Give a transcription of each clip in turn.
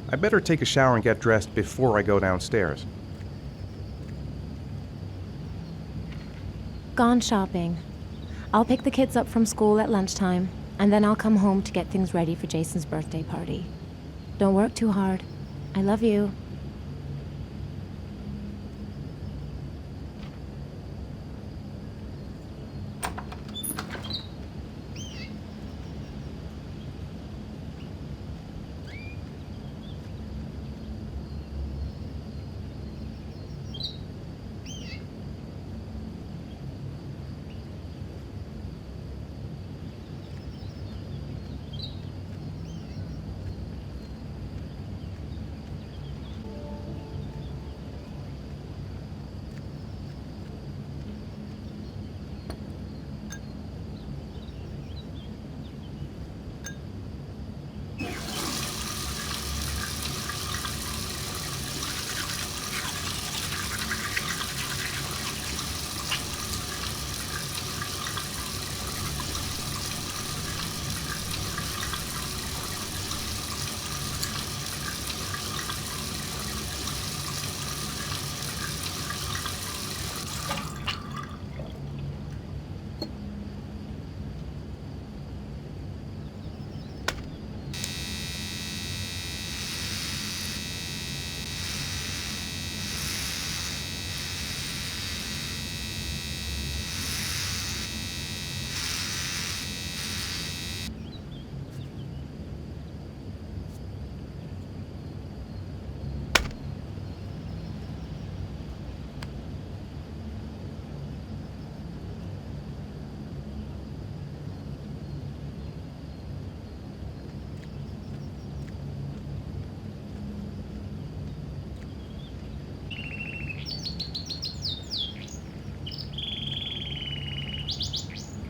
I better take a shower and get dressed before I go downstairs. Gone shopping. I'll pick the kids up from school at lunchtime, and then I'll come home to get things ready for Jason's birthday party. Don't work too hard. I love you.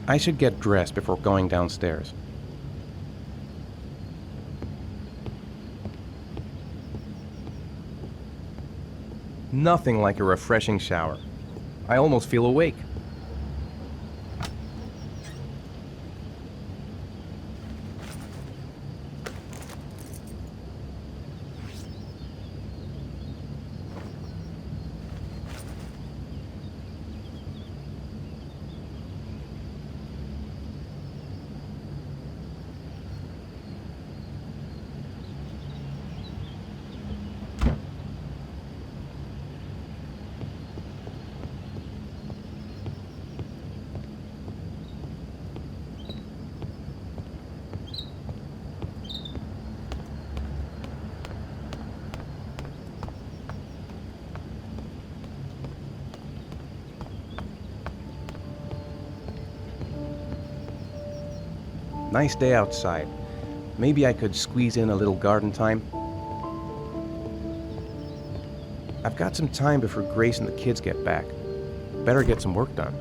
I should get dressed before going downstairs. Nothing like a refreshing shower. I almost feel awake. Nice day outside. Maybe I could squeeze in a little garden time. I've got some time before Grace and the kids get back. Better get some work done.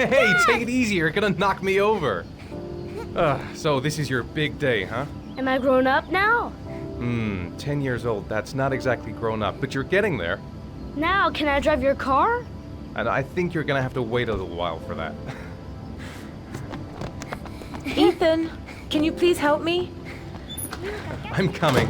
Hey, take it easy, you're gonna knock me over. So this is your big day, huh? Am I grown up now? 10 years old, that's not exactly grown up, but you're getting there. Now, can I drive your car? And I think you're gonna have to wait a little while for that. Ethan, can you please help me? I'm coming.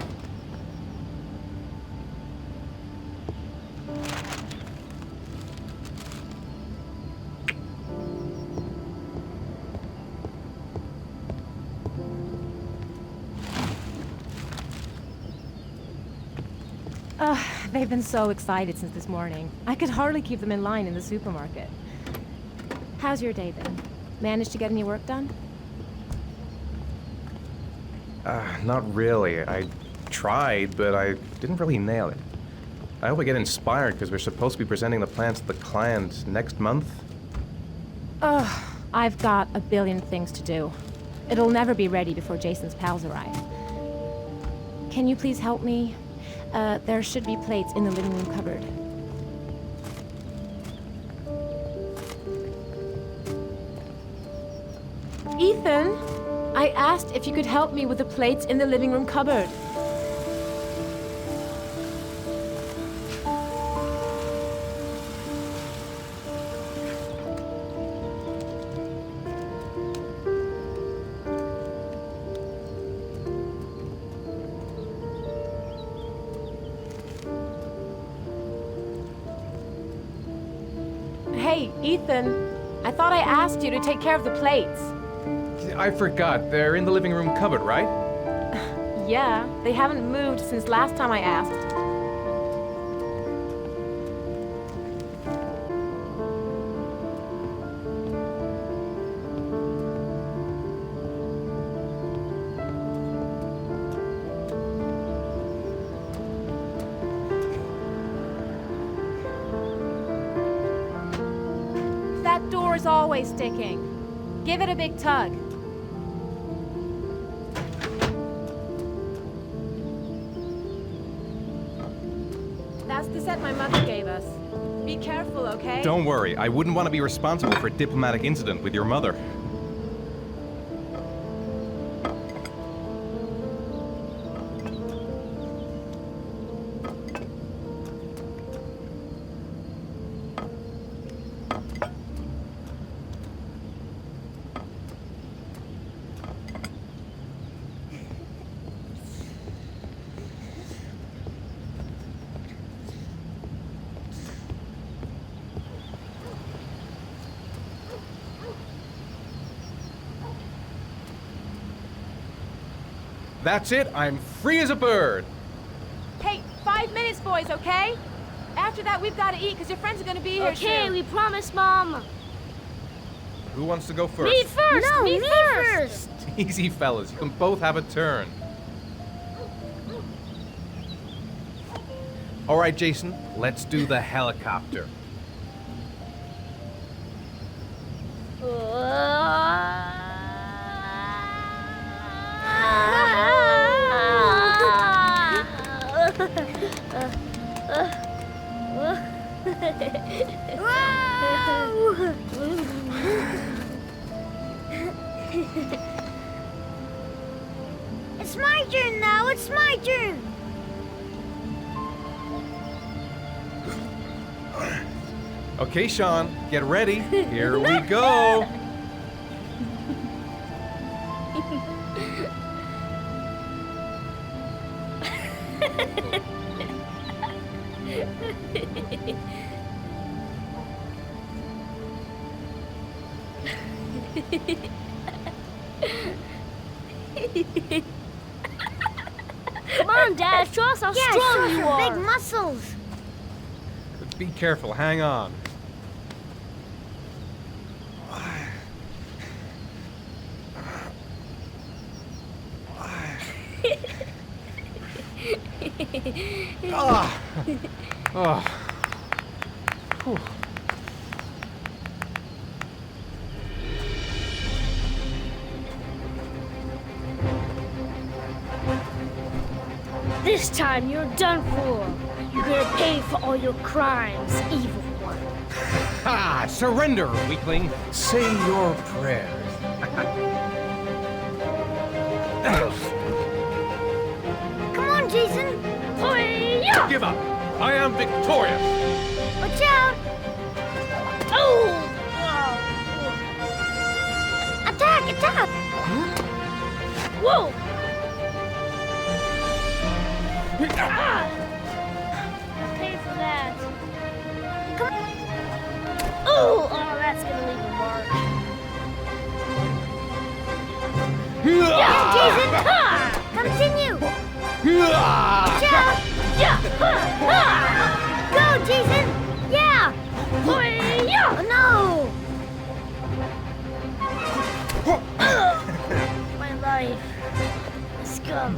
They've been so excited since this morning. I could hardly keep them in line in the supermarket. How's your day been? Managed to get any work done? Not really. I tried, but I didn't really nail it. I hope I get inspired because we're supposed to be presenting the plans to the client next month. I've got a billion things to do. It'll never be ready before Jason's pals arrive. Can you please help me? There should be plates in the living room cupboard. Ethan, I asked if you could help me with the plates in the living room cupboard. Hey, Ethan, I thought I asked you to take care of the plates. I forgot, they're in the living room cupboard, right? Yeah, they haven't moved since last time I asked. That door is always sticking. Give it a big tug. That's the set my mother gave us. Be careful, okay? Don't worry, I wouldn't want to be responsible for a diplomatic incident with your mother. That's it, I'm free as a bird. Hey, 5 minutes, boys, okay? After that, we've got to eat, because your friends are going to be here Okay, soon. we promise, Mom. Who wants to go first? Me first! No, me me first! Easy, fellas, you can both have a turn. All right, Jason, let's do the helicopter. It's my turn now, it's my turn! Okay, Sean, get ready. Here we go. Come on, Dad, show us how strong you are! Big muscles. Be careful, hang on. Ah. Oh. Whew. This time you're done for. You're gonna pay for all your crimes, evil one. Ha! Surrender, weakling! Say your prayers. Come on, Jason. Hi-ya! Give up! I am victorious! Watch out! Oh! Attack! Attack! Whoa! Ah! I'll pay for that. Come on. Oh, that's gonna leave a mark. Yeah, Jason! Ha! Continue! Watch out! Yeah! Ha! Ha! Go, Jason! Yeah! Yeah! Oh, no! My life. Scum.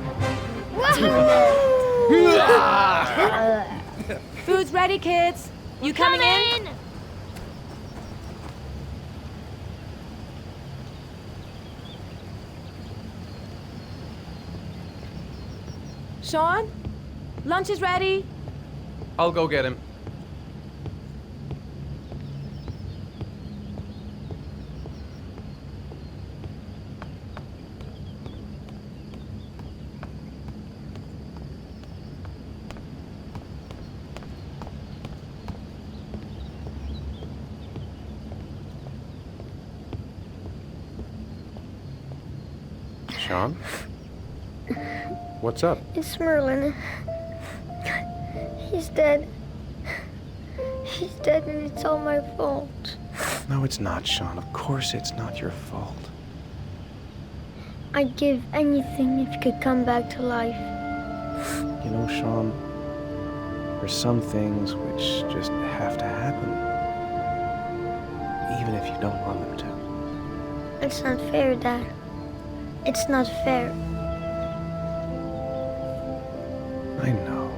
Food's ready, kids. You coming in? Sean? Lunch is ready. I'll go get him. Sean? What's up? It's Merlin. He's dead. He's dead and it's all my fault. No, it's not, Sean. Of course it's not your fault. I'd give anything if you could come back to life. You know, Sean, there's some things which just have to happen. Even if you don't want them to. It's not fair, Dad. It's not fair. I know.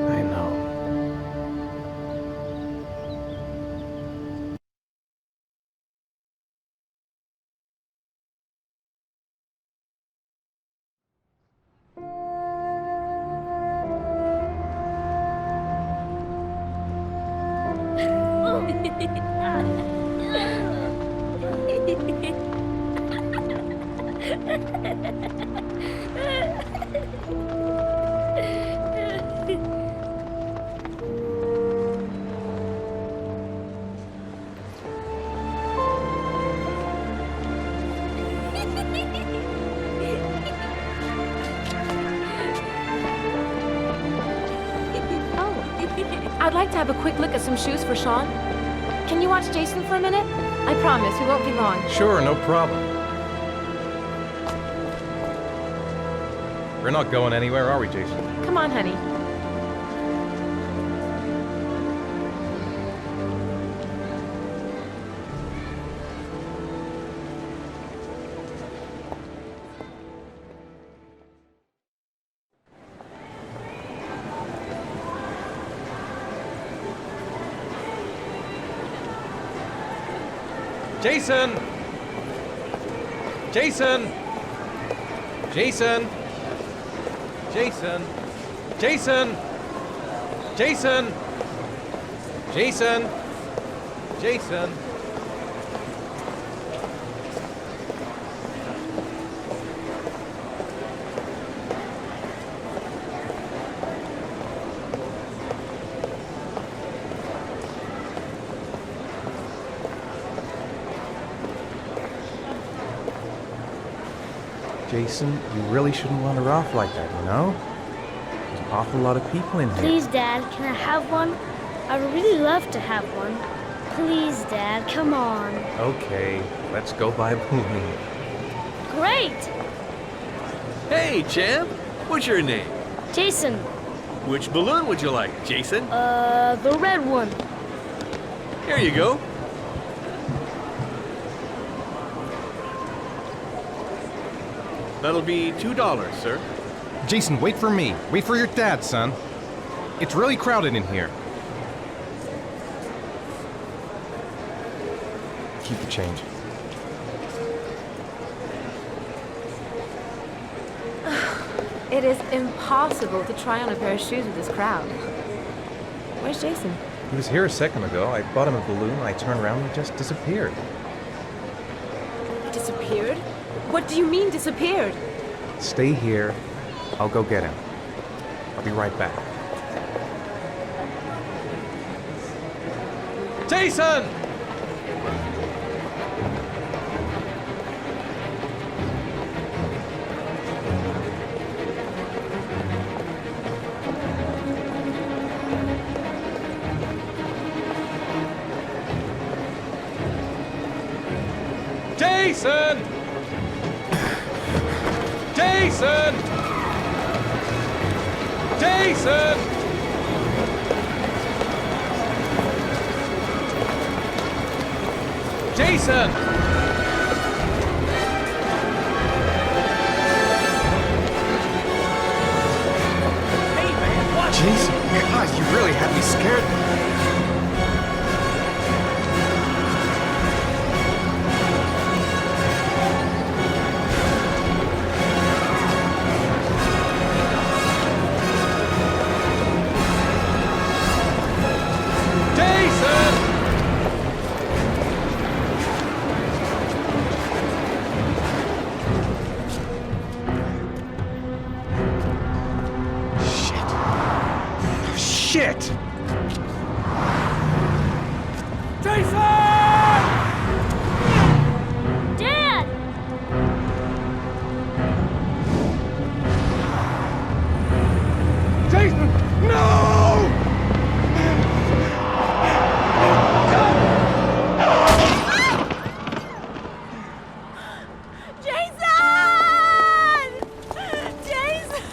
I know. I'd like to have a quick look at some shoes for Sean. Can you watch Jason for a minute? I promise, we won't be long. Sure, no problem. We're not going anywhere, are we, Jason? Come on, honey. Jason! Jason! Jason! Jason! Jason! Jason! Jason! Jason! Jason, you really shouldn't wander off like that, you know? There's an awful lot of people in here. Please, Dad, can I have one? I would really love to have one. Please, Dad, come on. Okay, let's go buy balloon. Great! Hey, champ! What's your name? Jason, Which balloon would you like, Jason? the red one. Here you go. That'll be $2, sir. Jason, wait for me. Wait for your dad, son. It's really crowded in here. Keep the change. It is impossible to try on a pair of shoes with this crowd. Where's Jason? He was here a second ago. I bought him a balloon, I turned around and he just disappeared. Disappeared? What do you mean disappeared? Stay here. I'll go get him. I'll be right back. Jason! Jason! Jason! Jason! Jason! Hey, man, watch Jason, God, you really had me scared. Shit! Dad! Jason! No! Jason! Jason!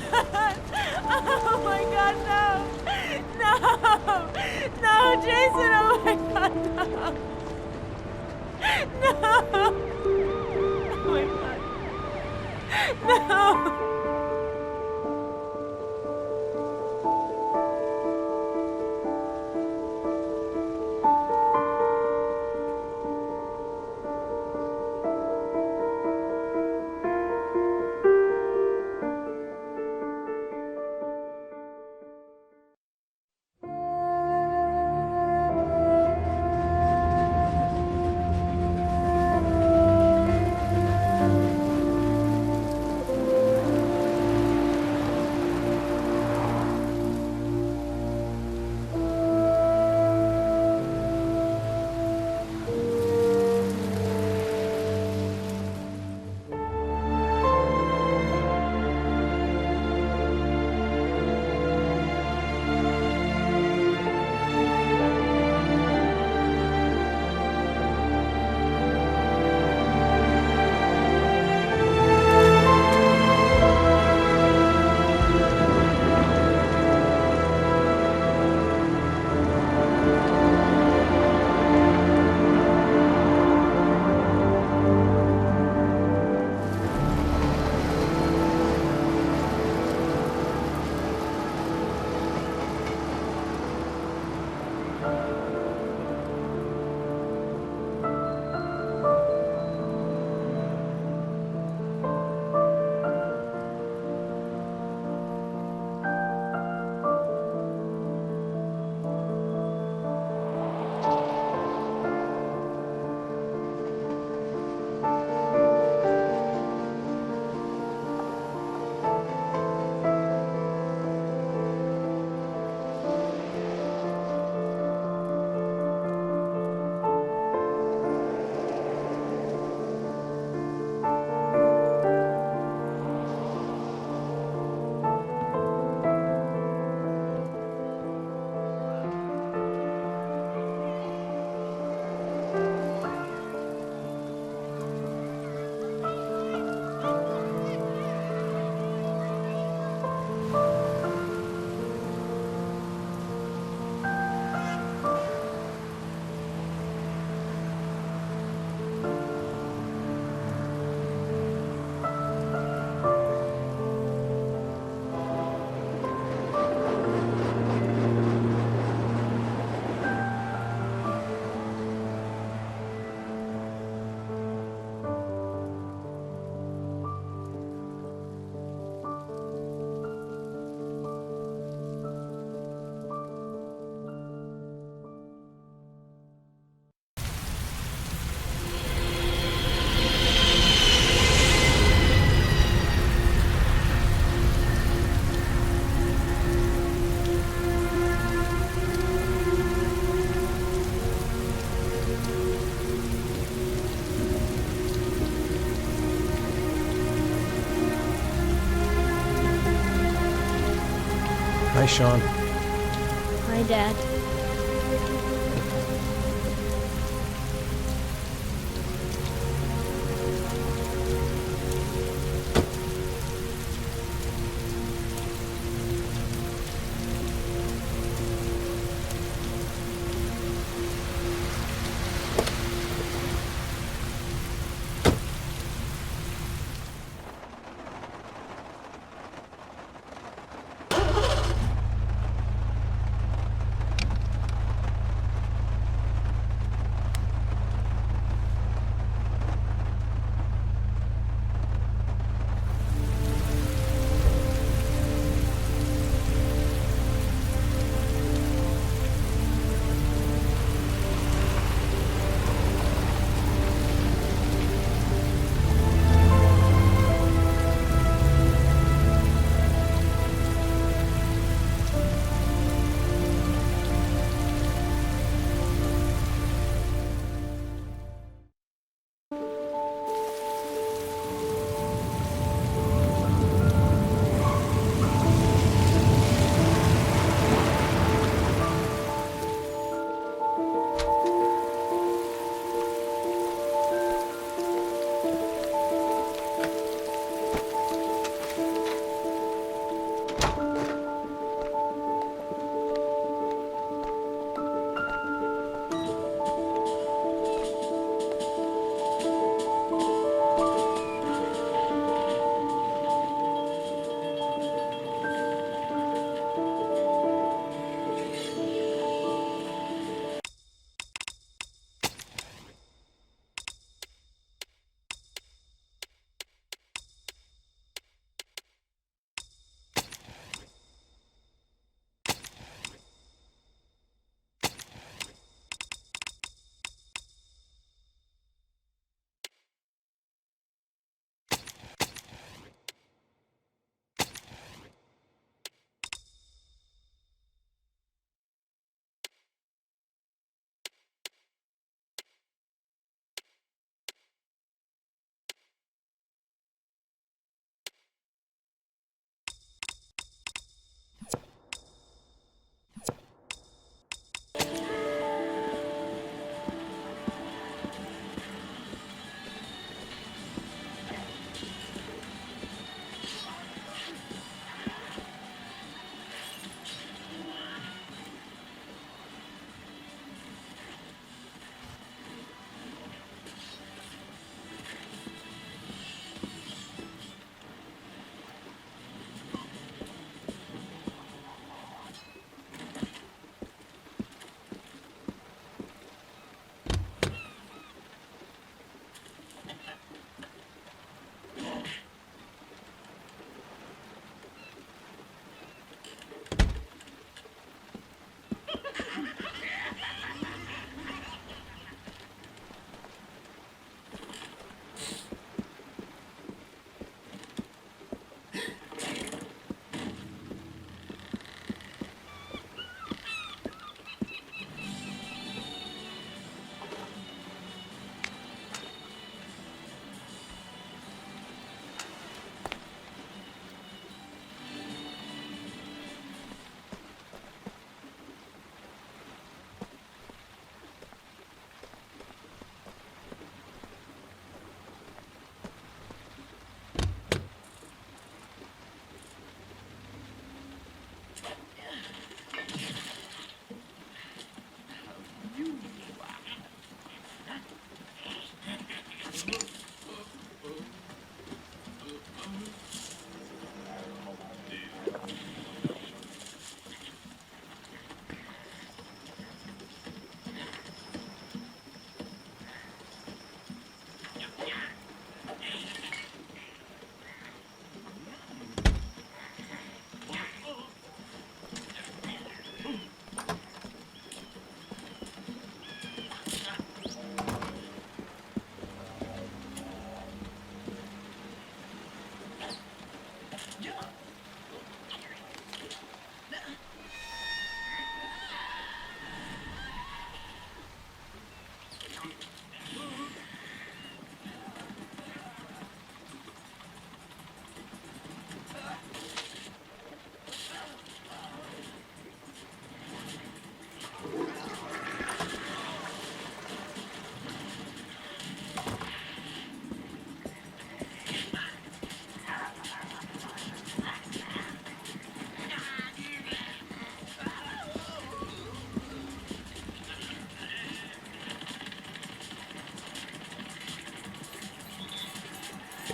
Oh my god, no! No! No, Jason! Oh my god, no! No! Oh my god. No! Hi, Sean. Hi, Dad.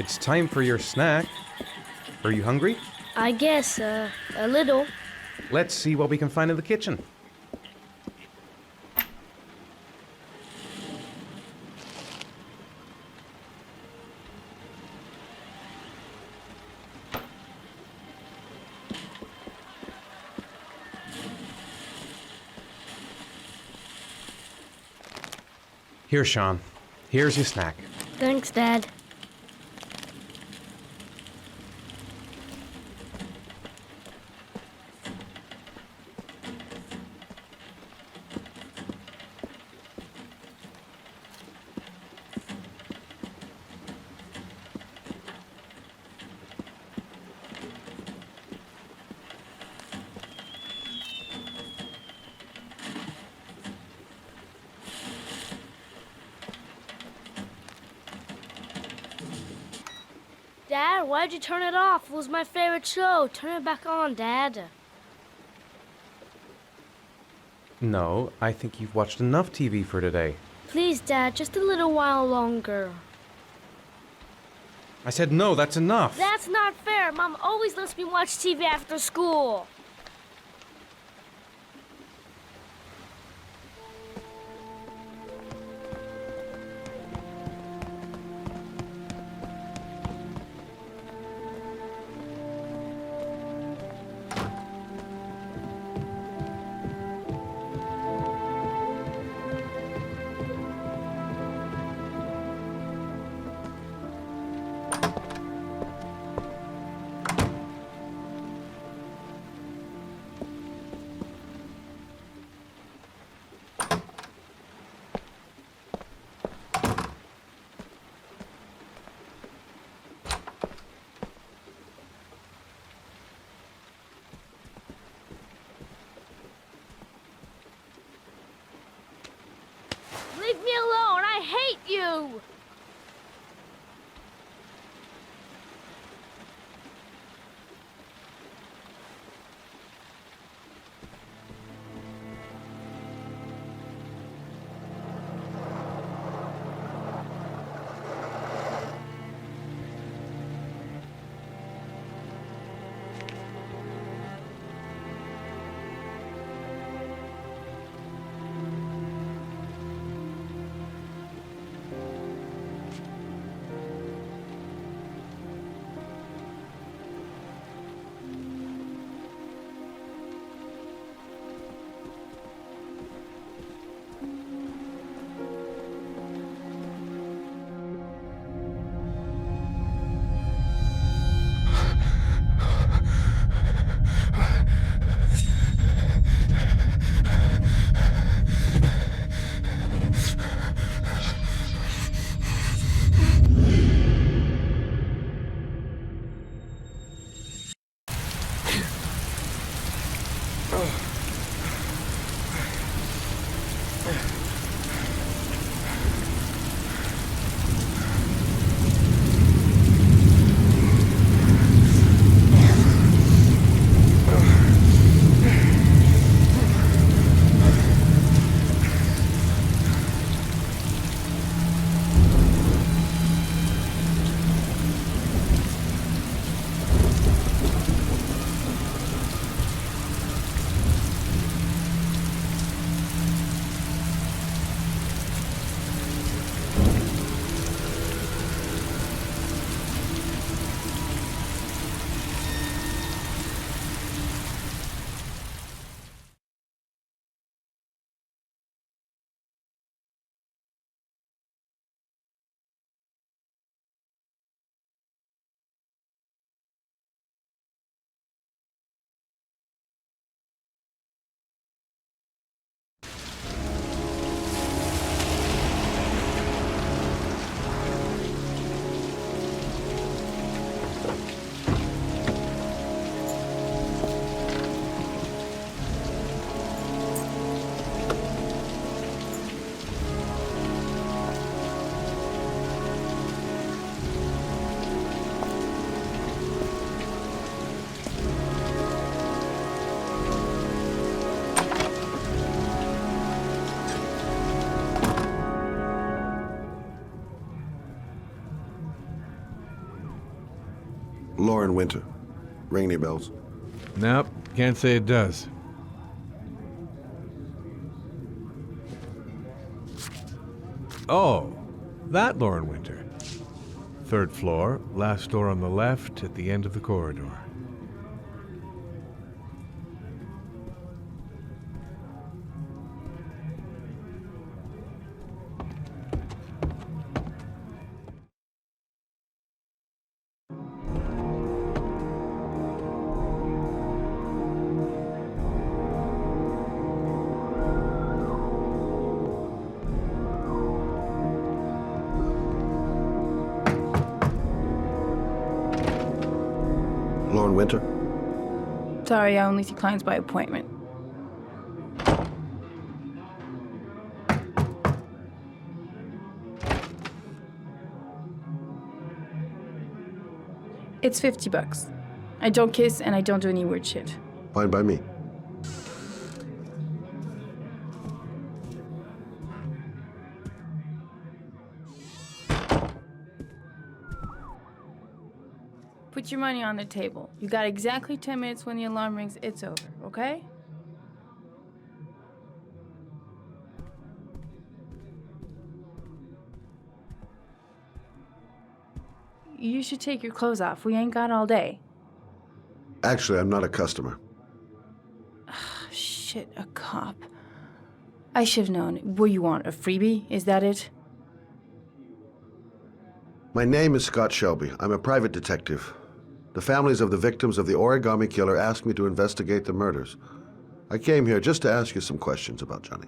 It's time for your snack. Are you hungry? I guess, a little. Let's see what we can find in the kitchen. Here, Sean. Here's your snack. Thanks, Dad. Dad, why'd you turn it off? It was my favorite show. Turn it back on, Dad. No, I think you've watched enough TV for today. Please, Dad, just a little while longer. I said no, that's enough. That's not fair. Mom always lets me watch TV after school. Leave me alone. I hate you. Lauren Winter. Ring any bells? Nope, can't say it does. Oh, that Lauren Winter. 3rd floor, last door on the left at the end of the corridor. Lauren Winter? Sorry, I only see clients by appointment. It's $50. I don't kiss and I don't do any weird shit. Fine by me. Put your money on the table. You got exactly 10 minutes. When the alarm rings, it's over, okay? You should take your clothes off. We ain't got all day. Actually, I'm not a customer. Shit, a cop. I should've known. What do you want, a freebie? Is that it? My name is Scott Shelby. I'm a private detective. The families of the victims of the Origami Killer asked me to investigate the murders. I came here just to ask you some questions about Johnny.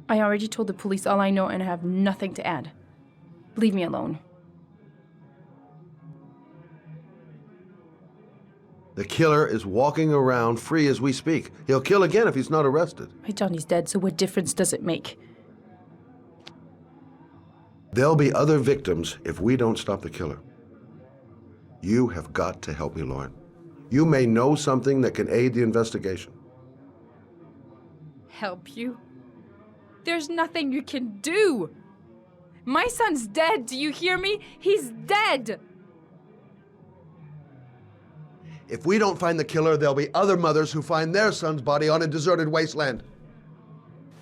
I already told the police all I know and I have nothing to add. Leave me alone. The killer is walking around free as we speak. He'll kill again if he's not arrested. My Johnny's dead, so what difference does it make? There'll be other victims if we don't stop the killer. You have got to help me, Lauren. You may know something that can aid the investigation. Help you? There's nothing you can do! My son's dead, do you hear me? He's dead! If we don't find the killer, there'll be other mothers who find their son's body on a deserted wasteland.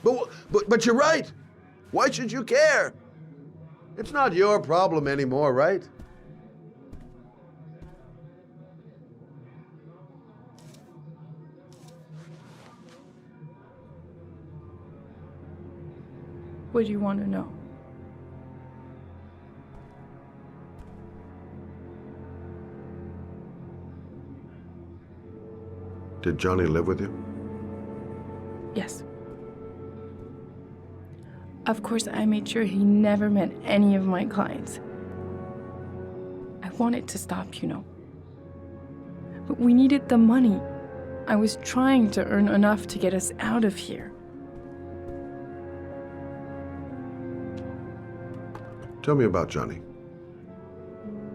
But you're right. Why should you care? It's not your problem anymore, right? What do you want to know? Did Johnny live with you? Yes. Of course, I made sure he never met any of my clients. I wanted to stop, you know. But we needed the money. I was trying to earn enough to get us out of here. Tell me about Johnny.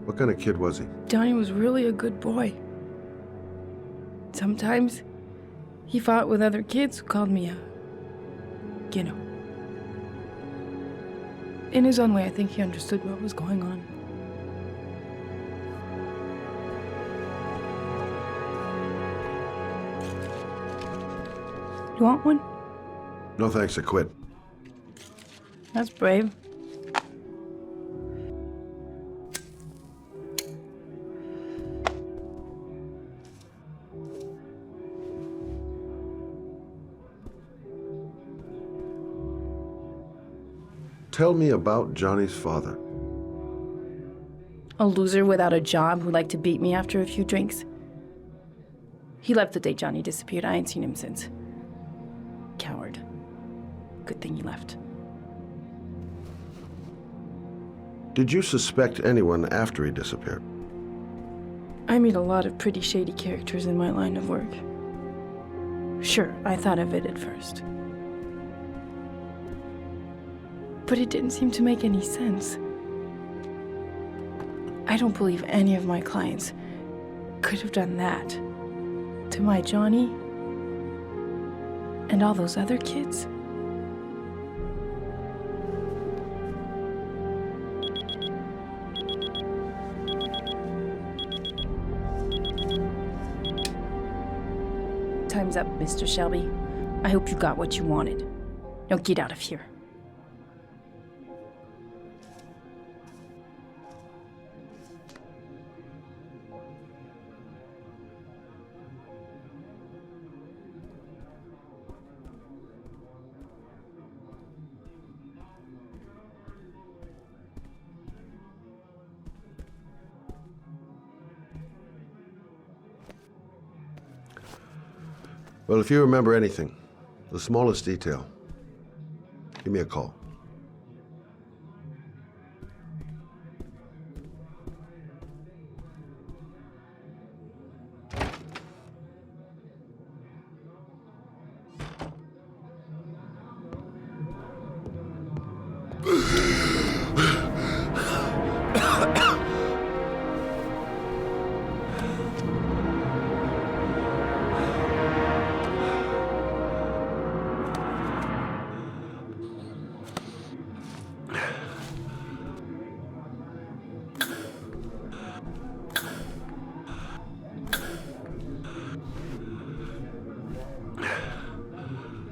What kind of kid was he? Johnny was really a good boy. Sometimes he fought with other kids who called me you know. In his own way, I think he understood what was going on. You want one? No thanks, I quit. That's brave. Tell me about Johnny's father. A loser without a job who liked to beat me after a few drinks. He left the day Johnny disappeared. I ain't seen him since. Coward. Good thing he left. Did you suspect anyone after he disappeared? I meet a lot of pretty shady characters in my line of work. Sure, I thought of it at first. But it didn't seem to make any sense. I don't believe any of my clients could have done that to my Johnny and all those other kids. Time's up, Mr. Shelby. I hope you got what you wanted. Now get out of here. Well, if you remember anything, the smallest detail, give me a call.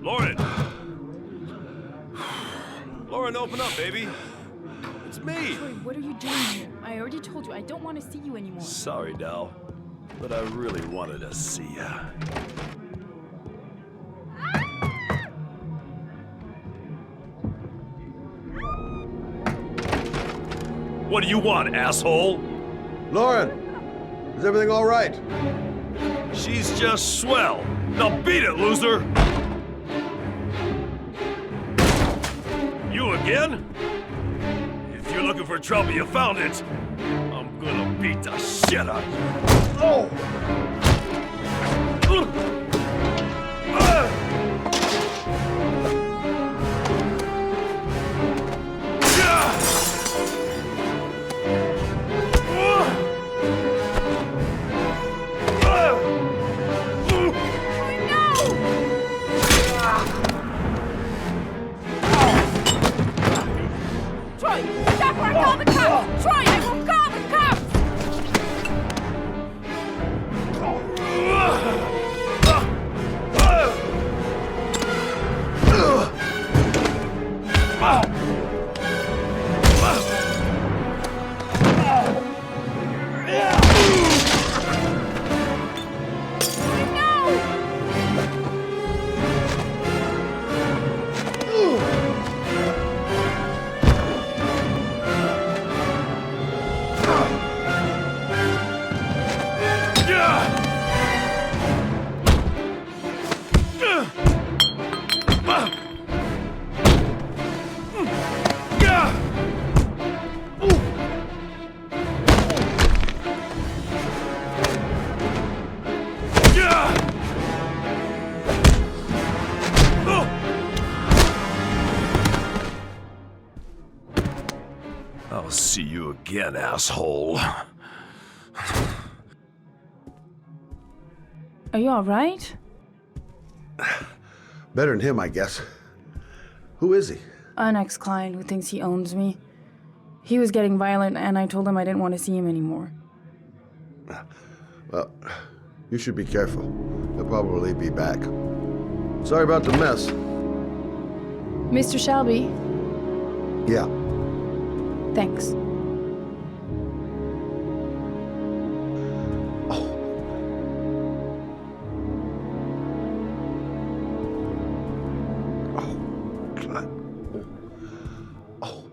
Lauren! Lauren, open up, baby. It's me. Troy, what are you doing here? I already told you I don't want to see you anymore. Sorry, Dal, but I really wanted to see ya. What do you want, asshole? Lauren! Is everything all right? She's just swell. Now beat it, loser! You again? If you're looking for trouble, you found it. I'm gonna beat the shit out of you. Oh! Troy, stop or I'll call the cops! Troy, I will call the cops! I'll see you again, asshole. Are you alright? Better than him, I guess. Who is he? An ex-client who thinks he owns me. He was getting violent and I told him I didn't want to see him anymore. Well, you should be careful. He'll probably be back. Sorry about the mess. Mr. Shelby, Yeah. thanks. God. Oh.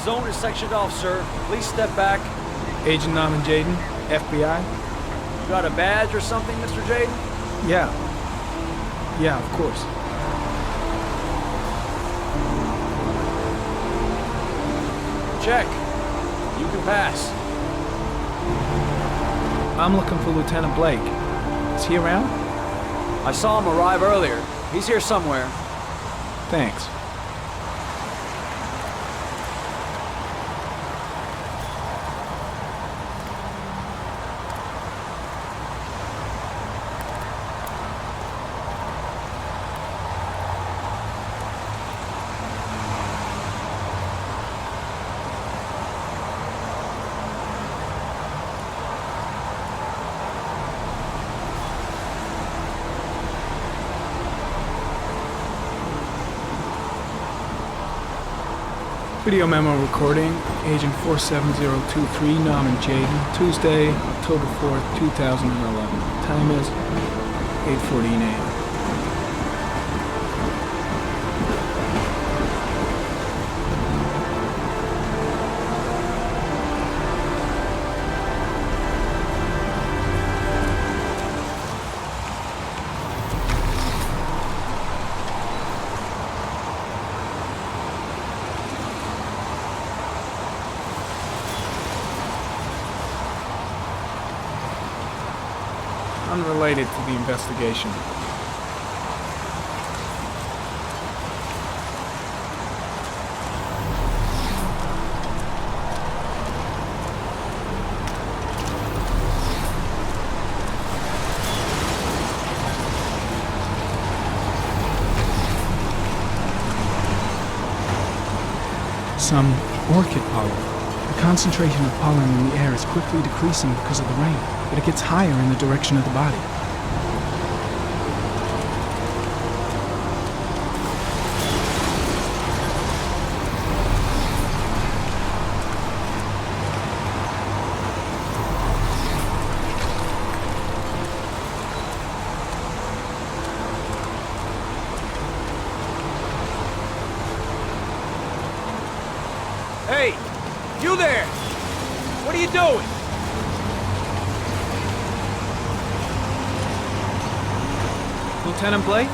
zone is sectioned off, sir. Please step back. Agent Norman Jaden, FBI? You got a badge or something, Mr. Jaden? Yeah. Yeah, of course. Check. You can pass. I'm looking for Lieutenant Blake. Is he around? I saw him arrive earlier. He's here somewhere. Thanks. Video memo recording, Agent 47023, Norman Jaden, Tuesday, October 4th, 2011. Time is 8:14 a.m. Unrelated to the investigation. Some orchid pollen. The concentration of pollen in the air is quickly decreasing because of the rain, but it gets higher in the direction of the body. Hey! You there! What are you doing? Lieutenant Blake?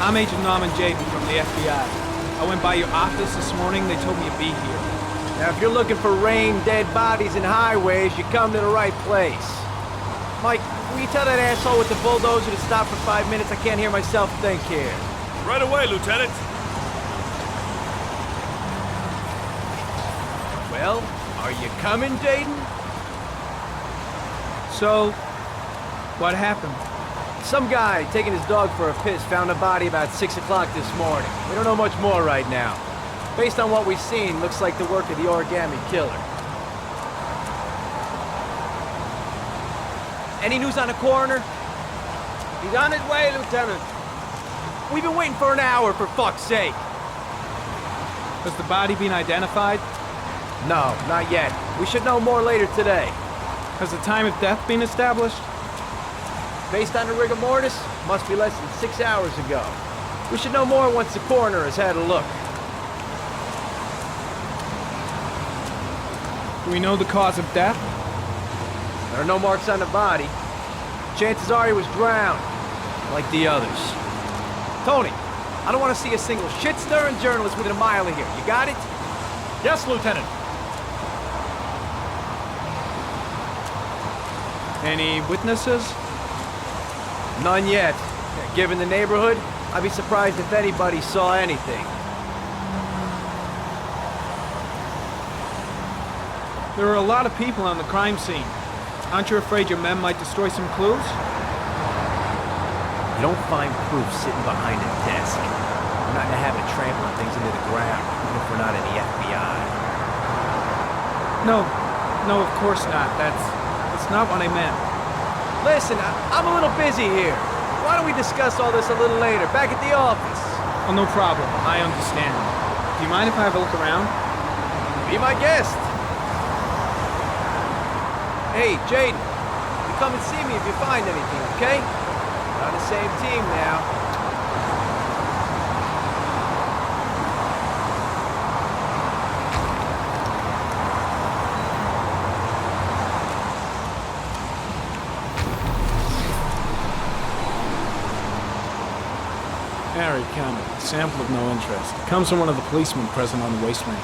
I'm Agent Norman Jaden from the FBI. I went by your office this morning. They told me you'd be here. Now, if you're looking for rain, dead bodies, and highways, you come to the right place. Mike, will you tell that asshole with the bulldozer to stop for 5 minutes? I can't hear myself think here. Right away, Lieutenant. Well, are you coming, Jaden? So, what happened? Some guy taking his dog for a piss found a body about 6 o'clock this morning. We don't know much more right now. Based on what we've seen, looks like the work of the Origami Killer. Any news on the coroner? He's on his way, Lieutenant. We've been waiting for an hour, for fuck's sake. Has the body been identified? No, not yet. We should know more later today. Has the time of death been established? Based on the rigor mortis, must be less than 6 hours ago. We should know more once the coroner has had a look. Do we know the cause of death? There are no marks on the body. Chances are he was drowned, like the others. Tony, I don't want to see a single shit-stirring journalist within a mile of here. You got it? Yes, Lieutenant. Any witnesses? None yet. Given the neighborhood, I'd be surprised if anybody saw anything. There are a lot of people on the crime scene. Aren't you afraid your men might destroy some clues? You don't find proof sitting behind a desk. We're not in the habit of trampling things into the ground, even if we're not in the FBI. No, of course not. That's not what I meant. Listen, I'm a little busy here. Why don't we discuss all this a little later, back at the office? Oh, no problem. I understand. Do you mind if I have a look around? Be my guest. Hey, Jaden, you come and see me if you find anything, okay? We're on the same team now. Harry Campbell. Sample of no interest. Comes from one of the policemen present on the wasteland.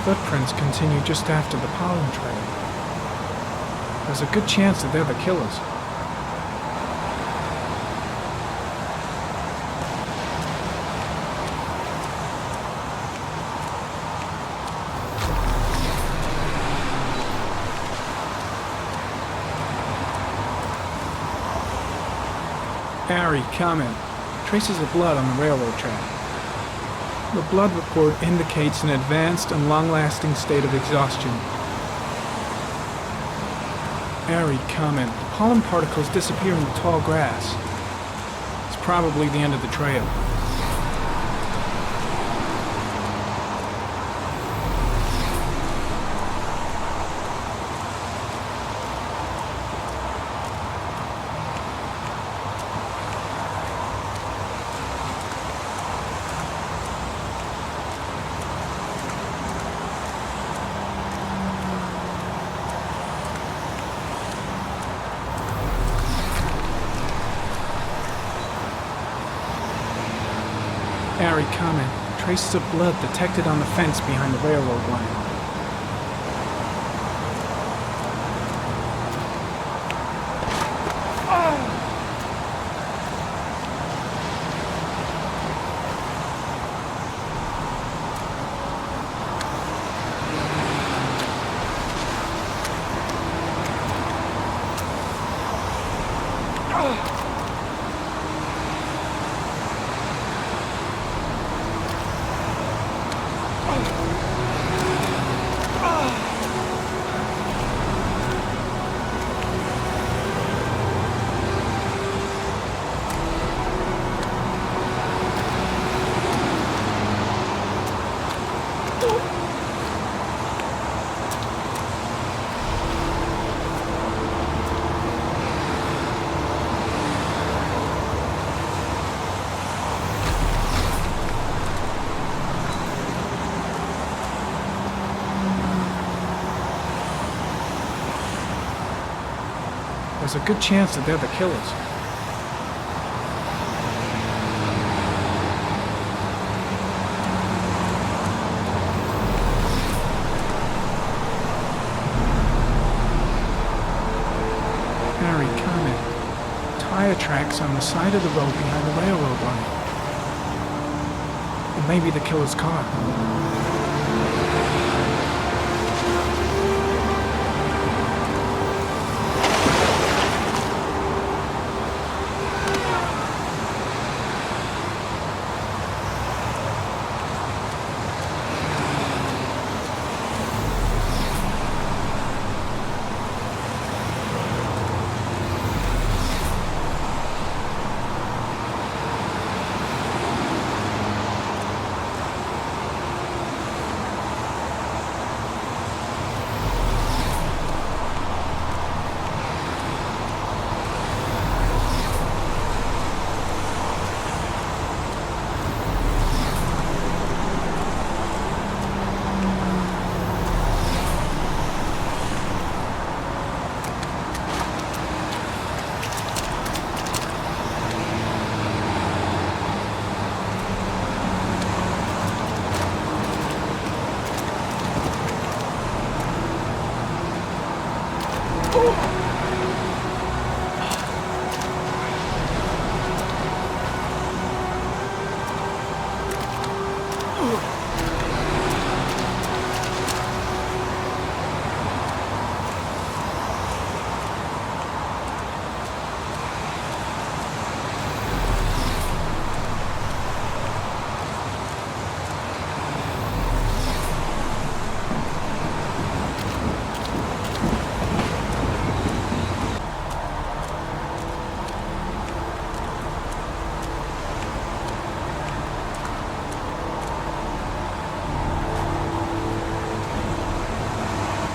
Footprints continue just after the pollen trail. There's a good chance that they're the killers. Harry, comment. Traces of blood on the railroad track. The blood report indicates an advanced and long-lasting state of exhaustion. Airy comment. The pollen particles disappear in the tall grass. It's probably the end of the trail. Airy comment. Traces of blood detected on the fence behind the railroad line. There's a good chance that they're the killers. Harry, comment. Tire tracks on the side of the road behind the railroad line. It may be the killer's car.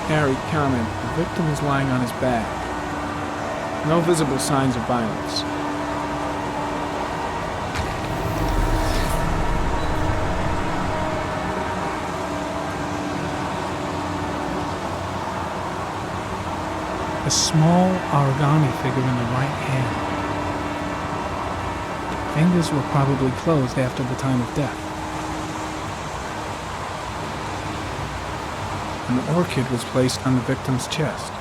Harry, comment. The victim is lying on his back. No visible signs of violence. A small origami figure in the right hand. Fingers were probably closed after the time of death. An orchid was placed on the victim's chest.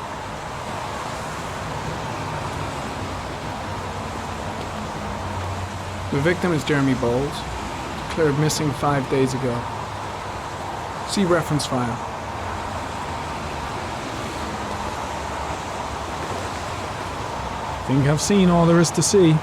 The victim is Jeremy Bowles, declared missing 5 days ago. See reference file. Think I've seen all there is to see.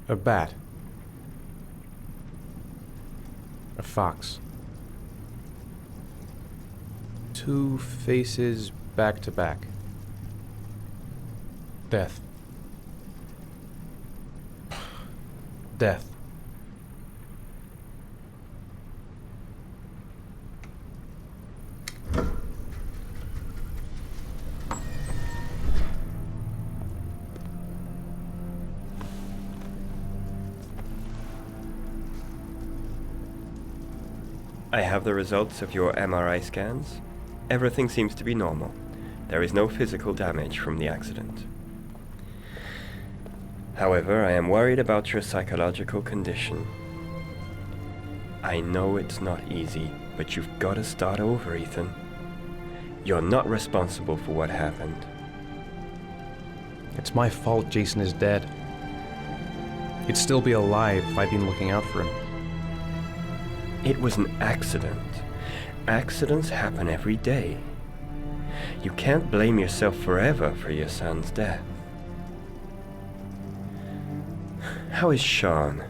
A bat. A fox. Two faces back to back. Death. Death. I have the results of your MRI scans. Everything seems to be normal. There is no physical damage from the accident. However, I am worried about your psychological condition. I know it's not easy, but you've got to start over, Ethan. You're not responsible for what happened. It's my fault Jason is dead. He'd still be alive if I'd been looking out for him. It was an accident. Accidents happen every day. You can't blame yourself forever for your son's death. How is Sean?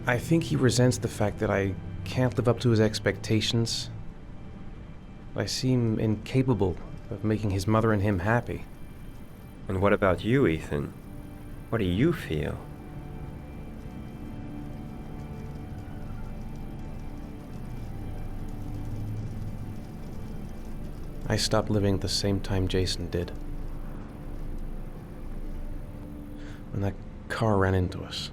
I think he resents the fact that I can't live up to his expectations. I seem incapable of making his mother and him happy. And what about you, Ethan? What do you feel? I stopped living at the same time Jason did. When that car ran into us.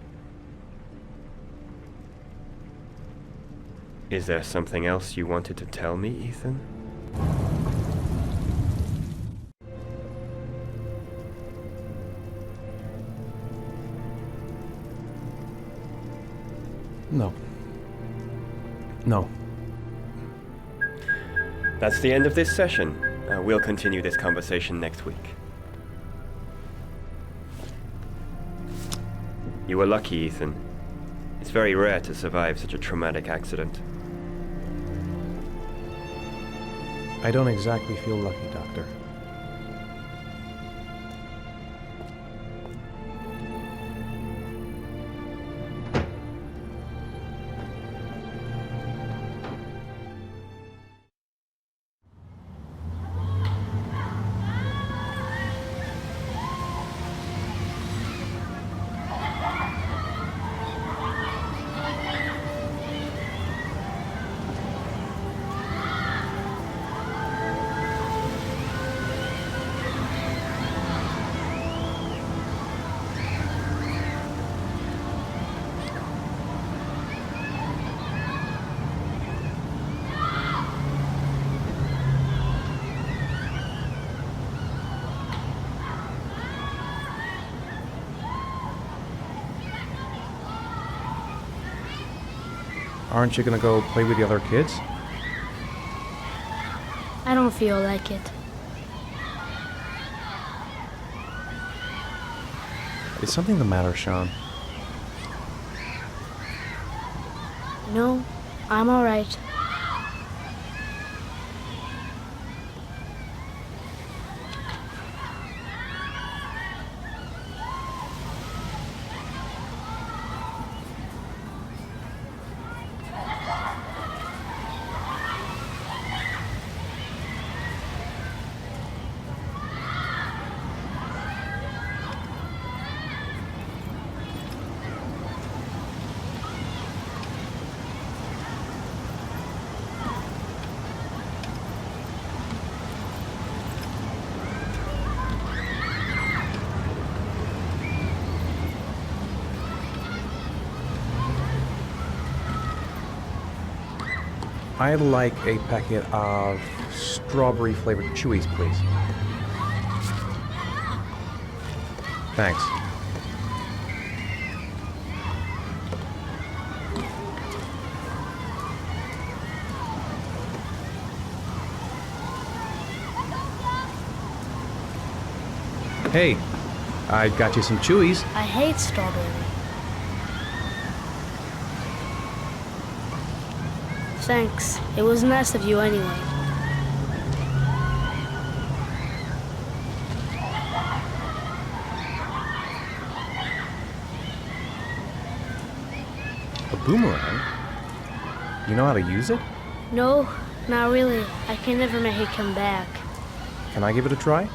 Is there something else you wanted to tell me, Ethan? No. No. That's the end of this session. We'll continue this conversation next week. You were lucky, Ethan. It's very rare to survive such a traumatic accident. I don't exactly feel lucky, Doctor. Aren't you gonna go play with the other kids? I don't feel like it. Is something the matter, Sean? No, I'm alright. I'd like a packet of strawberry-flavored chewies, please. Thanks. Hey, I got you some chewies. I hate strawberry. Thanks. It was nice of you anyway. A boomerang? You know how to use it? No, not really. I can never make it come back. Can I give it a try?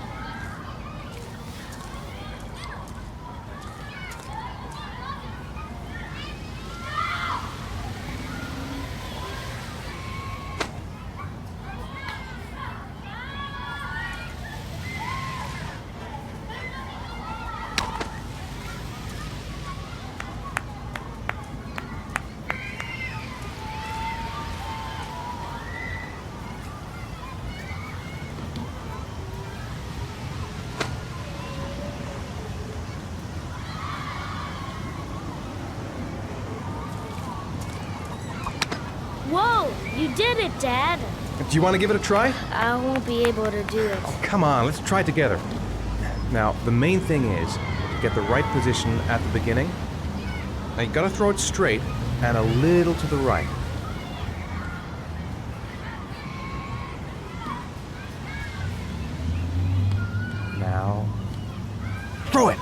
Whoa! You did it, Dad! Do you want to give it a try? I won't be able to do it. Oh, come on, let's try it together. Now, the main thing is to get the right position at the beginning. Now, you gotta throw it straight and a little to the right. Now, throw it!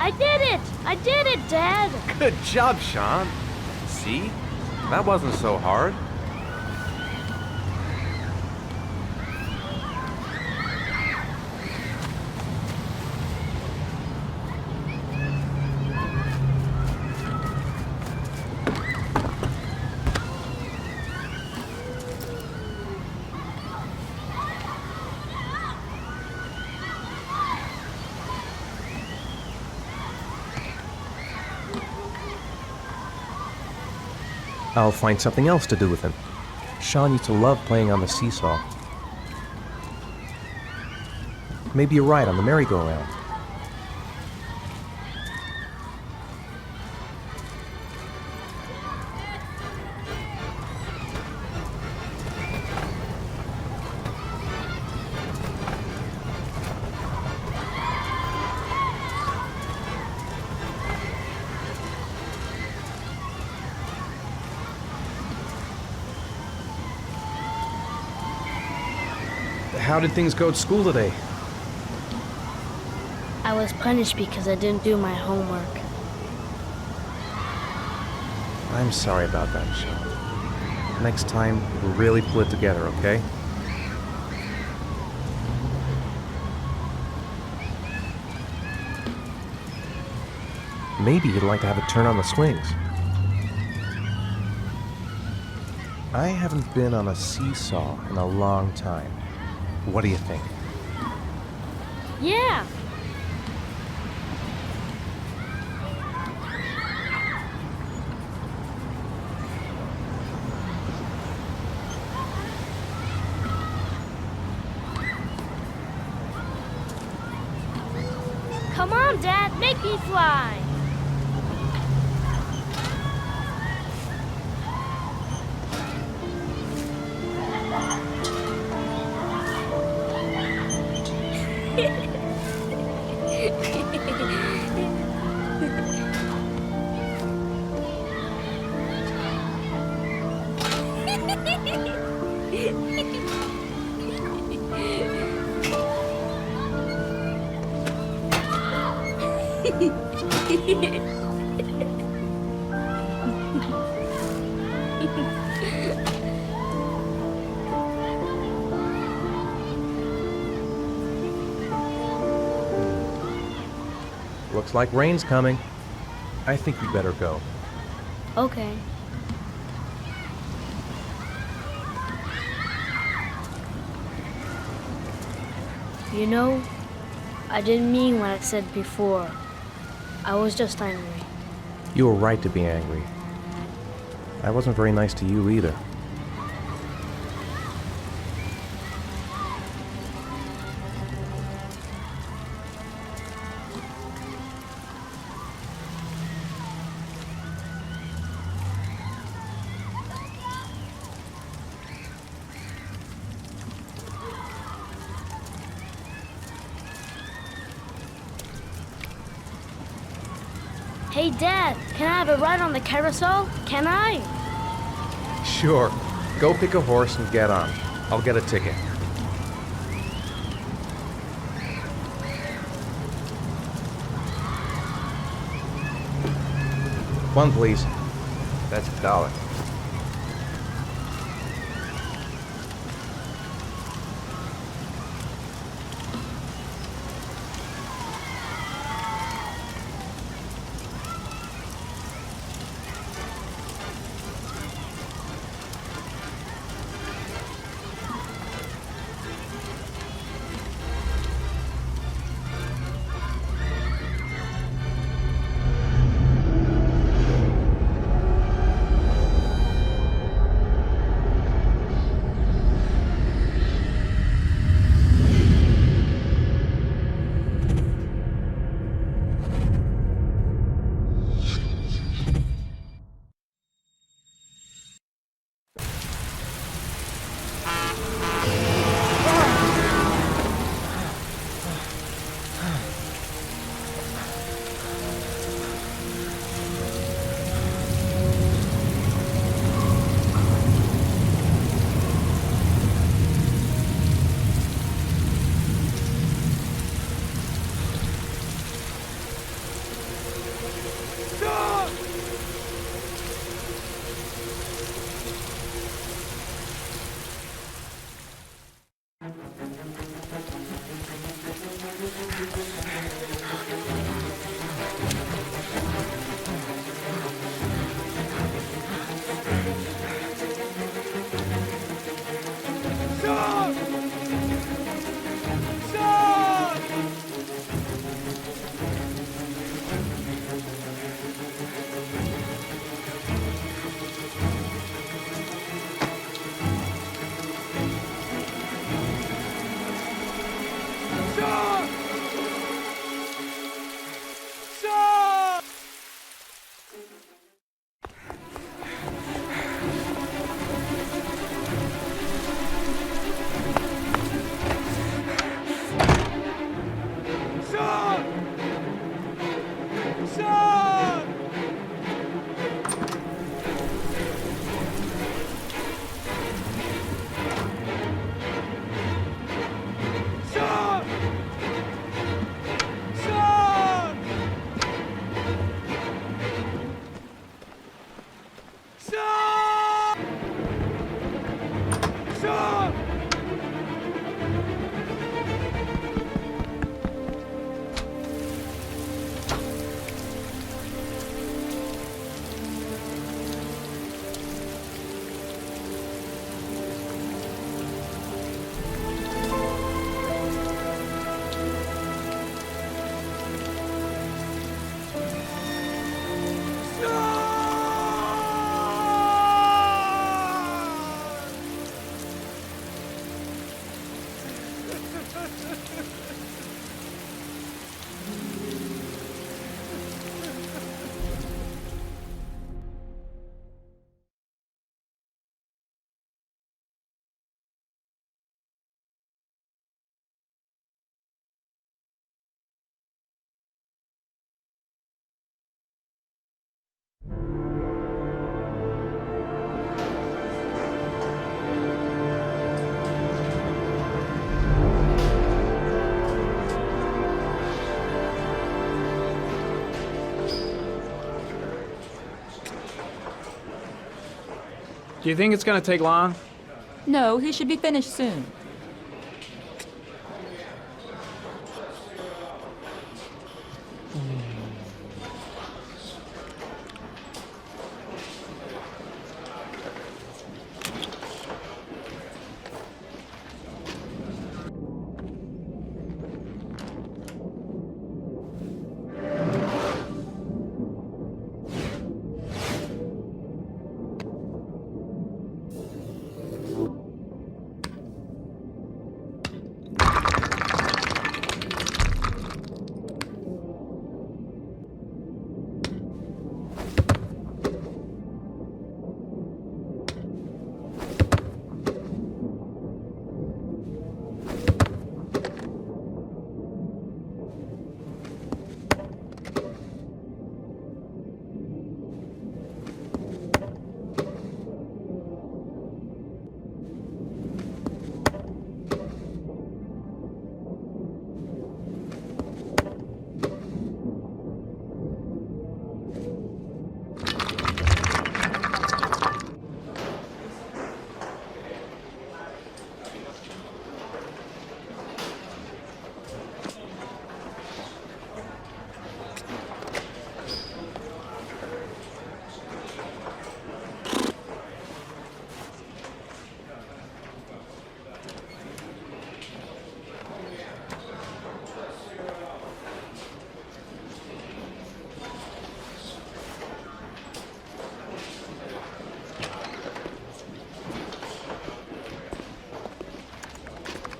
I did it! I did it, Dad! Good job, Sean. See? That wasn't so hard. I'll find something else to do with him. Sean used to love playing on the seesaw. Maybe a ride on the merry-go-round. How did things go at school today? I was punished because I didn't do my homework. I'm sorry about that, Michelle. Next time, we'll really pull it together, okay? Maybe you'd like to have a turn on the swings. I haven't been on a seesaw in a long time. What do you think? Yeah! Come on, Dad, make me fly! Looks like rain's coming. I think we better go. Okay. You know, I didn't mean what I said before. I was just angry. You were right to be angry. I wasn't very nice to you either. Hey, Dad, can I have a ride on the carousel? Can I? Sure. Go pick a horse and get on. I'll get a ticket. One, please. That's $1. Do you think it's gonna take long? No, he should be finished soon.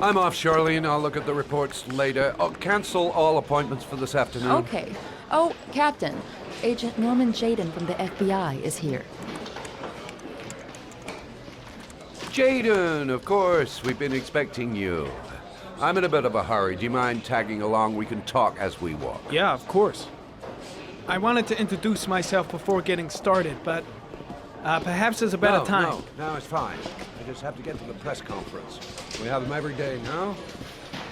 I'm off, Charlene. I'll look at the reports later. Oh, cancel all appointments for this afternoon. Okay. Oh, Captain. Agent Norman Jaden from the FBI is here. Jaden, of course. We've been expecting you. I'm in a bit of a hurry. Do you mind tagging along? We can talk as we walk. Yeah, of course. I wanted to introduce myself before getting started, but perhaps there's a better time. No, it's fine. I just have to get to the press conference. We have them every day now.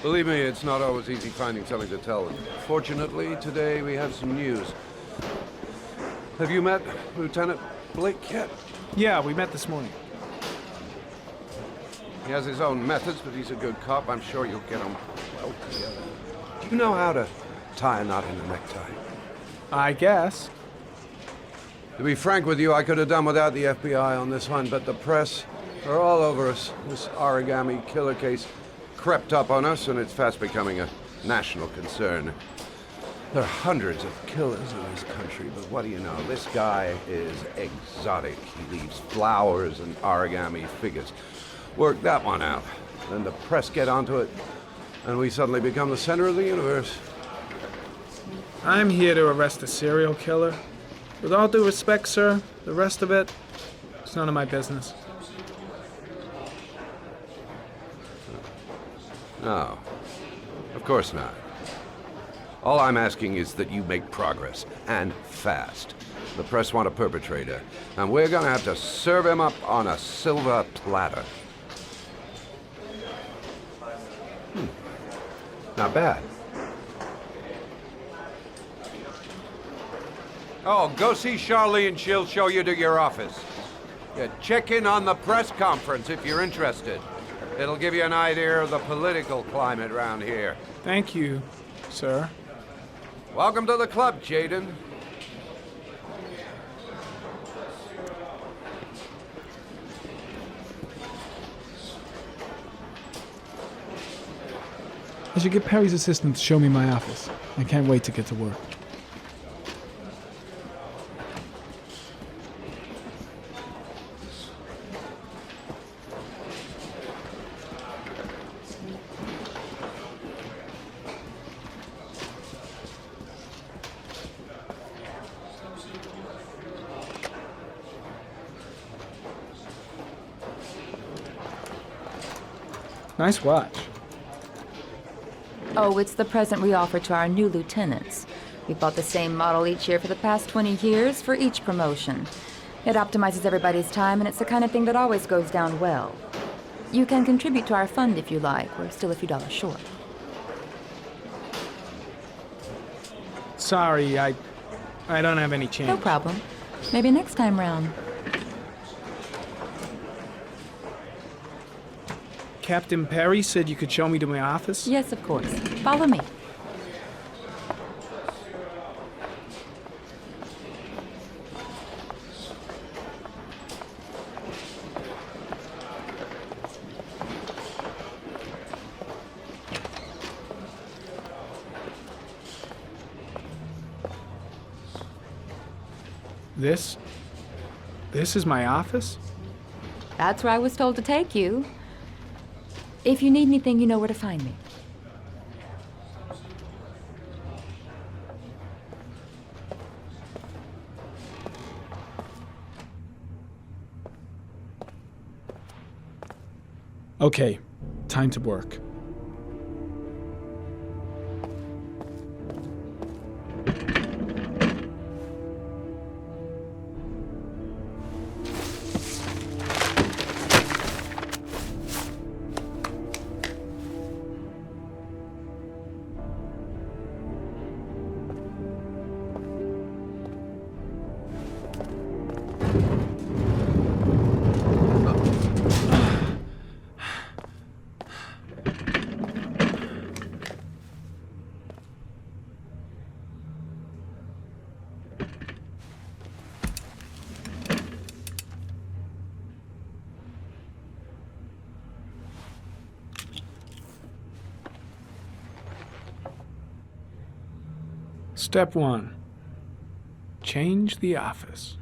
Believe me, it's not always easy finding something to tell them. Fortunately, today we have some news. Have you met Lieutenant Blake yet? Yeah, we met this morning. He has his own methods, but he's a good cop. I'm sure you'll get him well together. Do you know how to tie a knot in a necktie? I guess. To be frank with you, I could have done without the FBI on this one, but the press are all over us. This Origami Killer case crept up on us, and it's fast becoming a national concern. There are hundreds of killers in this country, but what do you know? This guy is exotic. He leaves flowers and origami figures. Work that one out. Then the press get onto it, and we suddenly become the center of the universe. I'm here to arrest a serial killer. With all due respect, sir, the rest of it, it's none of my business. No, of course not. All I'm asking is that you make progress, and fast. The press want a perpetrator, and we're gonna have to serve him up on a silver platter. Not bad. Oh, go see Charlene. She'll show you to your office. Yeah, check in on the press conference if you're interested. It'll give you an idea of the political climate around here. Thank you, sir. Welcome to the club, Jaden. I should get Perry's assistant to show me my office. I can't wait to get to work. Nice watch. Oh, it's the present we offer to our new lieutenants. We've bought the same model each year for the past 20 years for each promotion. It optimizes everybody's time, and it's the kind of thing that always goes down well. You can contribute to our fund if you like. We're still a few dollars short. Sorry, I don't have any change. No problem. Maybe next time round. Captain Perry said you could show me to my office? Yes, of course. Follow me. This is my office? That's where I was told to take you. If you need anything, you know where to find me. Okay, time to work. Step 1. Change the office.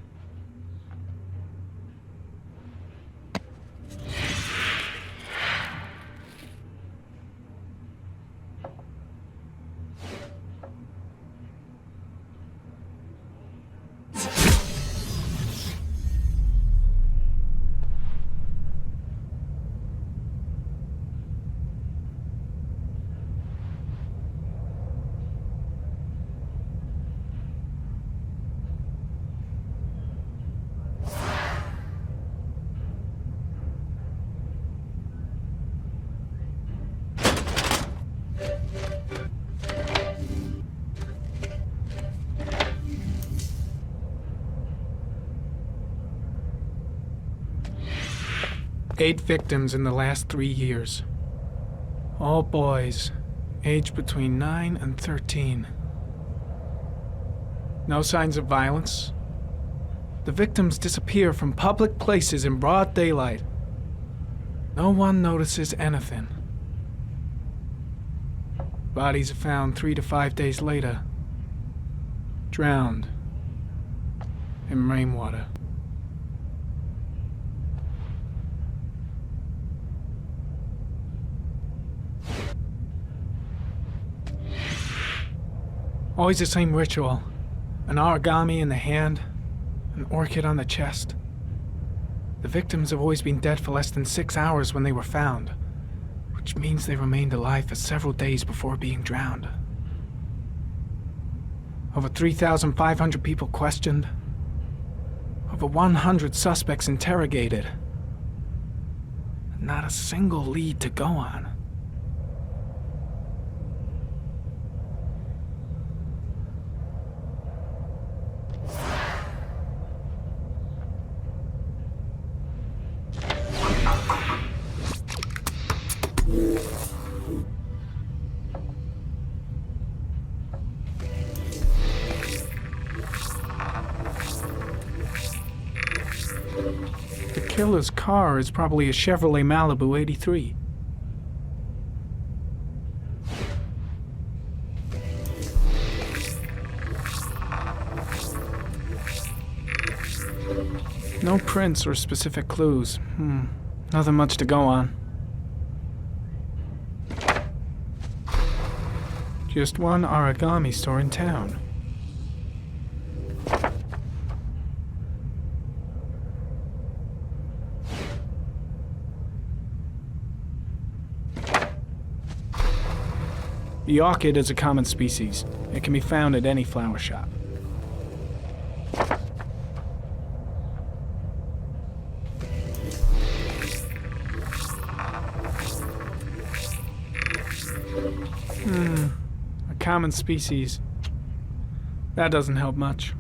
Eight victims in the last 3 years. All boys, aged between 9 and 13. No signs of violence. The victims disappear from public places in broad daylight. No one notices anything. Bodies are found 3 to 5 days later, drowned in rainwater. Always the same ritual. An origami in the hand, an orchid on the chest. The victims have always been dead for less than 6 hours when they were found, which means they remained alive for several days before being drowned. Over 3,500 people questioned. Over 100 suspects interrogated. Not a single lead to go on. The killer's car is probably a Chevrolet Malibu 83. No prints or specific clues. Nothing much to go on. Just one origami store in town. The orchid is a common species. It can be found at any flower shop. A common species. That doesn't help much.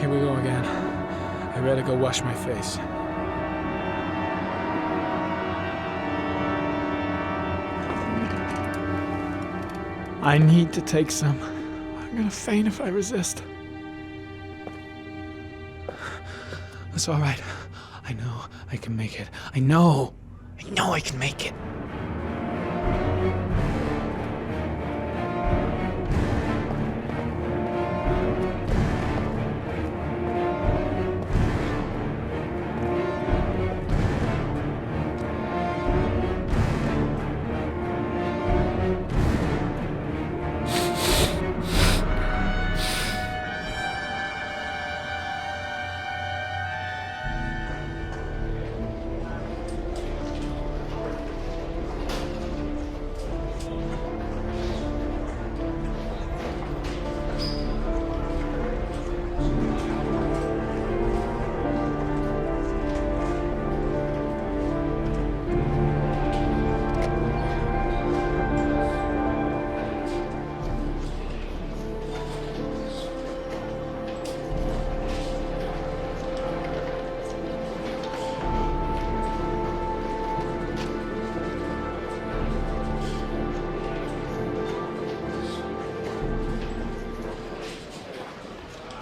Here we go again. I better go wash my face. I need to take some. I'm gonna faint if I resist. That's all right. I know I can make it. I know I can make it.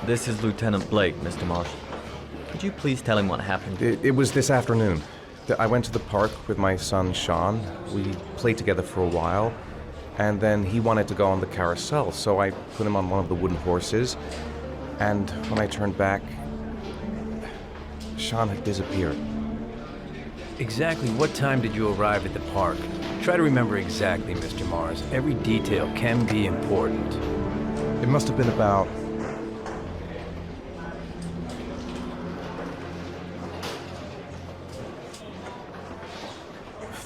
This is Lieutenant Blake, Mr. Marsh. Could you please tell him what happened? It was this afternoon. I went to the park with my son, Sean. We played together for a while, and then he wanted to go on the carousel, so I put him on one of the wooden horses, and when I turned back, Sean had disappeared. Exactly what time did you arrive at the park? Try to remember exactly, Mr. Mars. Every detail can be important. It must have been about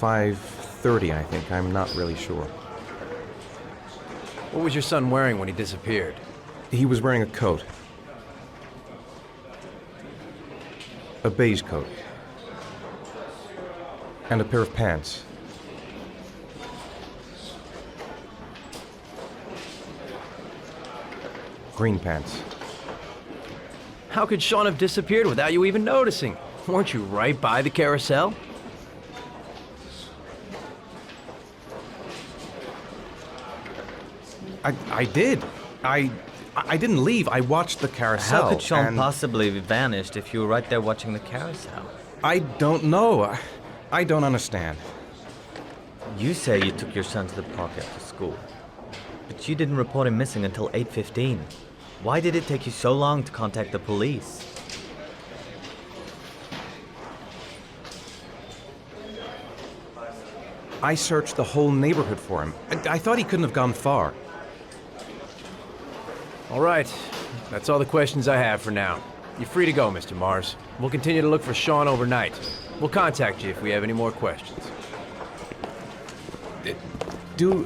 5:30, I think. I'm not really sure. What was your son wearing when he disappeared? He was wearing a coat. A beige coat. And a pair of pants. Green pants. How could Sean have disappeared without you even noticing? Weren't you right by the carousel? I did. I didn't leave. I watched the carousel. How could Sean possibly have vanished if you were right there watching the carousel? I don't know. I don't understand. You say you took your son to the park after school, but you didn't report him missing until 8:15. Why did it take you so long to contact the police? I searched the whole neighborhood for him. I thought he couldn't have gone far. All right. That's all the questions I have for now. You're free to go, Mr. Mars. We'll continue to look for Sean overnight. We'll contact you if we have any more questions. Do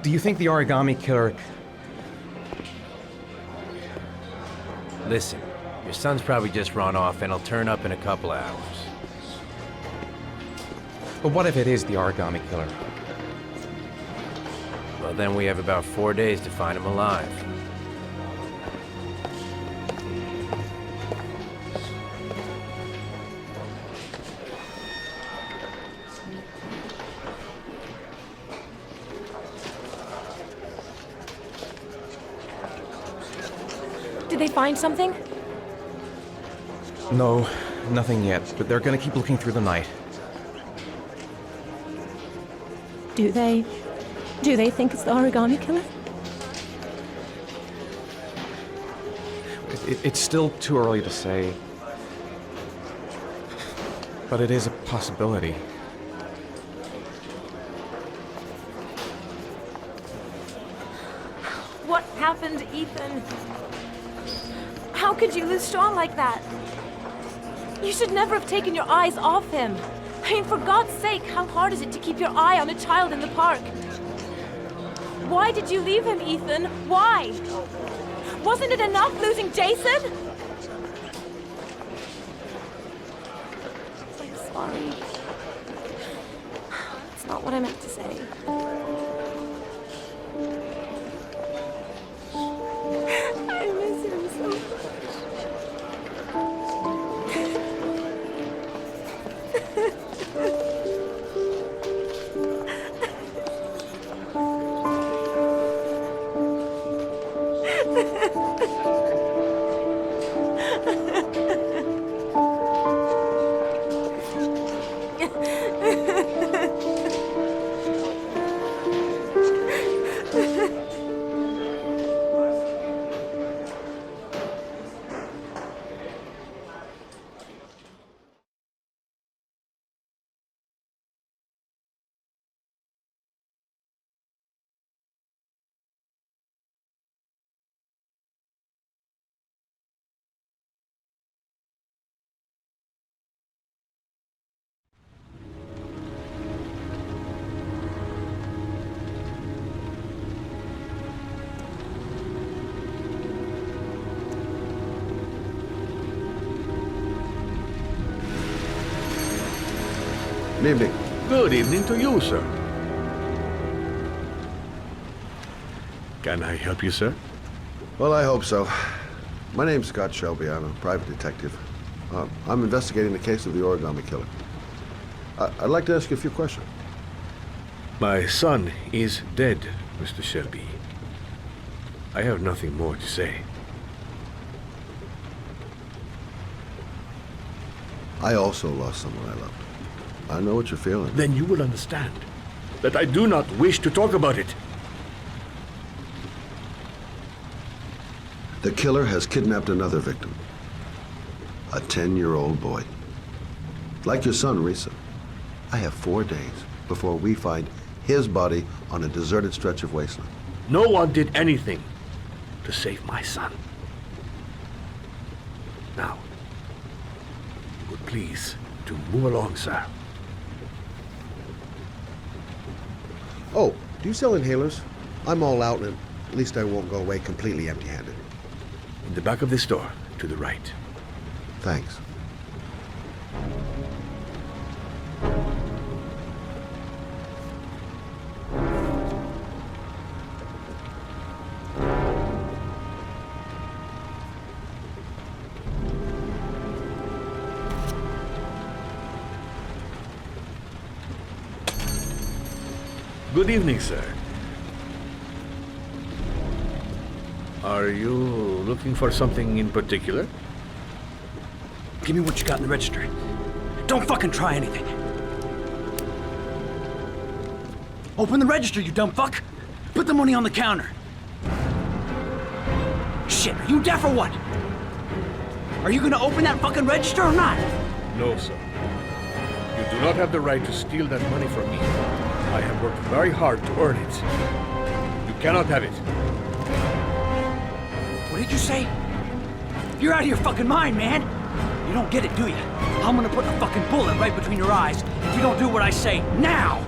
you think the Origami Killer... Listen, your son's probably just run off and he'll turn up in a couple of hours. But what if it is the Origami Killer? Well, then we have about 4 days to find him alive. Did they find something? No, nothing yet, but they're gonna keep looking through the night. Do they think it's the Origami Killer? It's still too early to say. But it is a possibility. What happened, Ethan? How could you lose Sean like that? You should never have taken your eyes off him. I mean, for God's sake, how hard is it to keep your eye on a child in the park? Why did you leave him, Ethan? Why? Wasn't it enough losing Jason? I'm sorry. That's not what I meant to say. I miss him so much. Good evening. Good evening to you, sir. Can I help you, sir? Well, I hope so. My name's Scott Shelby. I'm a private detective. I'm investigating the case of the Origami Killer. I'd like to ask you a few questions. My son is dead, Mr. Shelby. I have nothing more to say. I also lost someone I loved. I know what you're feeling. Then you will understand that I do not wish to talk about it. The killer has kidnapped another victim. A 10-year-old boy. Like your son, Risa. I have 4 days before we find his body on a deserted stretch of wasteland. No one did anything to save my son. Now, would please to move along, sir. Oh, do you sell inhalers? I'm all out, and at least I won't go away completely empty-handed. In the back of the store, to the right. Thanks. Good evening, sir. Are you looking for something in particular? Give me what you got in the register. Don't fucking try anything. Open the register, you dumb fuck. Put the money on the counter. Shit, are you deaf or what? Are you gonna open that fucking register or not? No, sir. You do not have the right to steal that money from me. I have worked very hard to earn it. You cannot have it. What did you say? You're out of your fucking mind, man. You don't get it, do you? I'm gonna put a fucking bullet right between your eyes if you don't do what I say now.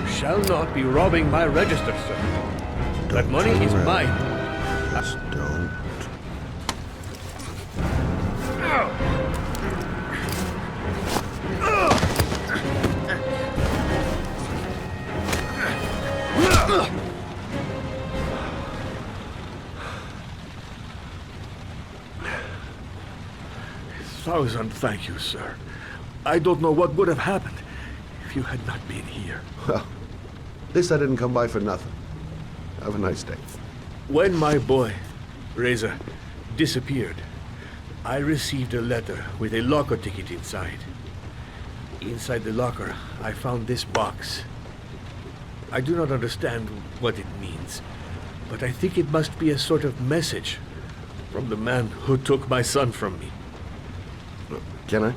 You shall not be robbing my register, sir. That money is mine. Just don't. Thousand thank you, sir. I don't know what would have happened if you had not been here. Well, at least I didn't come by for nothing. Have a nice day. When my boy, Reza, disappeared, I received a letter with a locker ticket inside. Inside the locker, I found this box. I do not understand what it means, but I think it must be a sort of message from the man who took my son from me. Can I?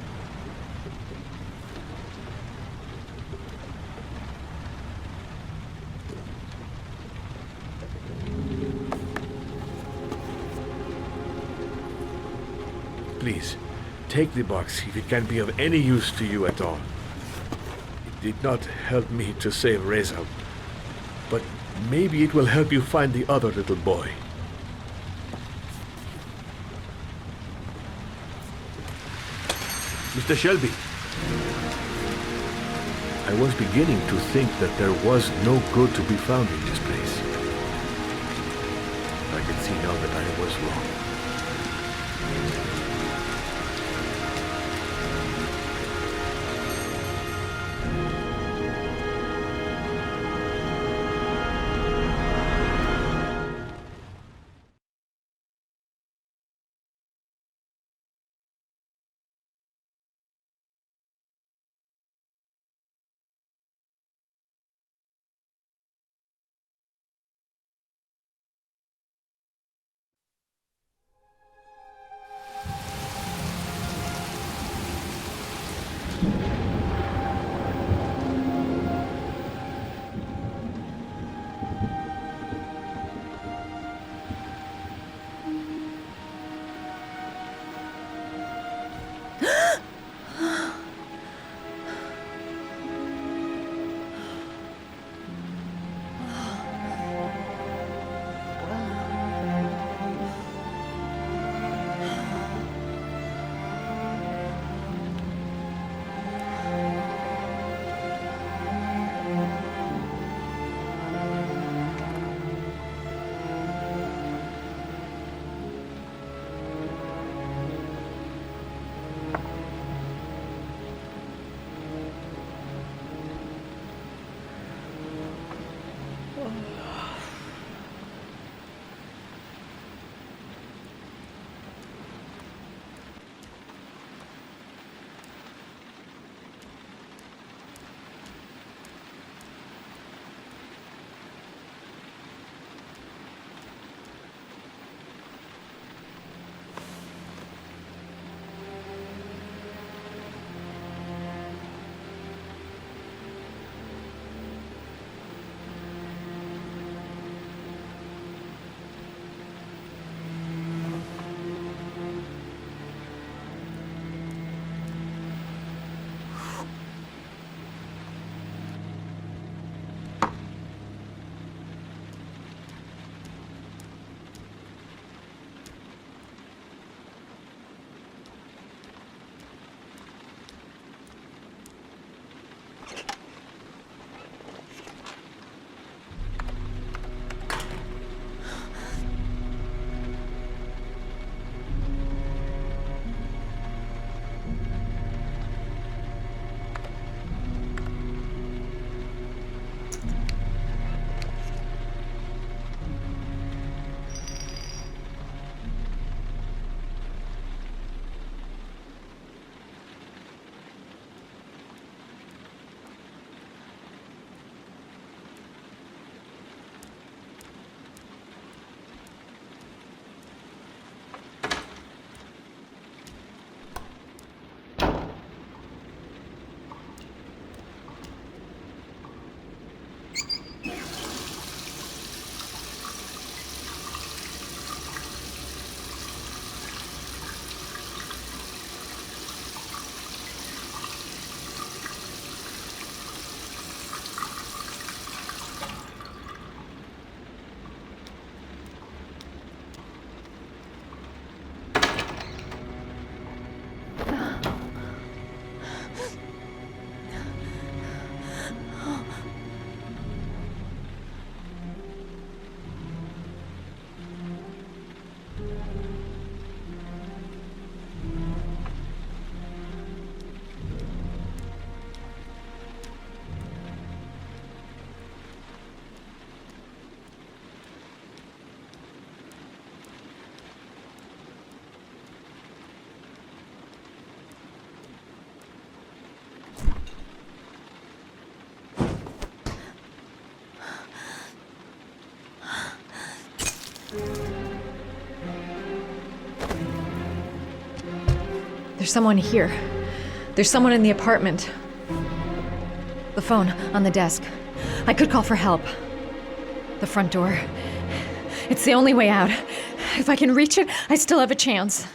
Please, take the box if it can be of any use to you at all. It did not help me to save Reza, but maybe it will help you find the other little boy. Mr. Shelby, I was beginning to think that there was no good to be found in this place. I can see now that I was wrong. There's someone here. There's someone in the apartment. The phone on the desk. I could call for help. The front door. It's the only way out. If I can reach it, I still have a chance.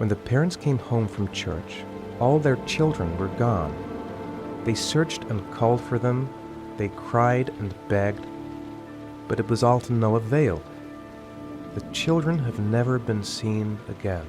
When the parents came home from church, all their children were gone. They searched and called for them, they cried and begged, but it was all to no avail. The children have never been seen again.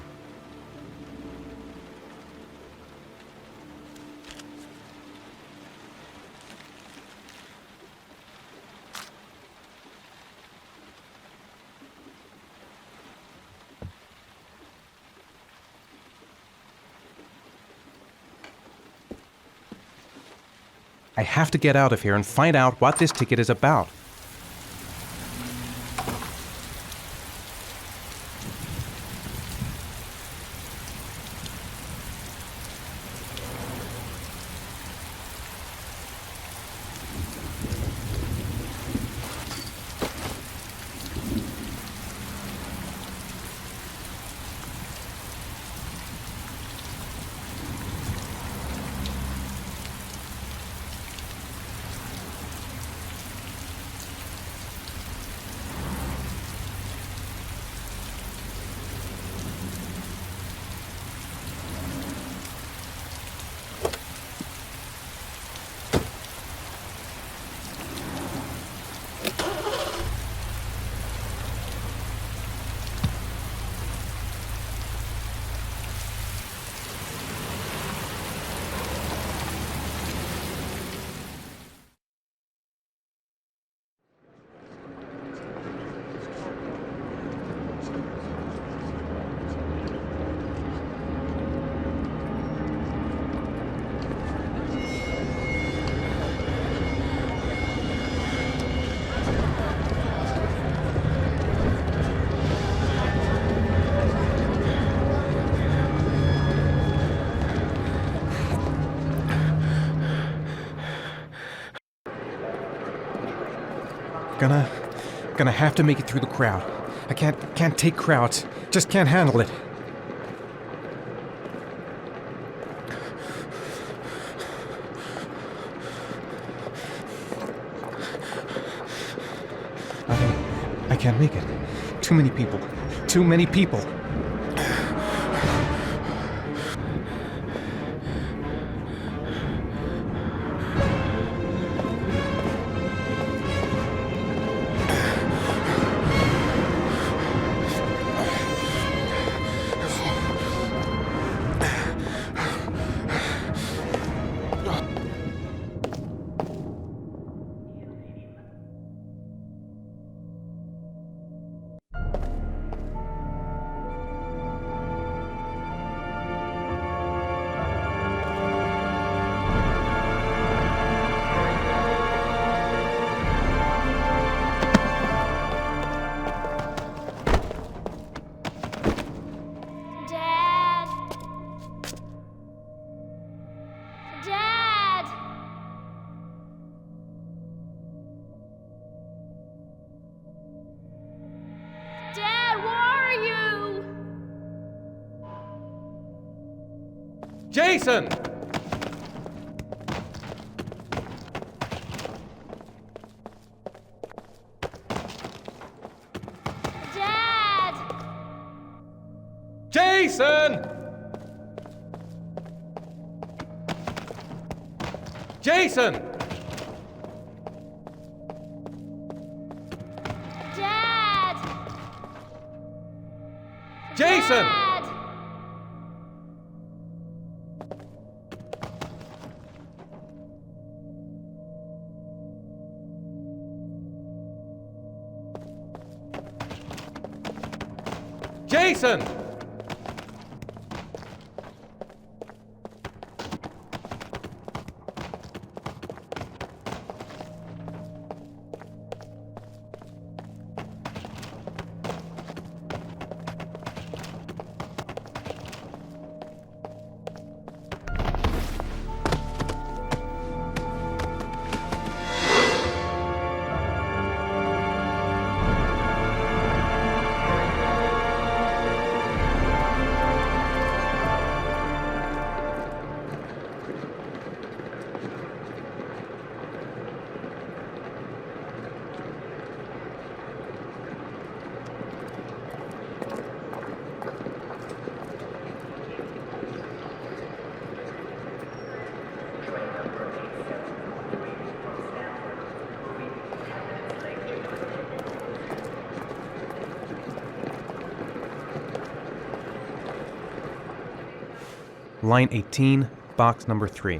I have to get out of here and find out what this ticket is about. Gonna have to make it through the crowd. I can't take crowds. Just can't handle it. I can't make it. Too many people. Too many people. Jason! Dad! Jason! Jason! Dad! Jason! Dad! Jason! Line 18, box number 3.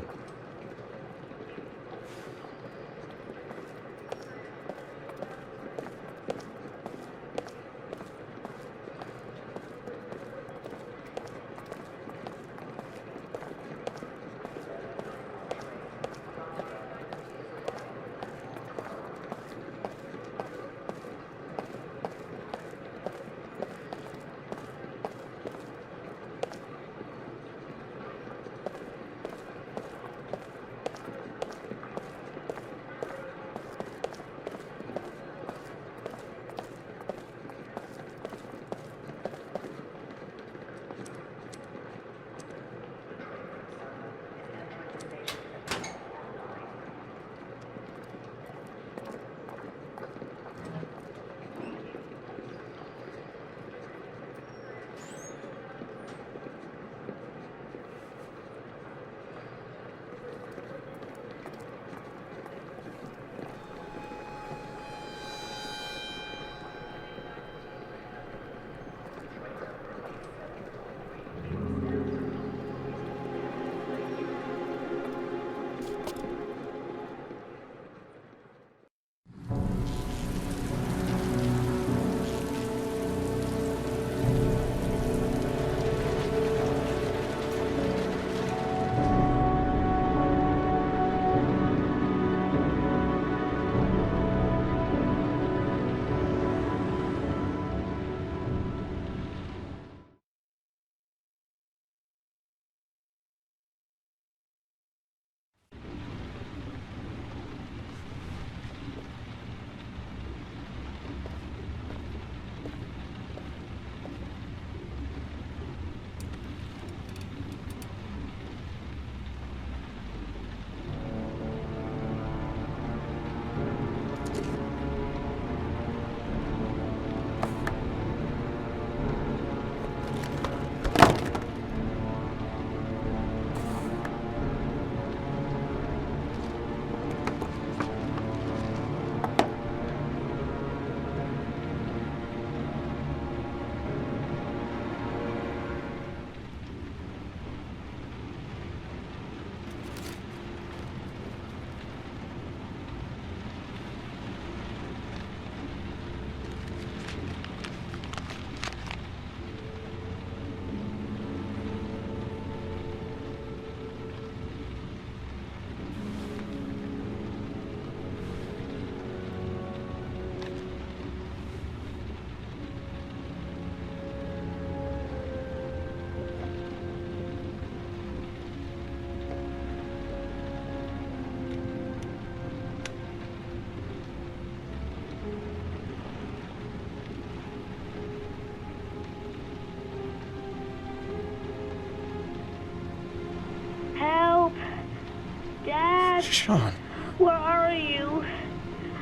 Sean. Where are you?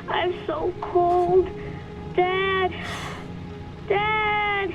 I'm so cold. Dad! Dad!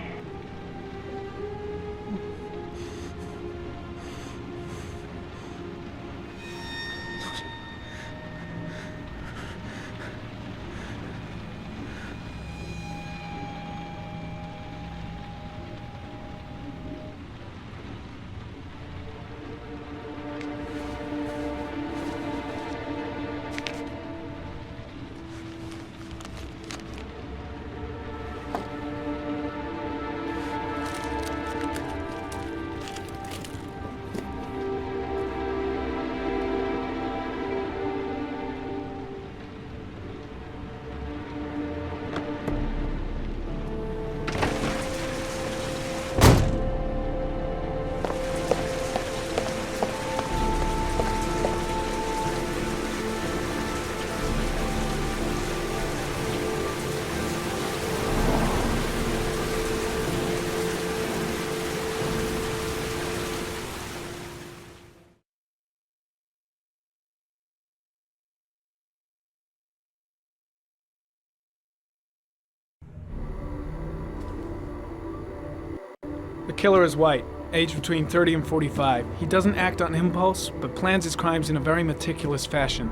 The killer is white, aged between 30 and 45. He doesn't act on impulse, but plans his crimes in a very meticulous fashion.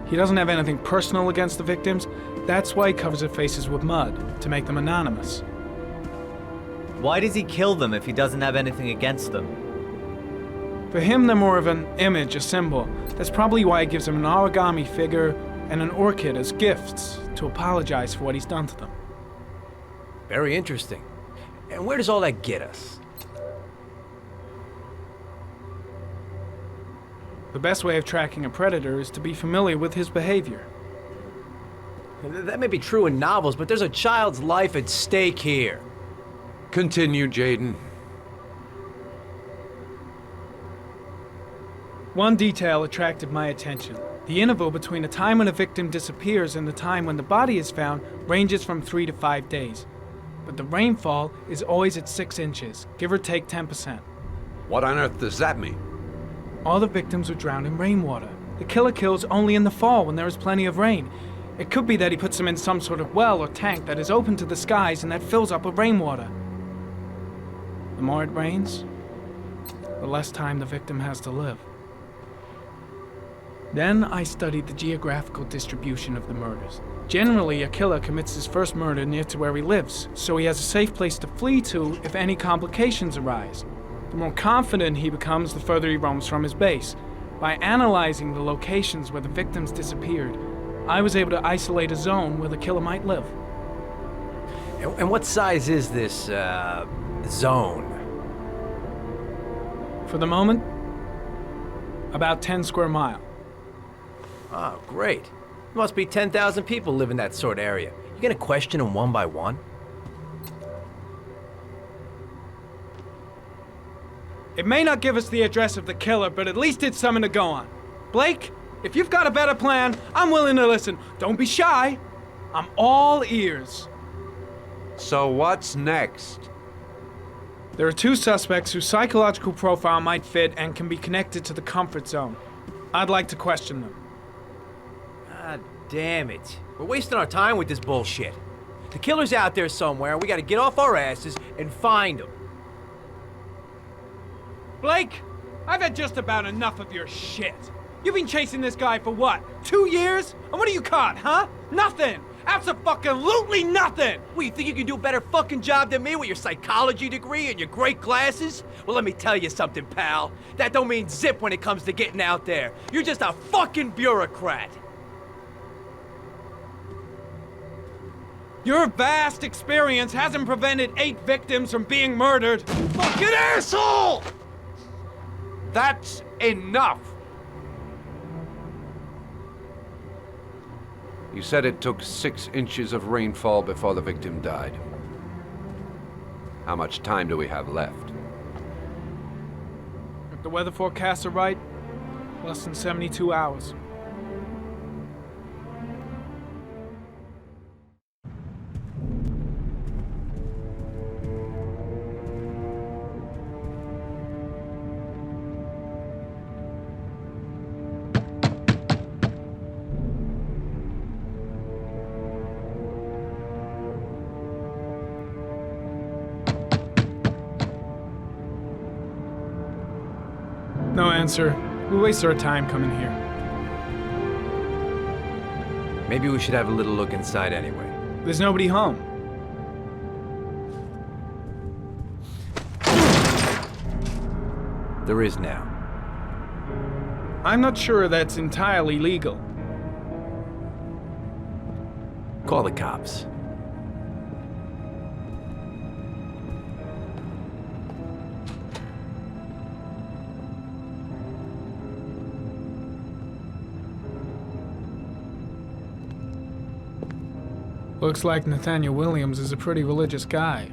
He doesn't have anything personal against the victims. That's why he covers their faces with mud, to make them anonymous. Why does he kill them if he doesn't have anything against them? For him, they're more of an image, a symbol. That's probably why he gives them an origami figure and an orchid as gifts to apologize for what he's done to them. Very interesting. And where does all that get us? The best way of tracking a predator is to be familiar with his behavior. That may be true in novels, but there's a child's life at stake here. Continue, Jaden. One detail attracted my attention. The interval between the time when a victim disappears and the time when the body is found ranges from 3 to 5 days. But the rainfall is always at 6 inches, give or take 10%. What on earth does that mean? All the victims were drowned in rainwater. The killer kills only in the fall when there is plenty of rain. It could be that he puts them in some sort of well or tank that is open to the skies and that fills up with rainwater. The more it rains, the less time the victim has to live. Then I studied the geographical distribution of the murders. Generally, a killer commits his first murder near to where he lives, so he has a safe place to flee to if any complications arise. The more confident he becomes, the further he roams from his base. By analyzing the locations where the victims disappeared, I was able to isolate a zone where the killer might live. And what size is this, zone? For the moment, about 10 square miles. Oh, great. There must be 10,000 people live in that sort of area. You gonna question them one by one? It may not give us the address of the killer, but at least it's something to go on. Blake, if you've got a better plan, I'm willing to listen. Don't be shy. I'm all ears. So what's next? There are 2 suspects whose psychological profile might fit and can be connected to the comfort zone. I'd like to question them. God damn it. We're wasting our time with this bullshit. The killer's out there somewhere, and we gotta get off our asses and find him. Blake, I've had just about enough of your shit. You've been chasing this guy for what, 2 years? And what do you caught, huh? Nothing! Abso-fucking-lutely nothing! What, you think you can do a better fucking job than me with your psychology degree and your great glasses? Well, let me tell you something, pal. That don't mean zip when it comes to getting out there. You're just a fucking bureaucrat. Your vast experience hasn't prevented 8 victims from being murdered. Fucking asshole! That's enough! You said it took 6 inches of rainfall before the victim died. How much time do we have left? If the weather forecasts are right, less than 72 hours. No answer. We waste our time coming here. Maybe we should have a little look inside anyway. There's nobody home. There is now. I'm not sure that's entirely legal. Call the cops. Looks like Nathaniel Williams is a pretty religious guy.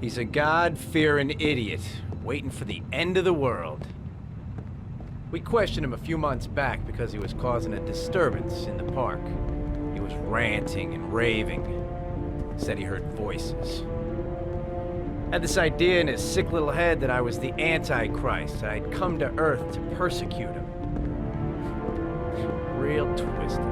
He's a God-fearing idiot, waiting for the end of the world. We questioned him a few months back because he was causing a disturbance in the park. He was ranting and raving. Said he heard voices. Had this idea in his sick little head that I was the Antichrist. I'd come to Earth to persecute him. Real twisted.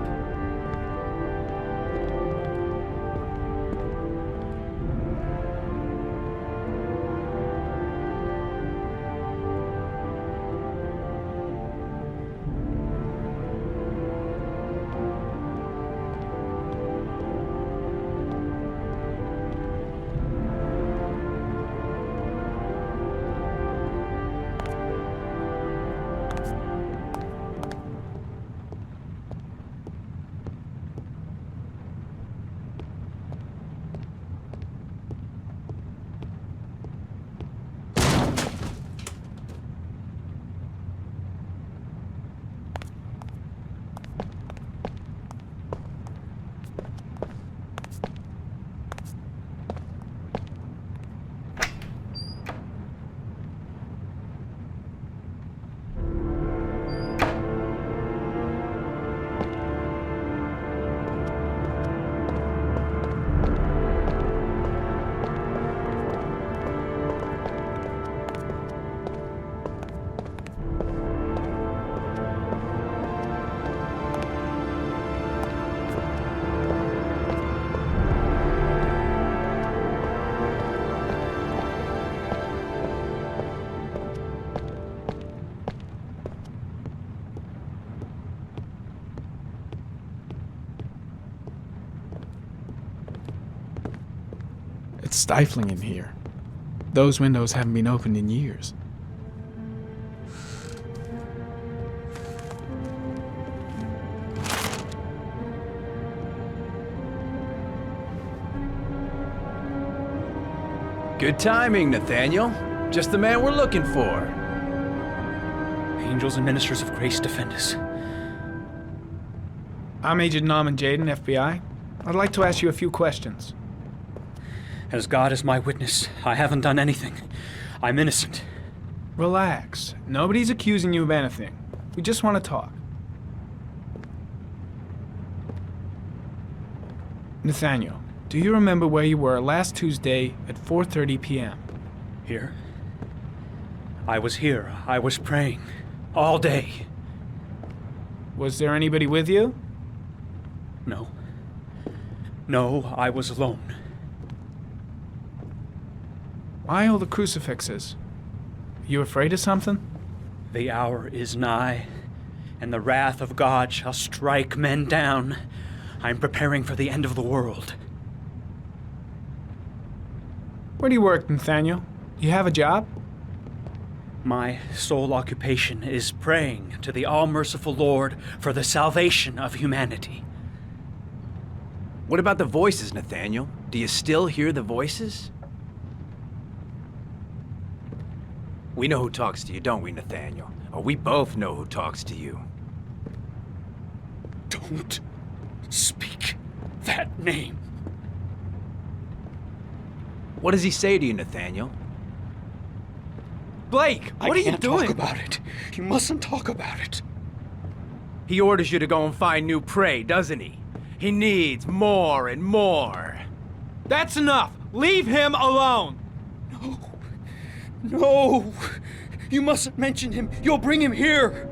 It's stifling in here. Those windows haven't been opened in years. Good timing, Nathaniel. Just the man we're looking for. Angels and ministers of grace defend us. I'm Agent Norman Jaden, FBI. I'd like to ask you a few questions. As God is my witness, I haven't done anything. I'm innocent. Relax. Nobody's accusing you of anything. We just want to talk. Nathaniel, do you remember where you were last Tuesday at 4:30 p.m.? Here? I was here. I was praying. All day. Was there anybody with you? No. No, I was alone. Why all the crucifixes? You afraid of something? The hour is nigh, and the wrath of God shall strike men down. I'm preparing for the end of the world. Where do you work, Nathaniel? Do you have a job? My sole occupation is praying to the all-merciful Lord for the salvation of humanity. What about the voices, Nathaniel? Do you still hear the voices? We know who talks to you, don't we, Nathaniel? Or we both know who talks to you. Don't speak that name. What does he say to you, Nathaniel? Blake, what are you doing? I can't talk about it. You mustn't talk about it. He orders you to go and find new prey, doesn't he? He needs more and more. That's enough! Leave him alone! No. No! You mustn't mention him. You'll bring him here.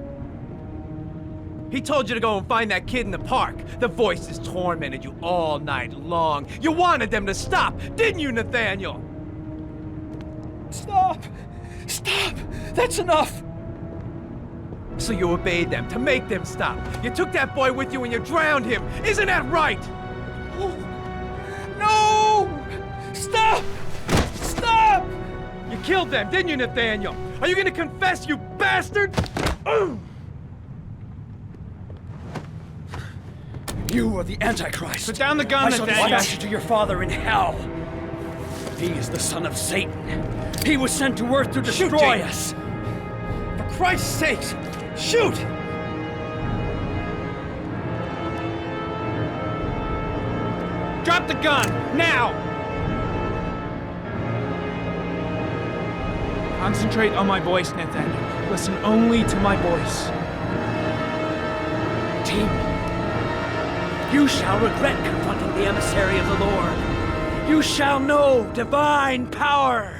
He told you to go and find that kid in the park. The voices tormented you all night long. You wanted them to stop, didn't you, Nathaniel? Stop! Stop! That's enough! So you obeyed them to make them stop. You took that boy with you and you drowned him. Isn't that right? No! Stop! Stop! You killed them, didn't you, Nathaniel? Are you gonna confess, you bastard? You are the Antichrist. Put down the gun, I shall Nathaniel. dispatch you to your father in hell. He is the son of Satan. He was sent to Earth to destroy us. For Christ's sake, shoot! Drop the gun, now! Concentrate on my voice, Nathaniel. Listen only to my voice. Team, you shall regret confronting the emissary of the Lord. You shall know divine power.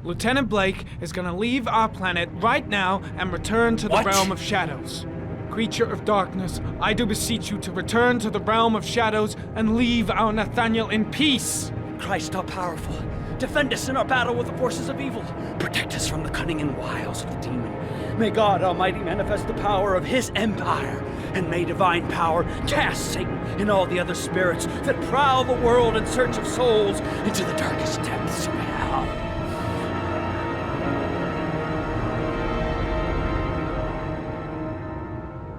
Lieutenant Blake is gonna leave our planet right now and return to the What? realm of shadows. Creature of darkness, I do beseech you to return to the realm of shadows and leave our Nathaniel in peace. Christ all powerful, defend us in our battle with the forces of evil. Protect us from the cunning and wiles of the demon. May God Almighty manifest the power of His empire, and may divine power cast Satan and all the other spirits that prowl the world in search of souls into the darkest depths of hell.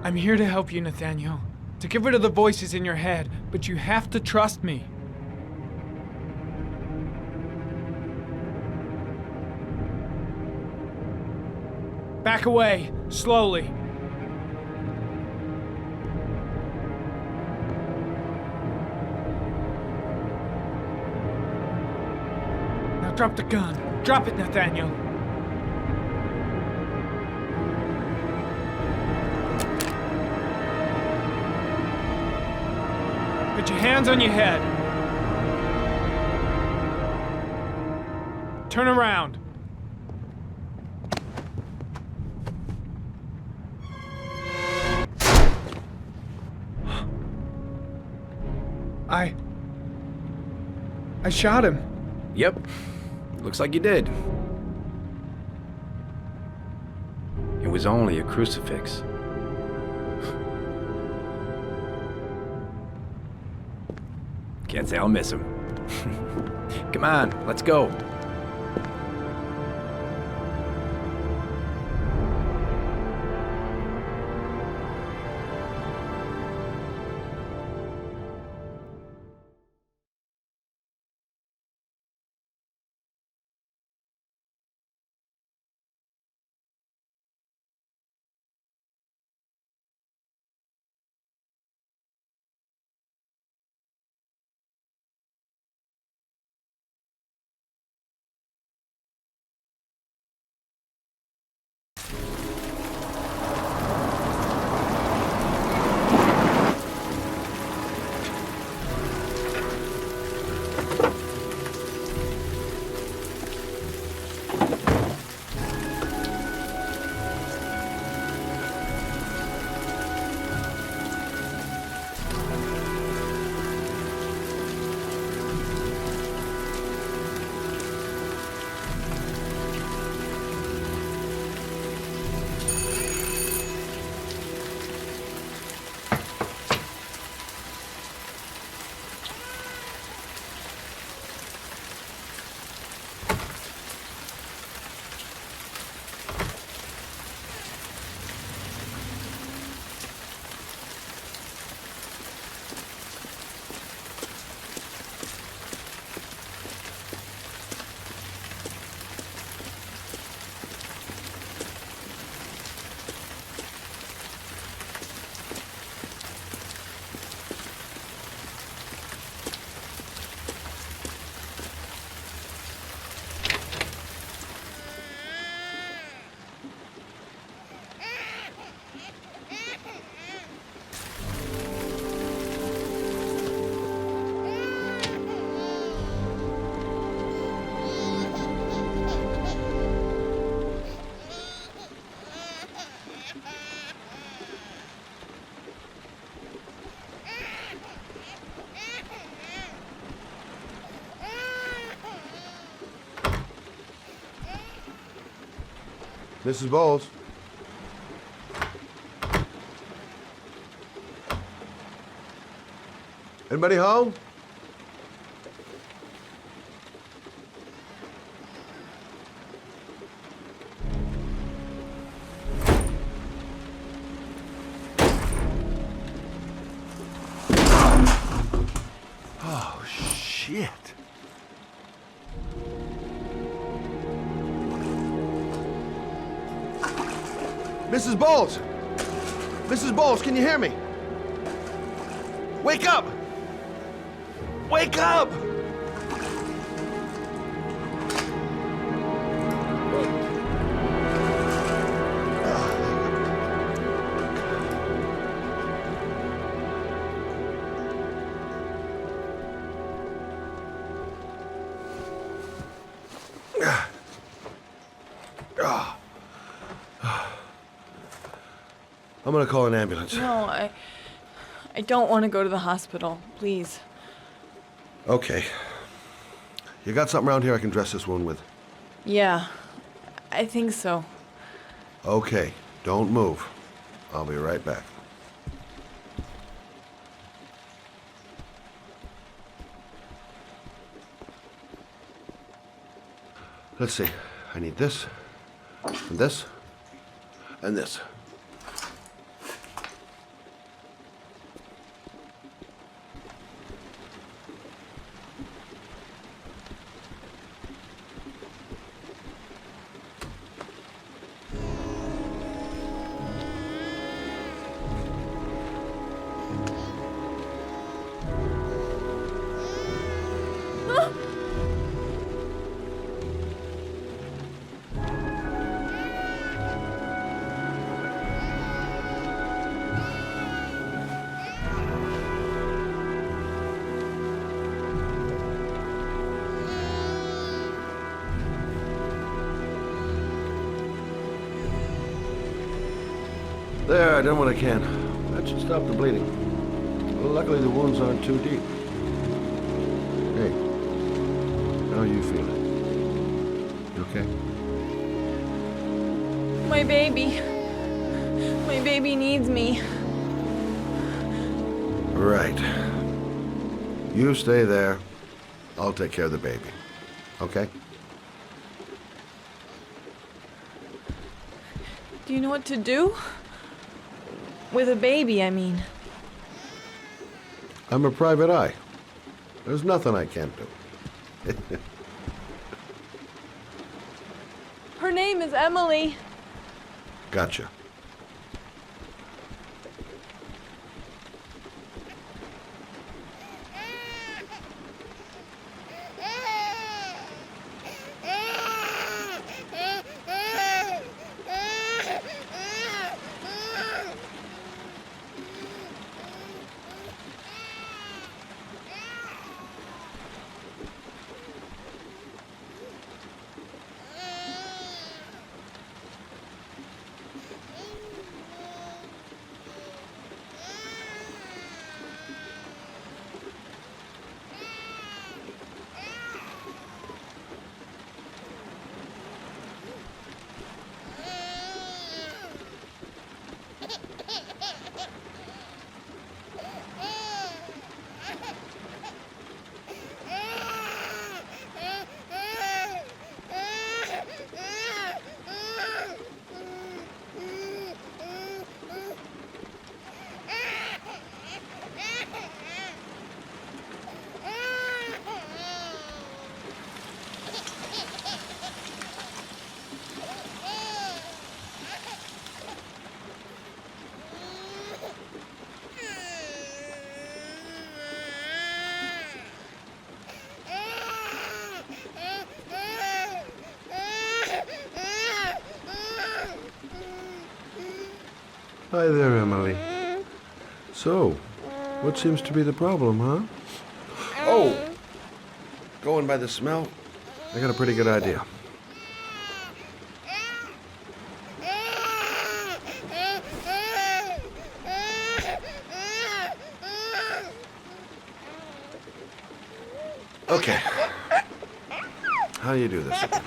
I'm here to help you, Nathaniel. To get rid of the voices in your head, but you have to trust me. Back away, slowly. Now drop the gun. Drop it, Nathaniel. Put your hands on your head. Turn around. I shot him. Yep. Looks like you did. It was only a crucifix. Can't say I'll miss him. Come on, let's go. Mrs. Bowles. Anybody home? Oh, shit. Mrs. Bowles! Mrs. Bowles, can you hear me? Wake up! Wake up! I'm gonna call an ambulance. No, I don't want to go to the hospital. Please. Okay. You got something around here I can dress this wound with? Yeah, I think so. Okay, don't move. I'll be right back. Let's see. I need this, and this, and this. There, I done what I can. That should stop the bleeding. Well, luckily the wounds aren't too deep. Hey, how are you feeling? You okay? My baby. My baby needs me. Right. You stay there. I'll take care of the baby. Okay? Do you know what to do? With a baby, I mean. I'm a private eye. There's nothing I can't do. Her name is Emily. Gotcha. Hi there, Emily. So, what seems to be the problem, huh? Oh! Going by the smell, I got a pretty good idea. Okay. How do you do this again?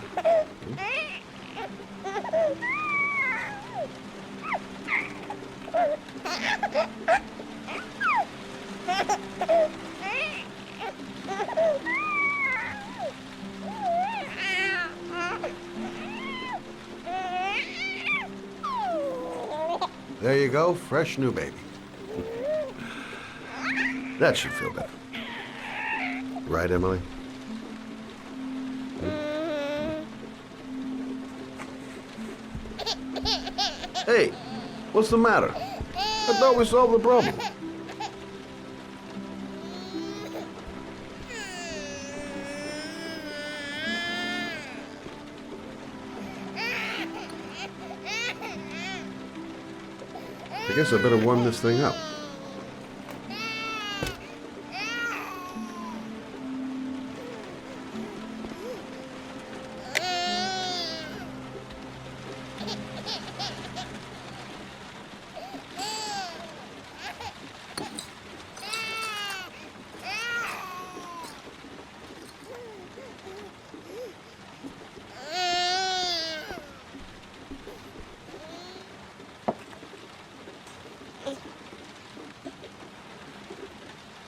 There you go, fresh new baby. That should feel better. Right, Emily? Hey, what's the matter? I thought we solved the problem. I guess I better warm this thing up.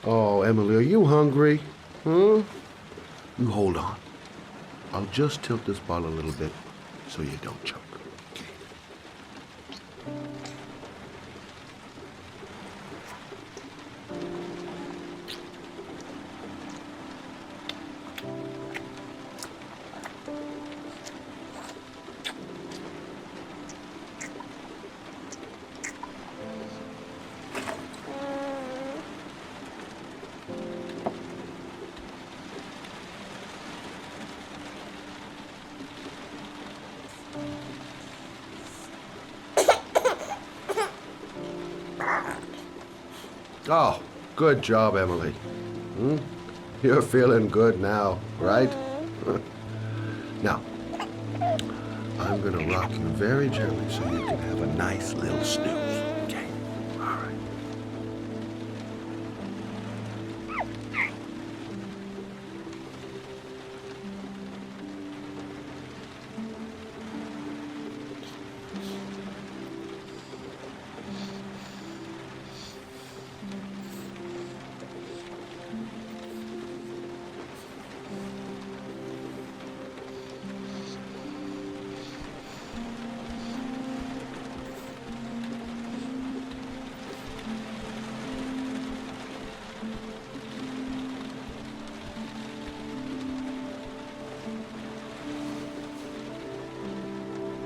Oh, Emily, are you hungry? Huh? You hold on. I'll just tilt this bottle a little bit so you don't choke. Oh, good job, Emily. You're feeling good now, right? Now, I'm gonna rock you very gently so you can have a nice little snooze, okay? All right.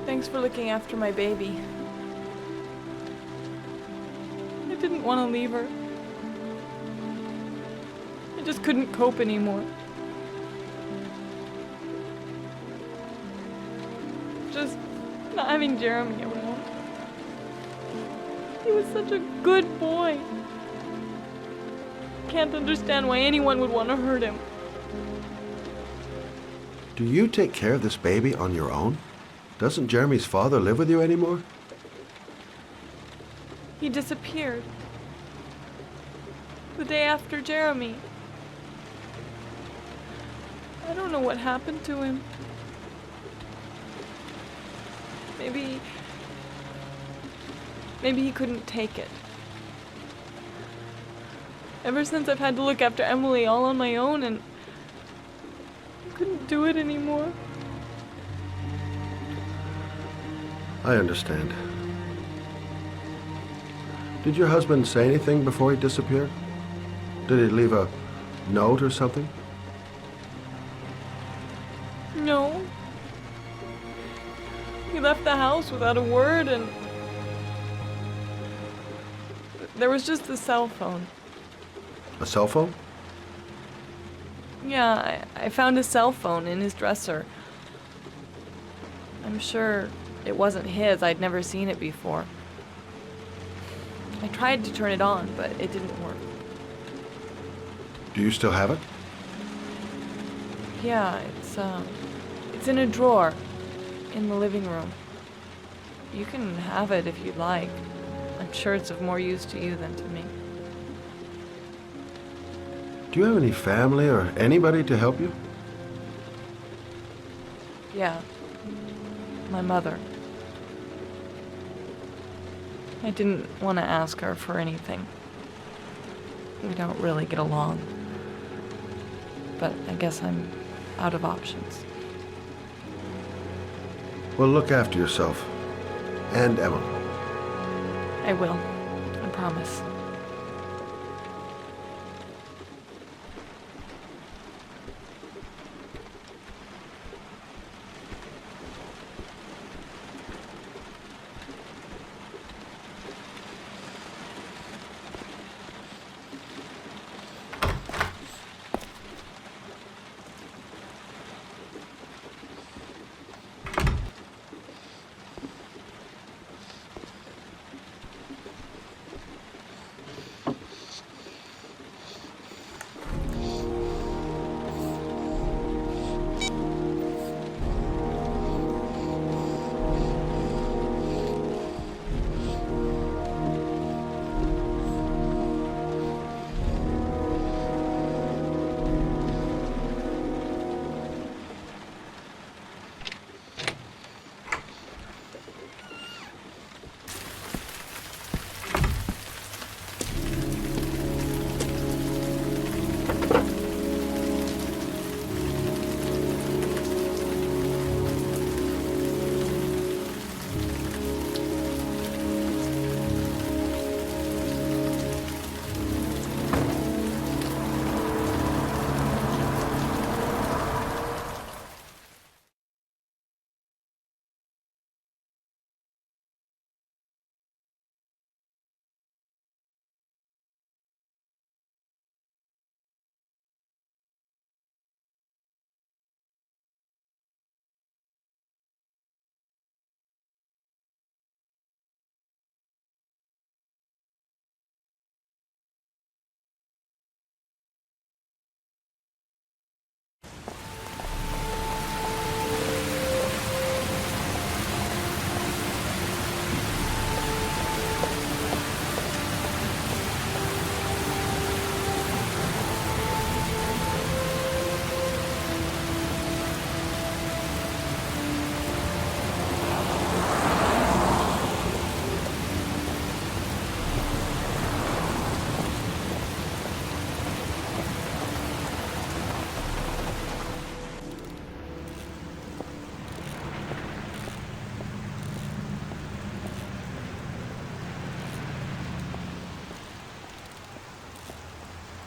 Thanks for looking after my baby. I didn't want to leave her. I just couldn't cope anymore. Just not having Jeremy around. He was such a good boy. Can't understand why anyone would want to hurt him. Do you take care of this baby on your own? Doesn't Jeremy's father live with you anymore? He disappeared. The day after Jeremy. I don't know what happened to him. Maybe he couldn't take it. Ever since I've had to look after Emily all on my own and I couldn't do it anymore. I understand. Did your husband say anything before he disappeared? Did he leave a note or something? No. He left the house without a word and there was just the cell phone. A cell phone? Yeah, I found a cell phone in his dresser. I'm sure it wasn't his. I'd never seen it before. I tried to turn it on, but it didn't work. Do you still have it? Yeah, it's in a drawer in the living room. You can have it if you'd like. I'm sure it's of more use to you than to me. Do you have any family or anybody to help you? Yeah. My mother. I didn't want to ask her for anything. We don't really get along. But I guess I'm out of options. Well, look after yourself. And Emma. I will. I promise.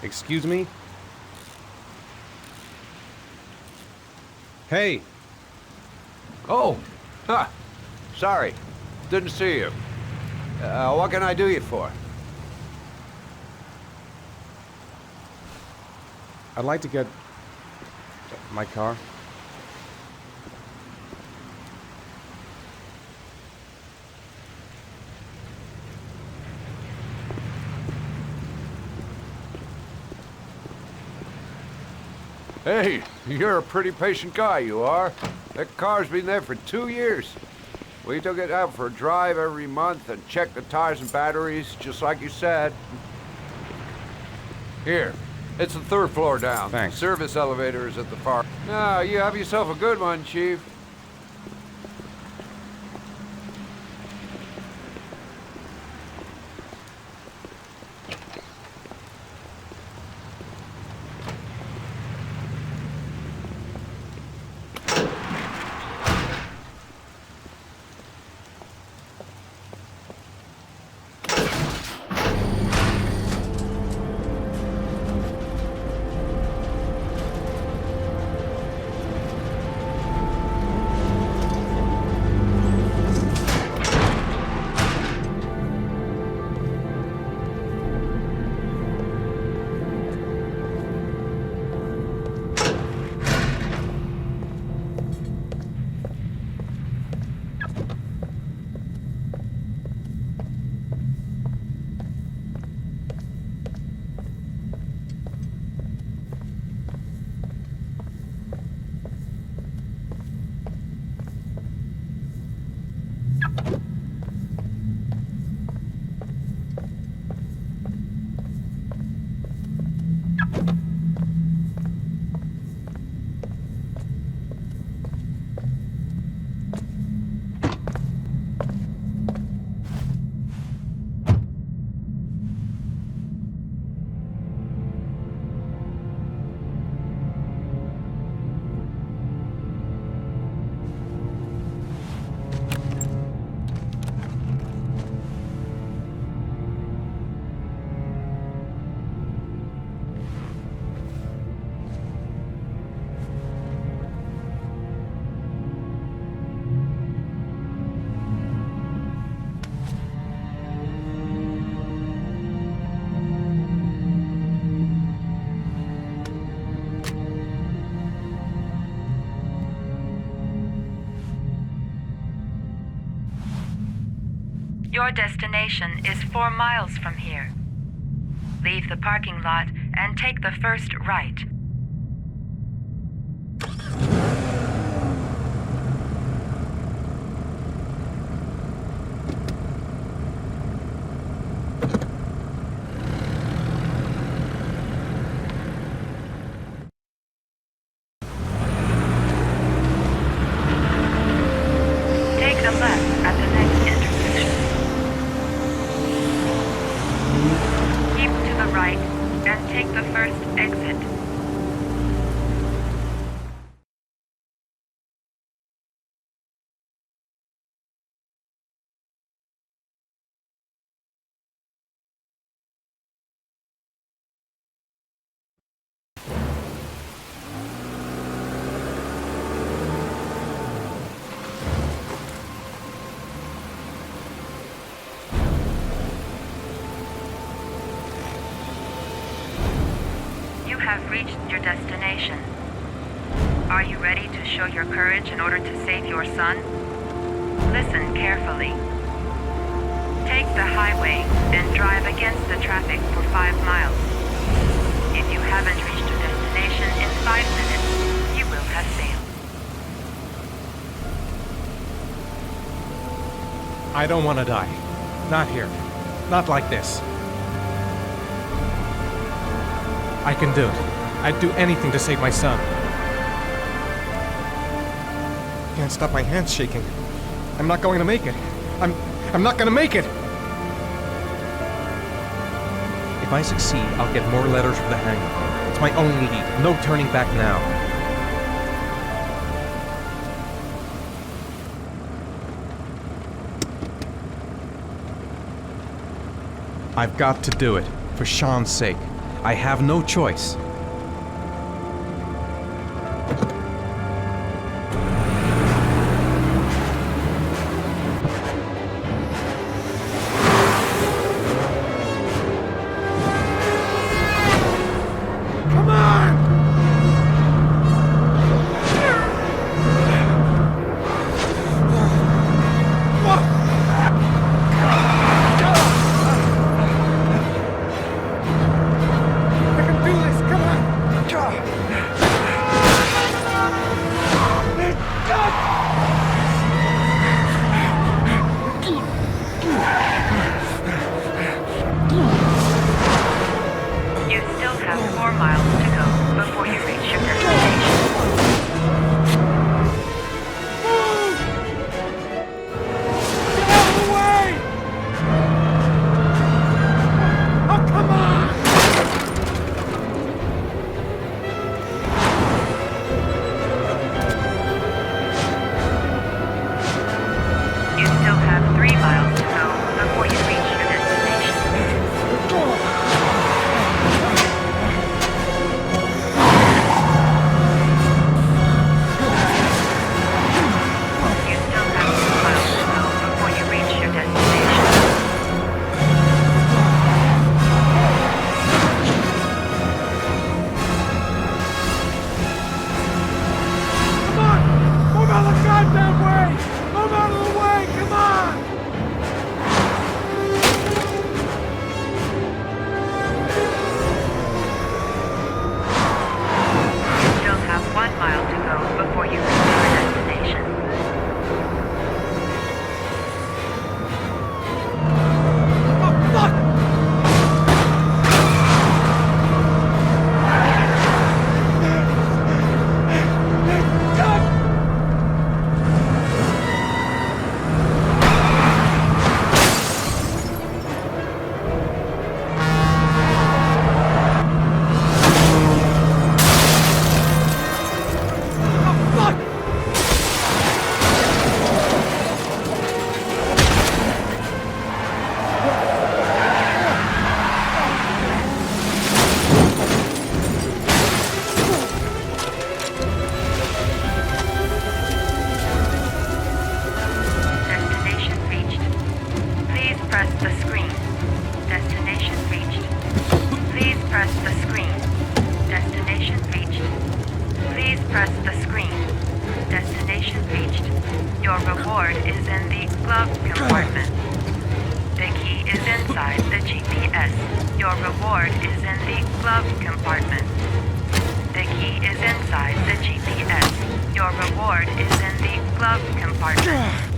Excuse me? Hey! Oh! Huh. Sorry. Didn't see you. What can I do you for? I'd like to get my car. Hey, you're a pretty patient guy, you are. That car's been there for 2 years. We took it out for a drive every month and checked the tires and batteries, just like you said. Here, it's the 3rd floor down. Thanks. Service elevator is at the far. Now, you have yourself a good one, Chief. Your destination is 4 miles from here. Leave the parking lot and take the first right. Take a left at the next intersection. Keep to the right and take the first exit. You have reached your destination. Are you ready to show your courage in order to save your son? Listen carefully. Take the highway and drive against the traffic for 5 miles. If you haven't reached your destination in 5 minutes, you will have failed. I don't want to die. Not here. Not like this. I can do it. I'd do anything to save my son. Can't stop my hands shaking. I'm not going to make it. I'm not going to make it! If I succeed, I'll get more letters from the hangar. It's my only lead. No turning back now. I've got to do it. For Sean's sake. I have no choice. You still have 4 miles to go before you reach your destination. You still have 3 miles to go before you reach your destination. You still have 2 miles to go before you reach your destination. Come on! Move out of the goddamn way! Move out of the way! Come on! You still have 1 mile to go before you reach your destination. Destination reached. Please press the screen. Destination reached. Please press the screen. Destination reached. Please press the screen. Destination reached. Your reward is in the glove compartment. The key is inside the GPS. Your reward is in the glove compartment. The key is inside the GPS. Your reward is in the glove compartment.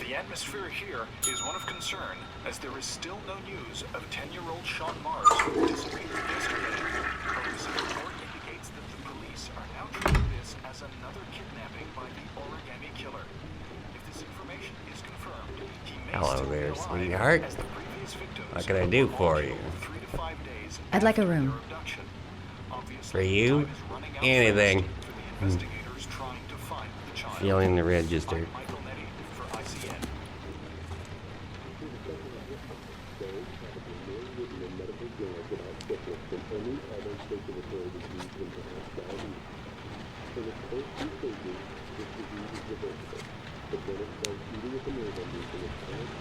The atmosphere here is one of concern, as there is still no news of 10-year-old Sean Mars who disappeared yesterday. A recent report indicates that the police are now treating this as another kidnapping by the Origami Killer. If this information is confirmed, he may Hello still there, be alive, sweetheart. as the previous victims What can I do for you? 3 to 5 days I'd like a room. For you? Anything. Feeling the register.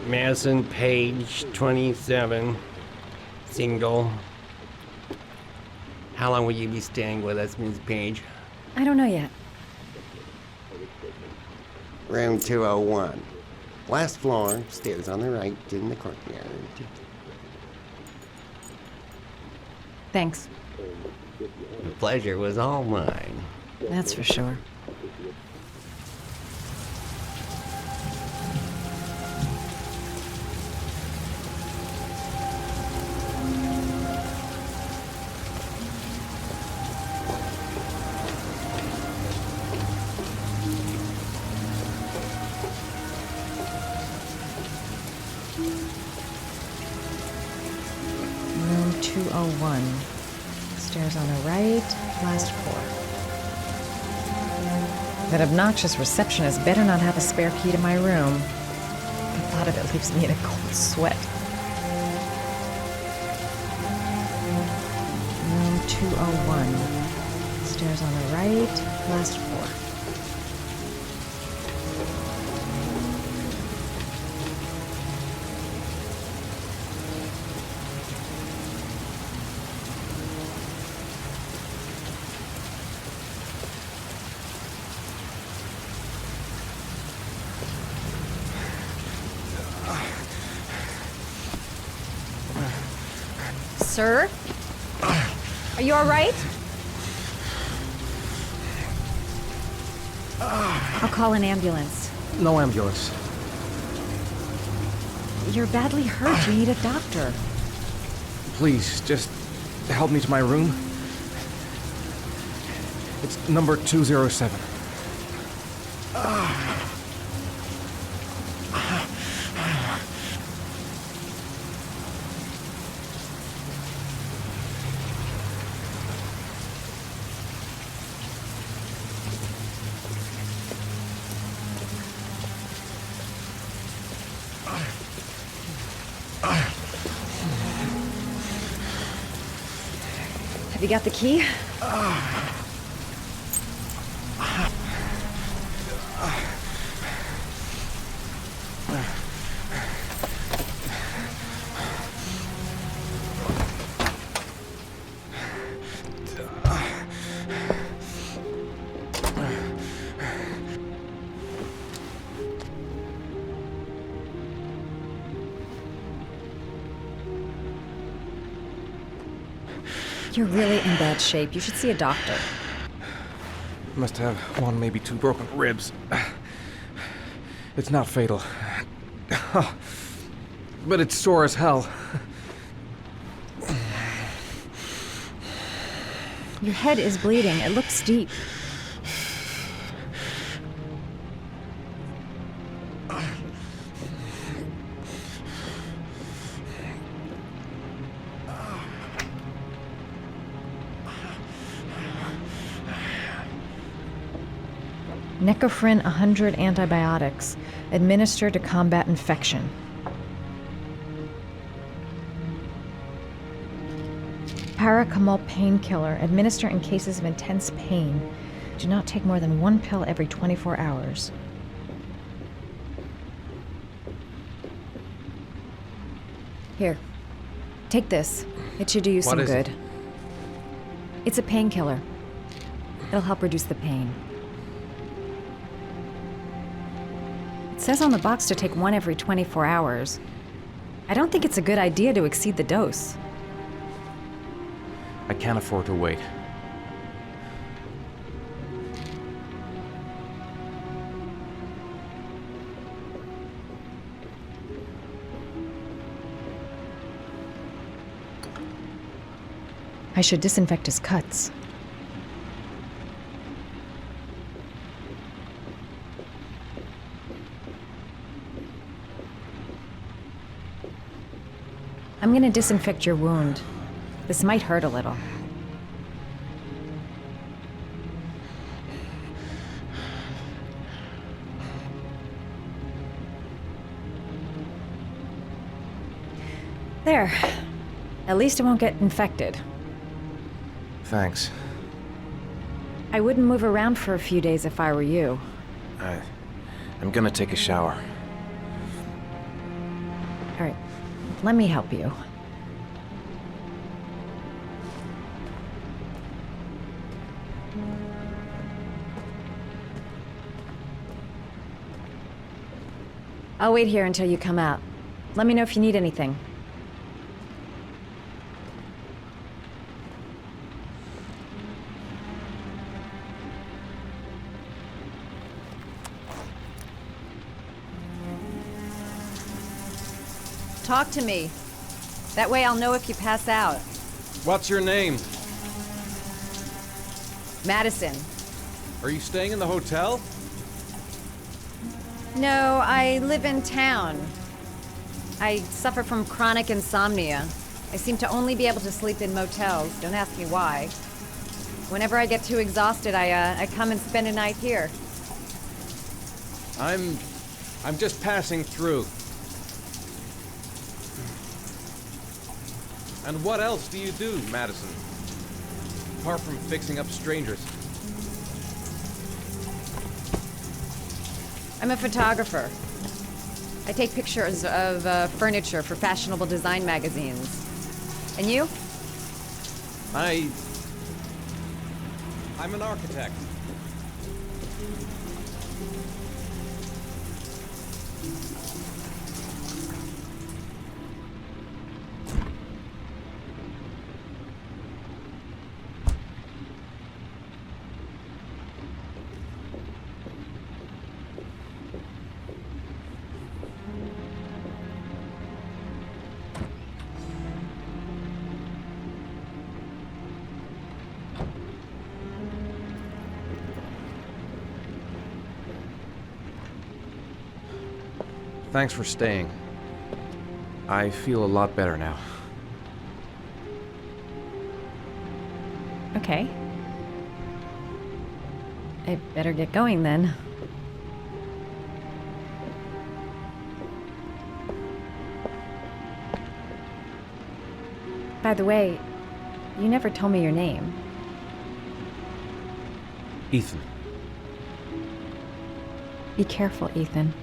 Madison, page 27, single. How long will you be staying with us, Ms. Page? I don't know yet. Room 201. Last floor, stairs on the right, in the courtyard. Thanks. The pleasure was all mine. That's for sure. Room 201. Stairs on the right, last floor. That obnoxious receptionist better not have a spare key to my room. The thought of it leaves me in a cold sweat. Room 201. Stairs on the right, last floor. Sir? Are you all right? I'll call an ambulance. No ambulance. You're badly hurt. You need a doctor. Please, just help me to my room. It's number 207. Have you got the key? You're really in bad shape. You should see a doctor. Must have one, maybe two broken ribs. It's not fatal. But it's sore as hell. Your head is bleeding. It looks deep. Necophren 100 antibiotics, administered to combat infection. Paracetamol painkiller, administer in cases of intense pain. Do not take more than one pill every 24 hours. Here, take this. It should do you some good. It's a painkiller. It'll help reduce the pain. It says on the box to take one every 24 hours. I don't think it's a good idea to exceed the dose. I can't afford to wait. I should disinfect his cuts. I'm gonna disinfect your wound. This might hurt a little. There. At least it won't get infected. Thanks. I wouldn't move around for a few days if I were you. I'm gonna take a shower. All right. Let me help you. I'll wait here until you come out. Let me know if you need anything. Talk to me. That way I'll know if you pass out. What's your name? Madison. Are you staying in the hotel? No, I live in town. I suffer from chronic insomnia. I seem to only be able to sleep in motels. Don't ask me why. Whenever I get too exhausted, I come and spend a night here. I'm just passing through. And what else do you do, Madison? Apart from fixing up strangers. I'm a photographer. I take pictures of furniture for fashionable design magazines. And you? I'm an architect. Thanks for staying. I feel a lot better now. Okay. I better get going then. By the way, you never told me your name. Ethan. Be careful, Ethan.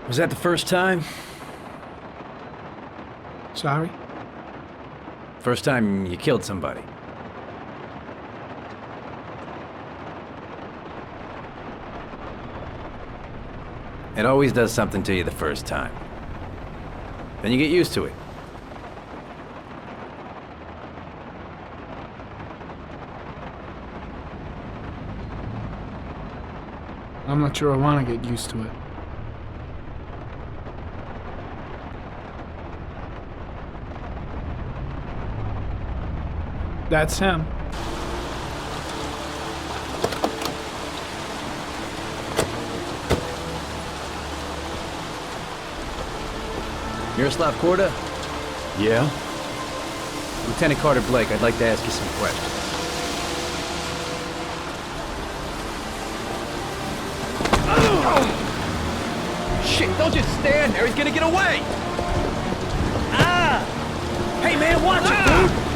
Was that the first time? Sorry? First time you killed somebody. It always does something to you the first time. Then you get used to it. I'm not sure I want to get used to it. That's him. Miroslav Korda? Yeah? Lieutenant Carter Blake, I'd like to ask you some questions. Shit, don't just stand there, he's gonna get away! Ah! Hey man, watch it, dude!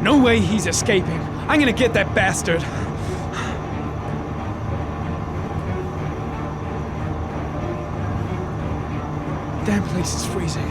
No way he's escaping. I'm gonna get that bastard. Damn place is freezing.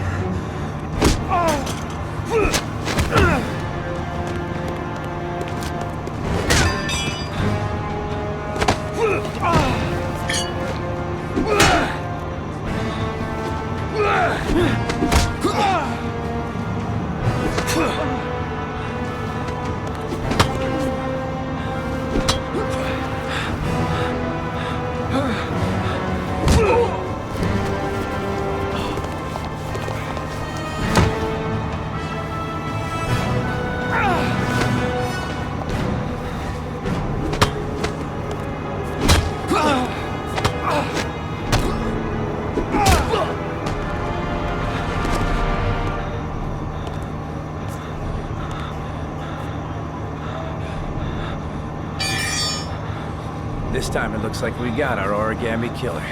This time it looks like we got our Origami Killer.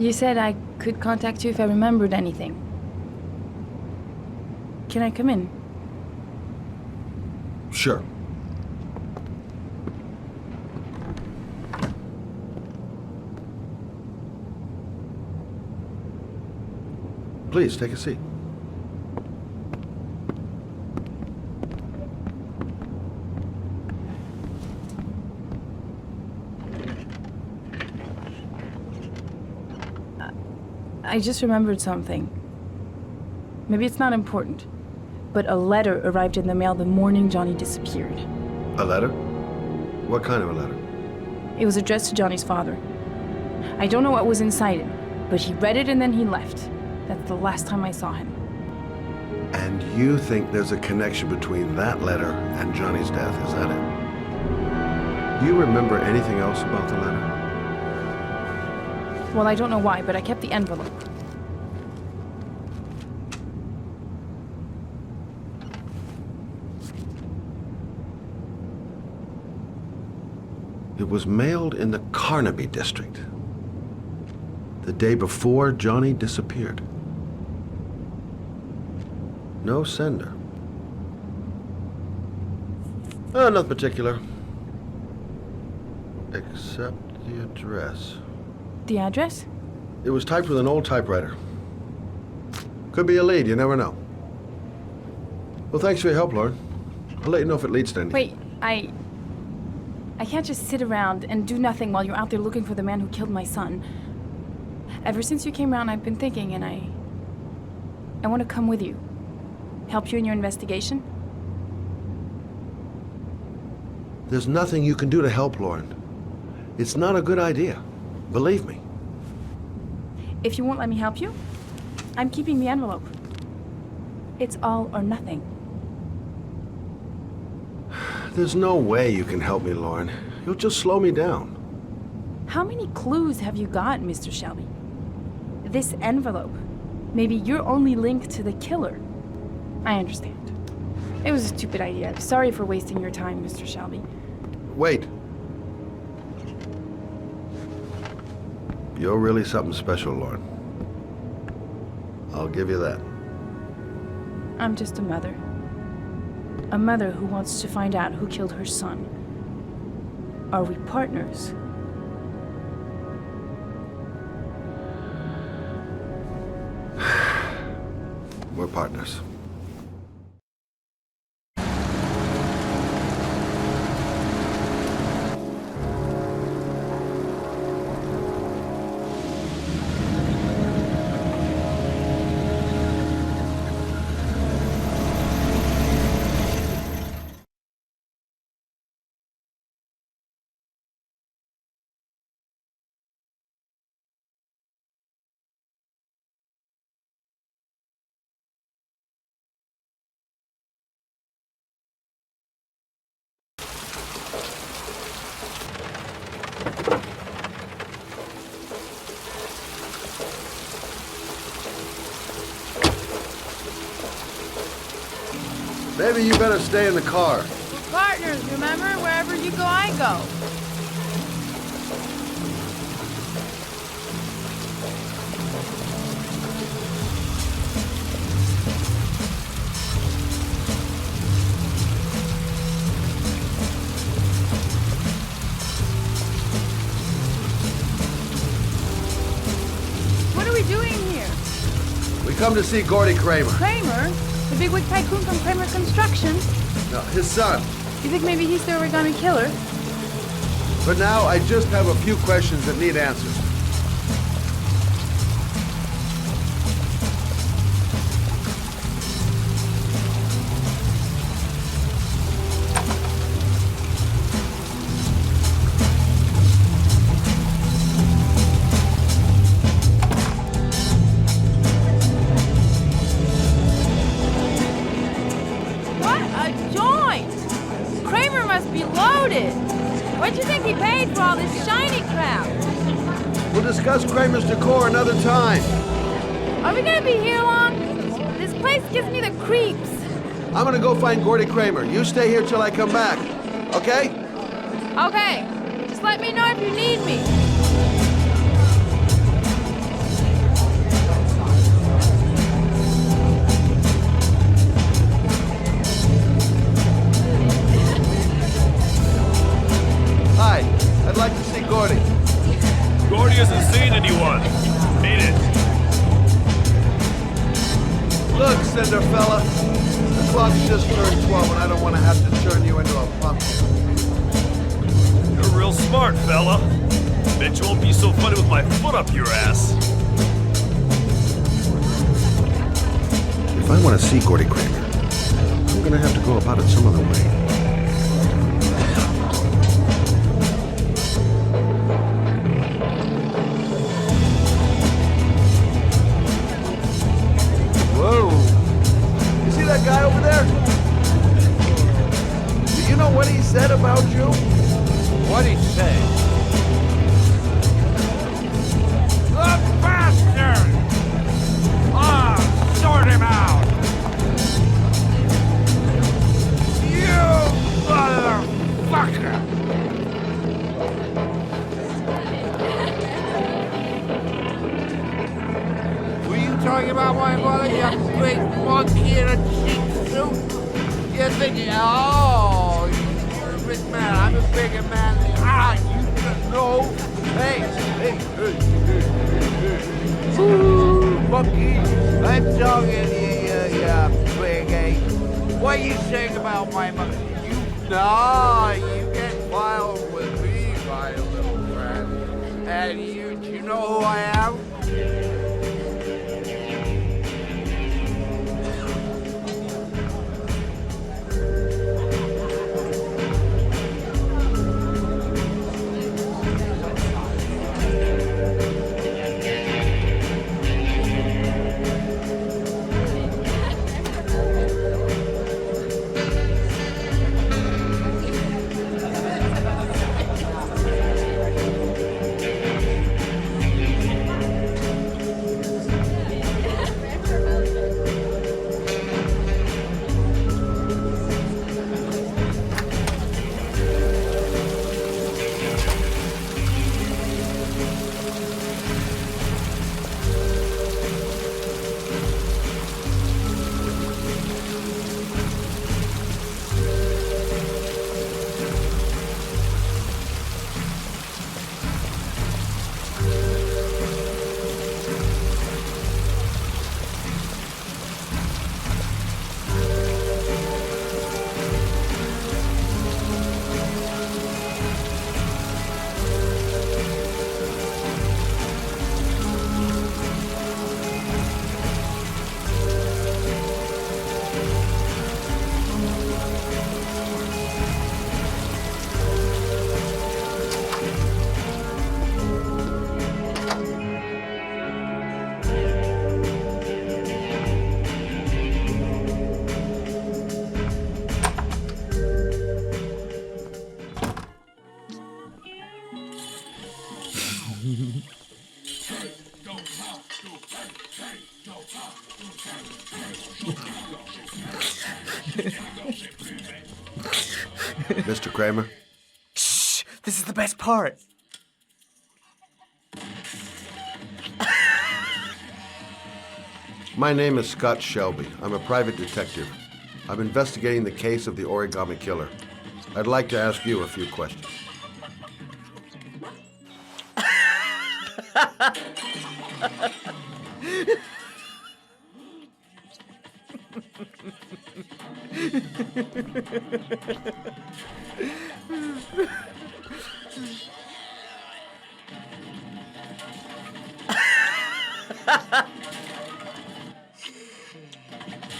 You said I could contact you if I remembered anything. Can I come in? Sure. Please, take a seat. I just remembered something. Maybe it's not important, but a letter arrived in the mail the morning Johnny disappeared. A letter? What kind of a letter? It was addressed to Johnny's father. I don't know what was inside it, but he read it and then he left. That's the last time I saw him. And you think there's a connection between that letter and Johnny's death, is that it? Do you remember anything else about the letter? Well, I don't know why, but I kept the envelope. It was mailed in the Carnaby district, the day before Johnny disappeared. No sender. Nothing particular, except the address. The address? It was typed with an old typewriter. Could be a lead, you never know. Well, thanks for your help, Lauren. I'll let you know if it leads to anything. Wait, I can't just sit around and do nothing while you're out there looking for the man who killed my son. Ever since you came around, I've been thinking, and I want to come with you. Help you in your investigation? There's nothing you can do to help, Lauren. It's not a good idea. Believe me. If you won't let me help you, I'm keeping the envelope. It's all or nothing. There's no way you can help me, Lauren. You'll just slow me down. How many clues have you got, Mr. Shelby? This envelope. Maybe your only link to the killer. I understand. It was a stupid idea. Sorry for wasting your time, Mr. Shelby. Wait. You're really something special, Lauren. I'll give you that. I'm just a mother. A mother who wants to find out who killed her son. Are we partners? We're partners. Maybe you better stay in the car. We're partners, remember? Wherever you go, I go. What are we doing here? We come to see Gordy Kramer. Kramer? The bigwig tycoon from Kramer Construction? No, his son. You think maybe he's the Origami Killer? But now I just have a few questions that need answers. What a joint! Kramer must be loaded. What do you think he paid for all this shiny crap? We'll discuss Kramer's decor another time. Are we gonna be here long? This place gives me the creeps. I'm gonna go find Gordy Kramer. You stay here till I come back. Okay? Okay, just let me know if you need me. clock's just turned 12 and I don't want to have to turn you into a pumpkin. You're real smart, fella. Bet you won't be so funny with my foot up your ass. If I want to see Gordy Kramer, I'm gonna have to go about it some other way. Whoa! You see that guy over there? Do you know what he said about you? What'd he say? The bastard! Ah, sort him out! You motherfucker! Were you talking about my mother, you big monkey in a cheap suit? You're thinking, oh, you're a big man, I'm a bigger man. Ah, you just know. Hey, hey, hey, hey, hey. Ooh, monkey, I'm talking to you, you big ape. What are you saying about my mother? Nah, you get wild with me, my little friend. And you know who I am? Mr. Kramer? Shh! This is the best part. My name is Scott Shelby. I'm a private detective. I'm investigating the case of the Origami Killer. I'd like to ask you a few questions.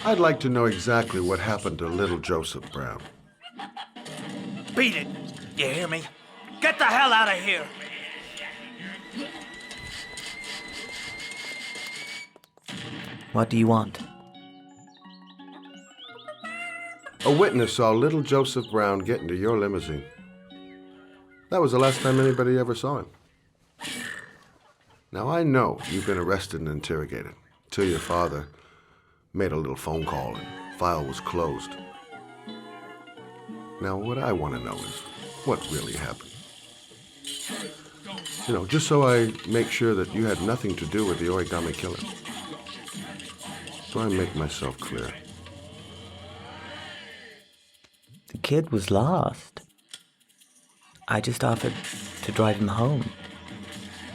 I'd like to know exactly what happened to little Joseph Brown. Beat it! You hear me? Get the hell out of here! What do you want? A witness saw little Joseph Brown get into your limousine. That was the last time anybody ever saw him. Now, I know you've been arrested and interrogated till your father made a little phone call and file was closed. Now, what I want to know is what really happened. You know, just so I make sure that you had nothing to do with the Origami Killer. So I make myself clear. The kid was lost. I just offered to drive him home.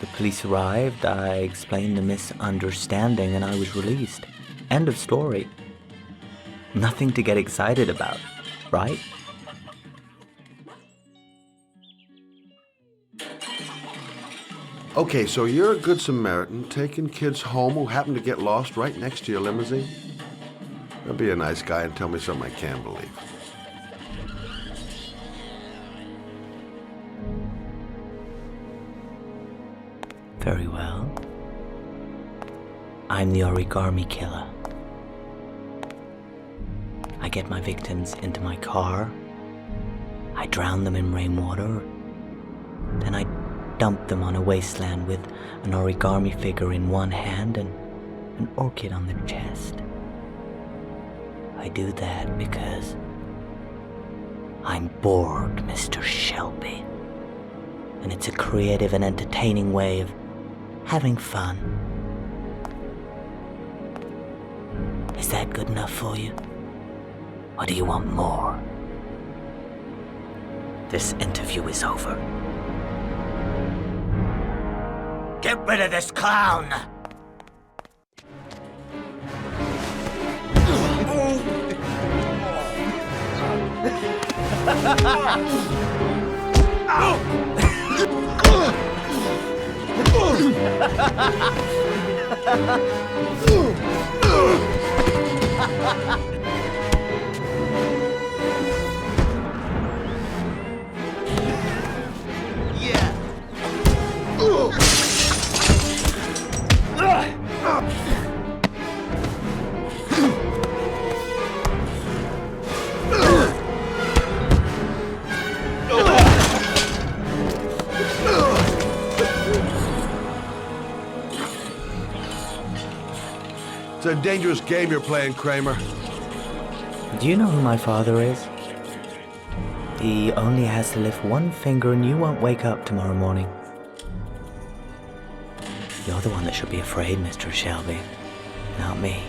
The police arrived, I explained the misunderstanding, and I was released. End of story. Nothing to get excited about, right? Okay, so you're a good Samaritan taking kids home who happen to get lost right next to your limousine? Now be a nice guy and tell me something I can't believe. Very well. I'm the Origami Killer. I get my victims into my car, I drown them in rainwater, then I dump them on a wasteland with an origami figure in one hand and an orchid on their chest. I do that because I'm bored, Mr. Shelby. And it's a creative and entertaining way of having fun. Is that good enough for you? Or do you want more? This interview is over. Get rid of this clown! It's a dangerous game you're playing, Kramer. Do you know who my father is? He only has to lift one finger and you won't wake up tomorrow morning. You're the one that should be afraid, Mr. Shelby, not me.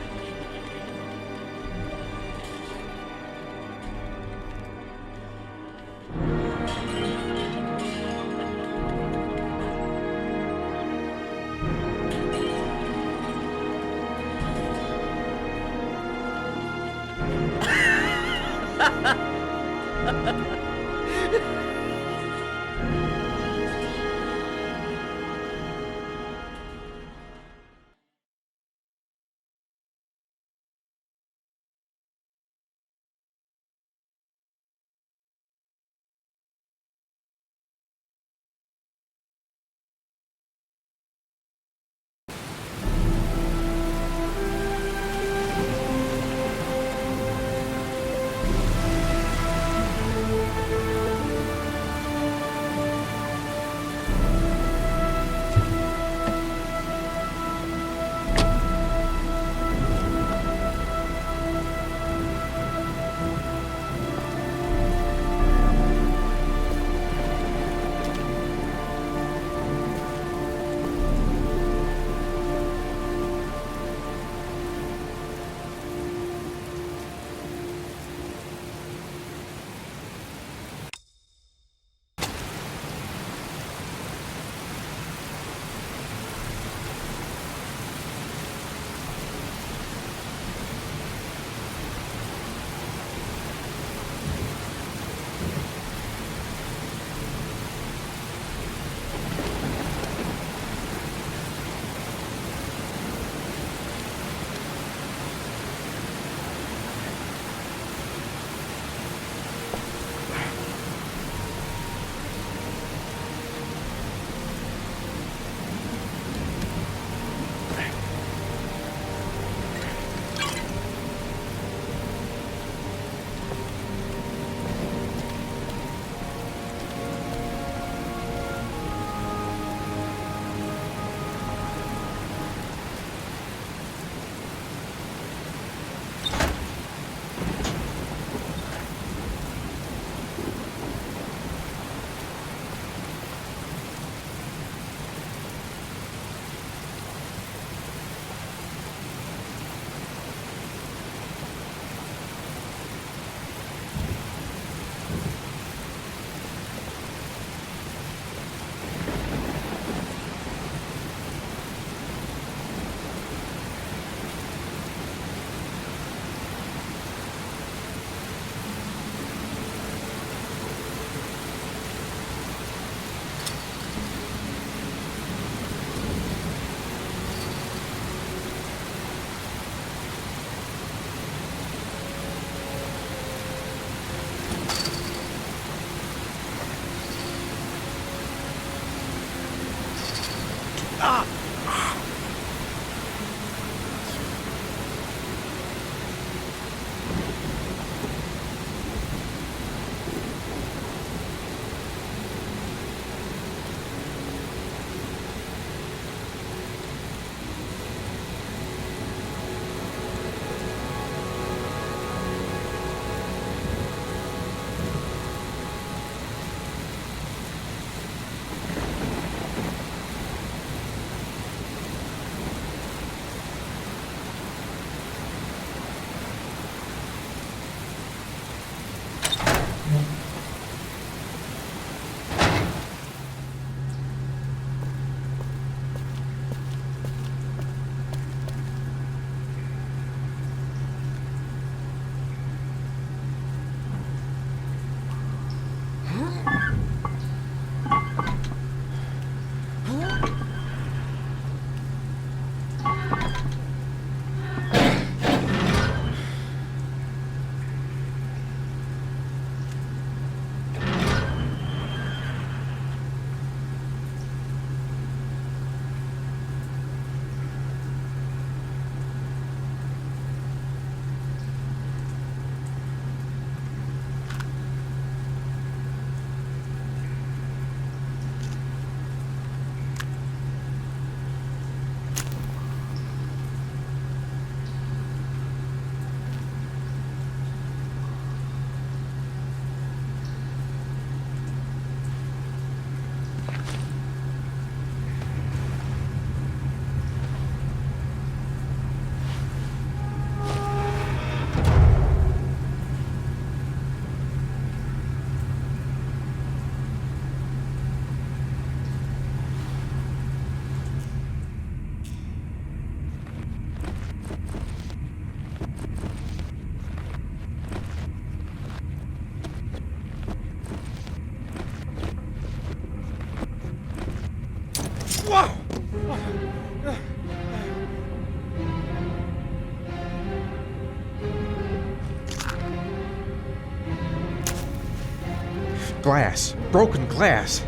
Glass. Broken glass.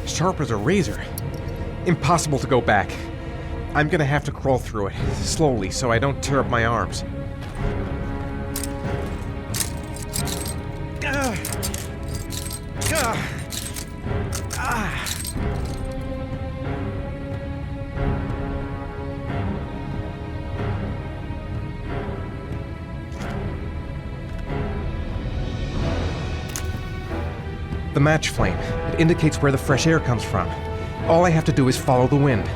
Sharp as a razor. Impossible to go back. I'm gonna have to crawl through it, slowly, so I don't tear up my arms. The match flame. It indicates where the fresh air comes from. All I have to do is follow the wind.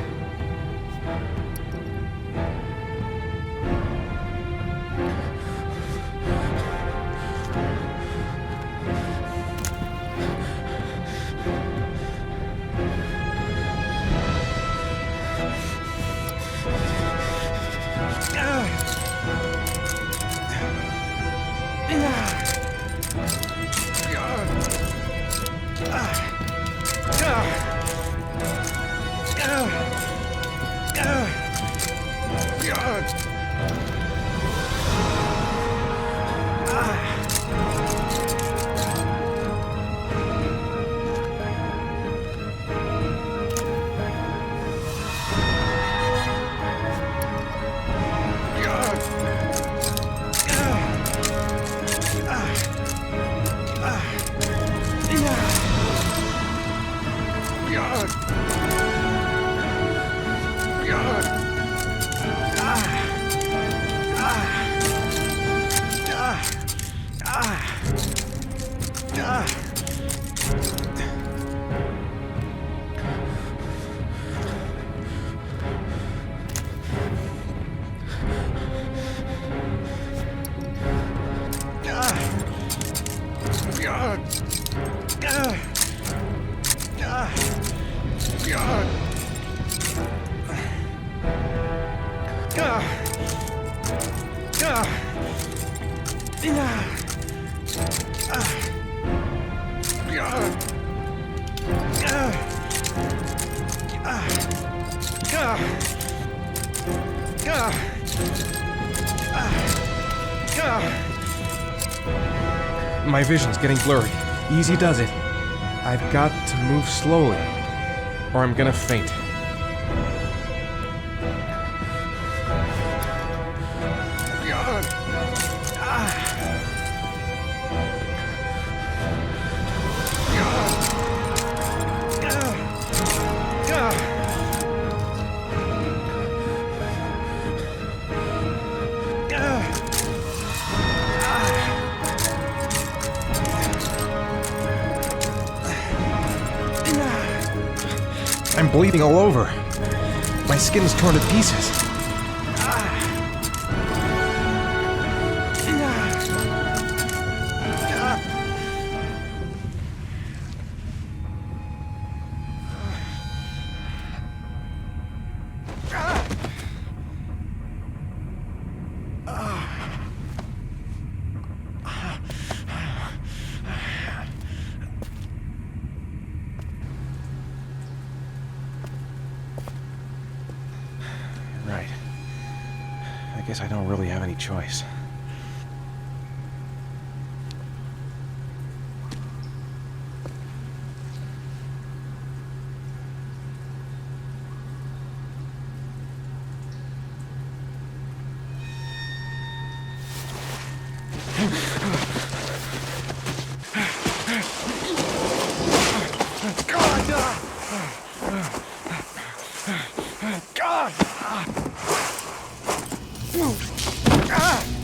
My vision's getting blurry. Easy does it. I've got to move slowly, or I'm gonna faint. I'm bleeding all over. My skin's torn to pieces. Right. I guess I don't really have any choice. God!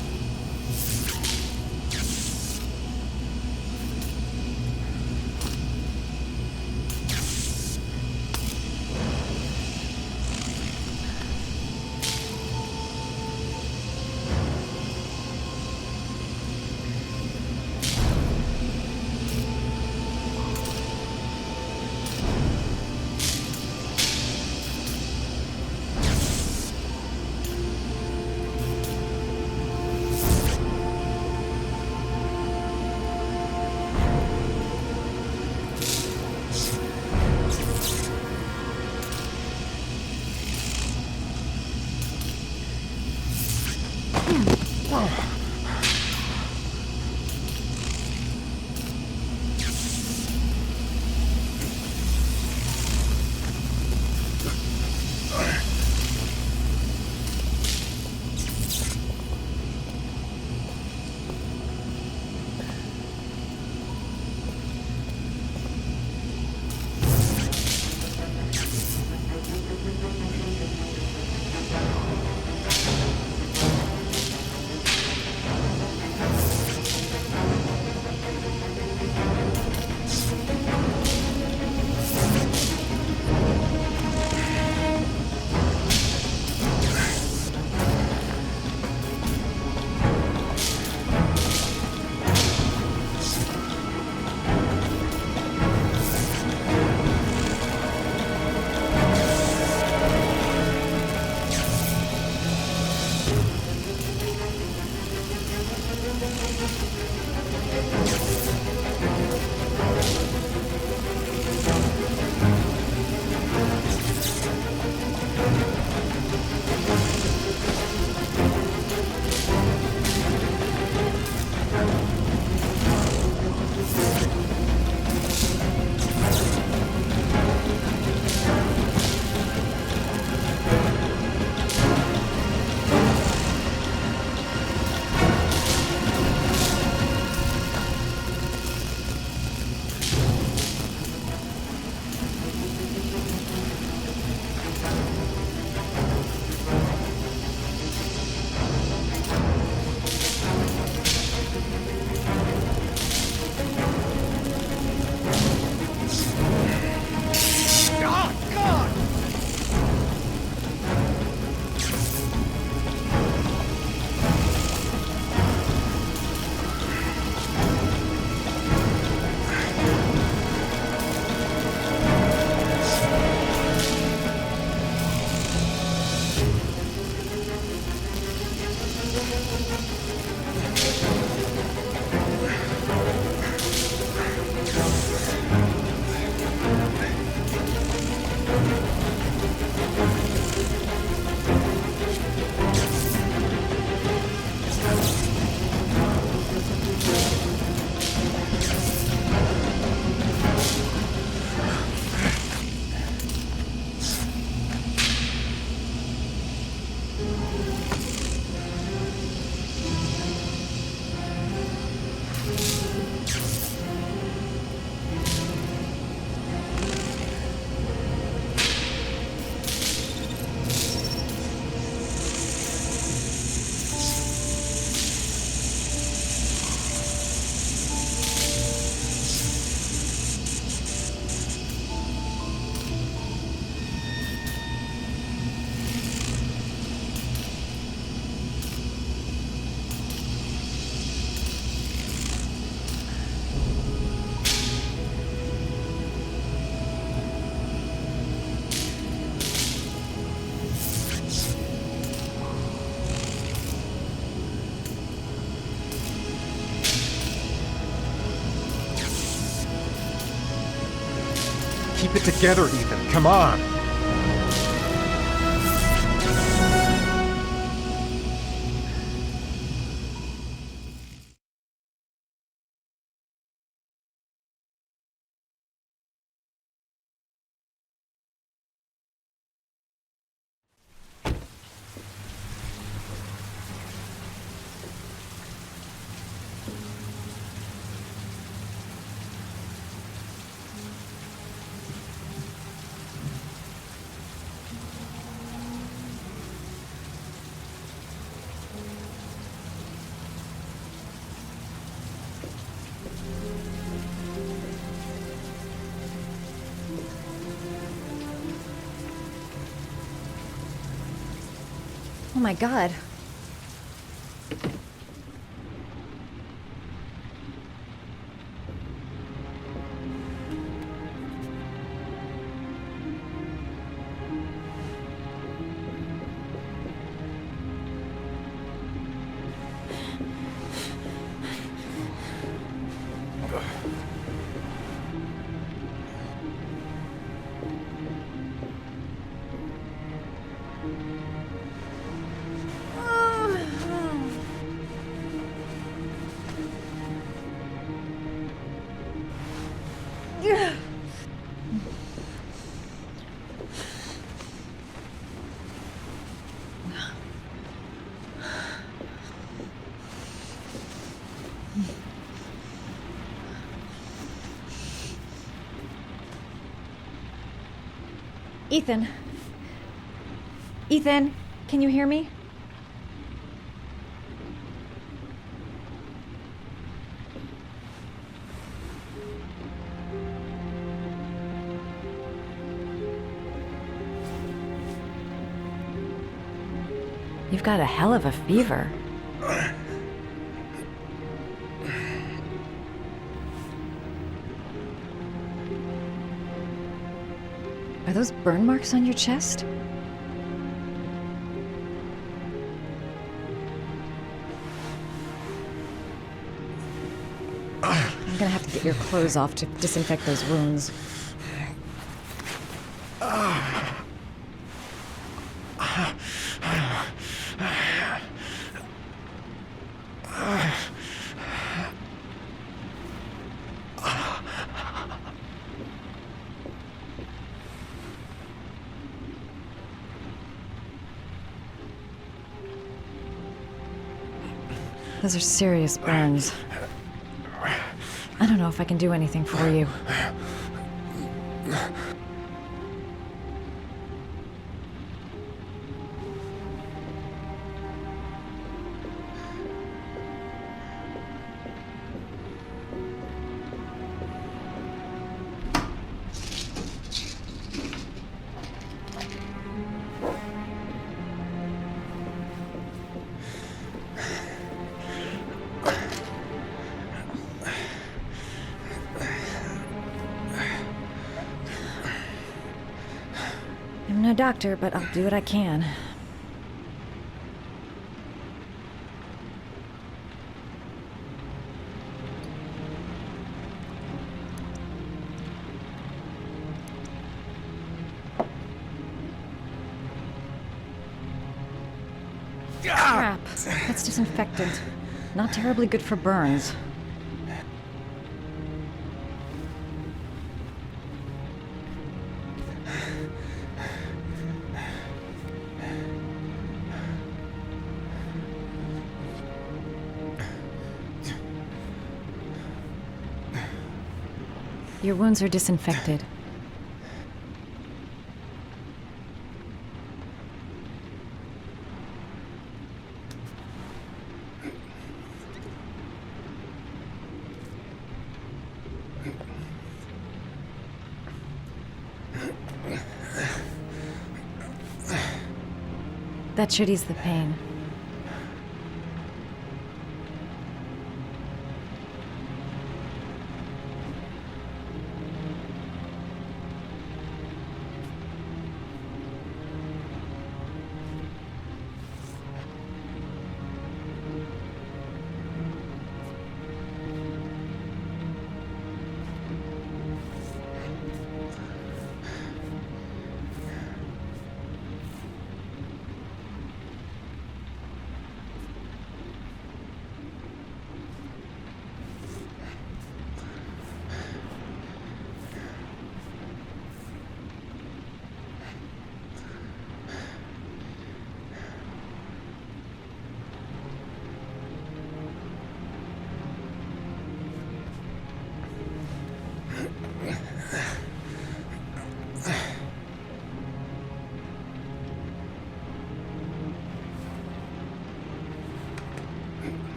Keep it together, Ethan. Come on. Oh my god. Ethan. Ethan, can you hear me? You've got a hell of a fever. Are those burn marks on your chest? I'm gonna have to get your clothes off to disinfect those wounds. Those are serious burns. I don't know if I can do anything for you. I'm no doctor, but I'll do what I can. Crap. That's disinfectant. Not terribly good for burns. Your wounds are disinfected. That should ease the pain.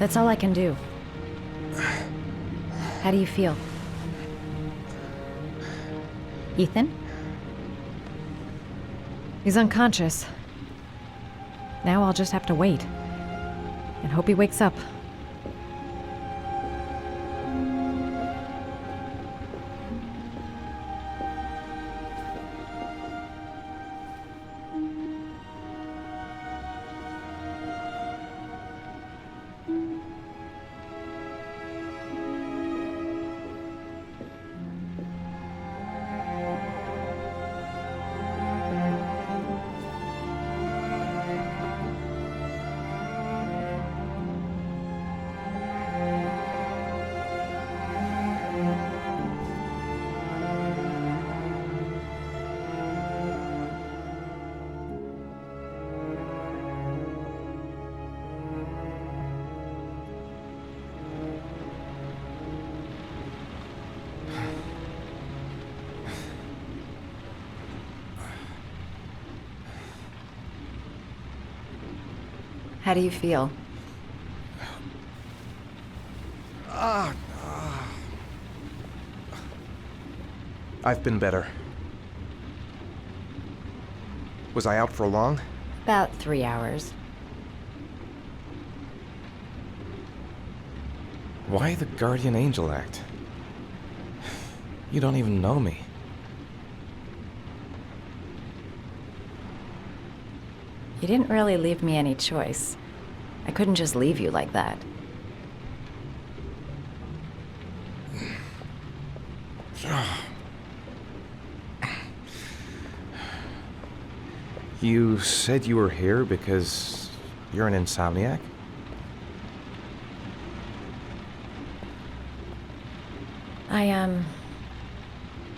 That's all I can do. How do you feel? Ethan? He's unconscious. Now I'll just have to wait. And hope he wakes up. How do you feel? I've been better. Was I out for long? About 3 hours. Why the guardian angel act? You don't even know me. You didn't really leave me any choice. I couldn't just leave you like that. You said you were here because you're an insomniac?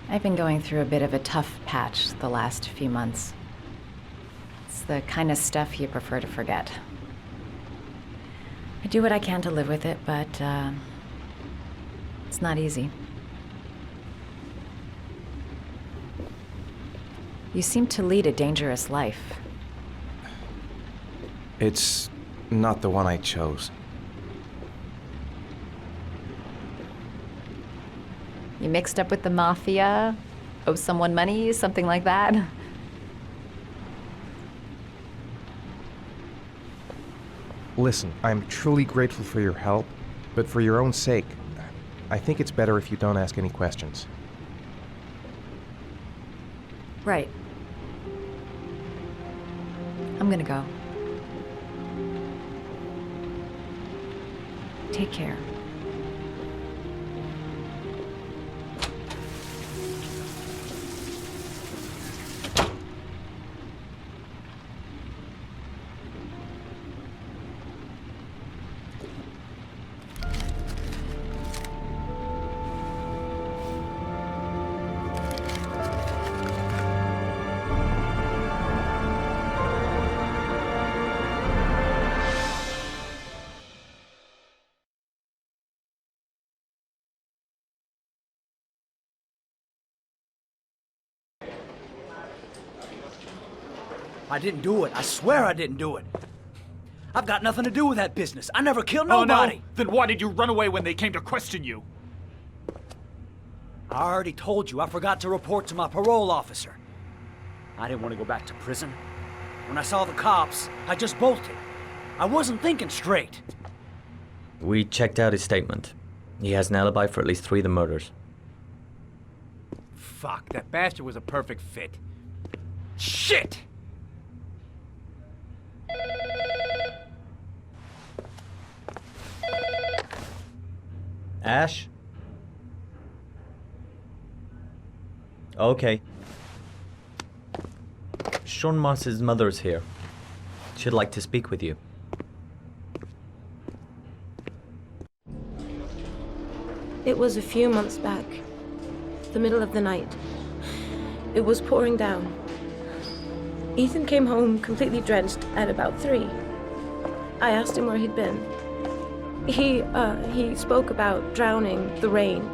I've been going through a bit of a tough patch the last few months. It's the kind of stuff you prefer to forget. I do what I can to live with it, but it's not easy. You seem to lead a dangerous life. It's not the one I chose. You mixed up with the mafia? Owe someone money? Something like that? Listen, I'm truly grateful for your help, but for your own sake, I think it's better if you don't ask any questions. Right. I'm gonna go. Take care. I didn't do it. I swear I didn't do it. I've got nothing to do with that business. I never killed nobody. Oh, no? Then why did you run away when they came to question you? I already told you I forgot to report to my parole officer. I didn't want to go back to prison. When I saw the cops, I just bolted. I wasn't thinking straight. We checked out his statement. He has an alibi for at least 3 of the murders. Fuck, that bastard was a perfect fit. Shit! Ash? Okay. Sean Moss's mother is here. She'd like to speak with you. It was a few months back. The middle of the night. It was pouring down. Ethan came home completely drenched at about 3. I asked him where he'd been. He spoke about drowning, the rain.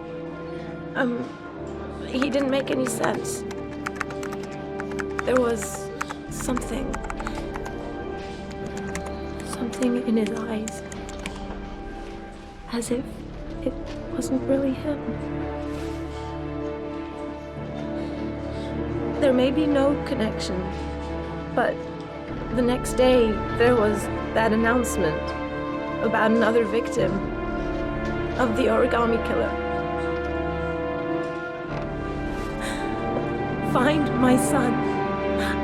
He didn't make any sense. There was something in his eyes. as if it wasn't really him. There may be no connection, but the next day there was that announcement about another victim of the Origami Killer. Find my son.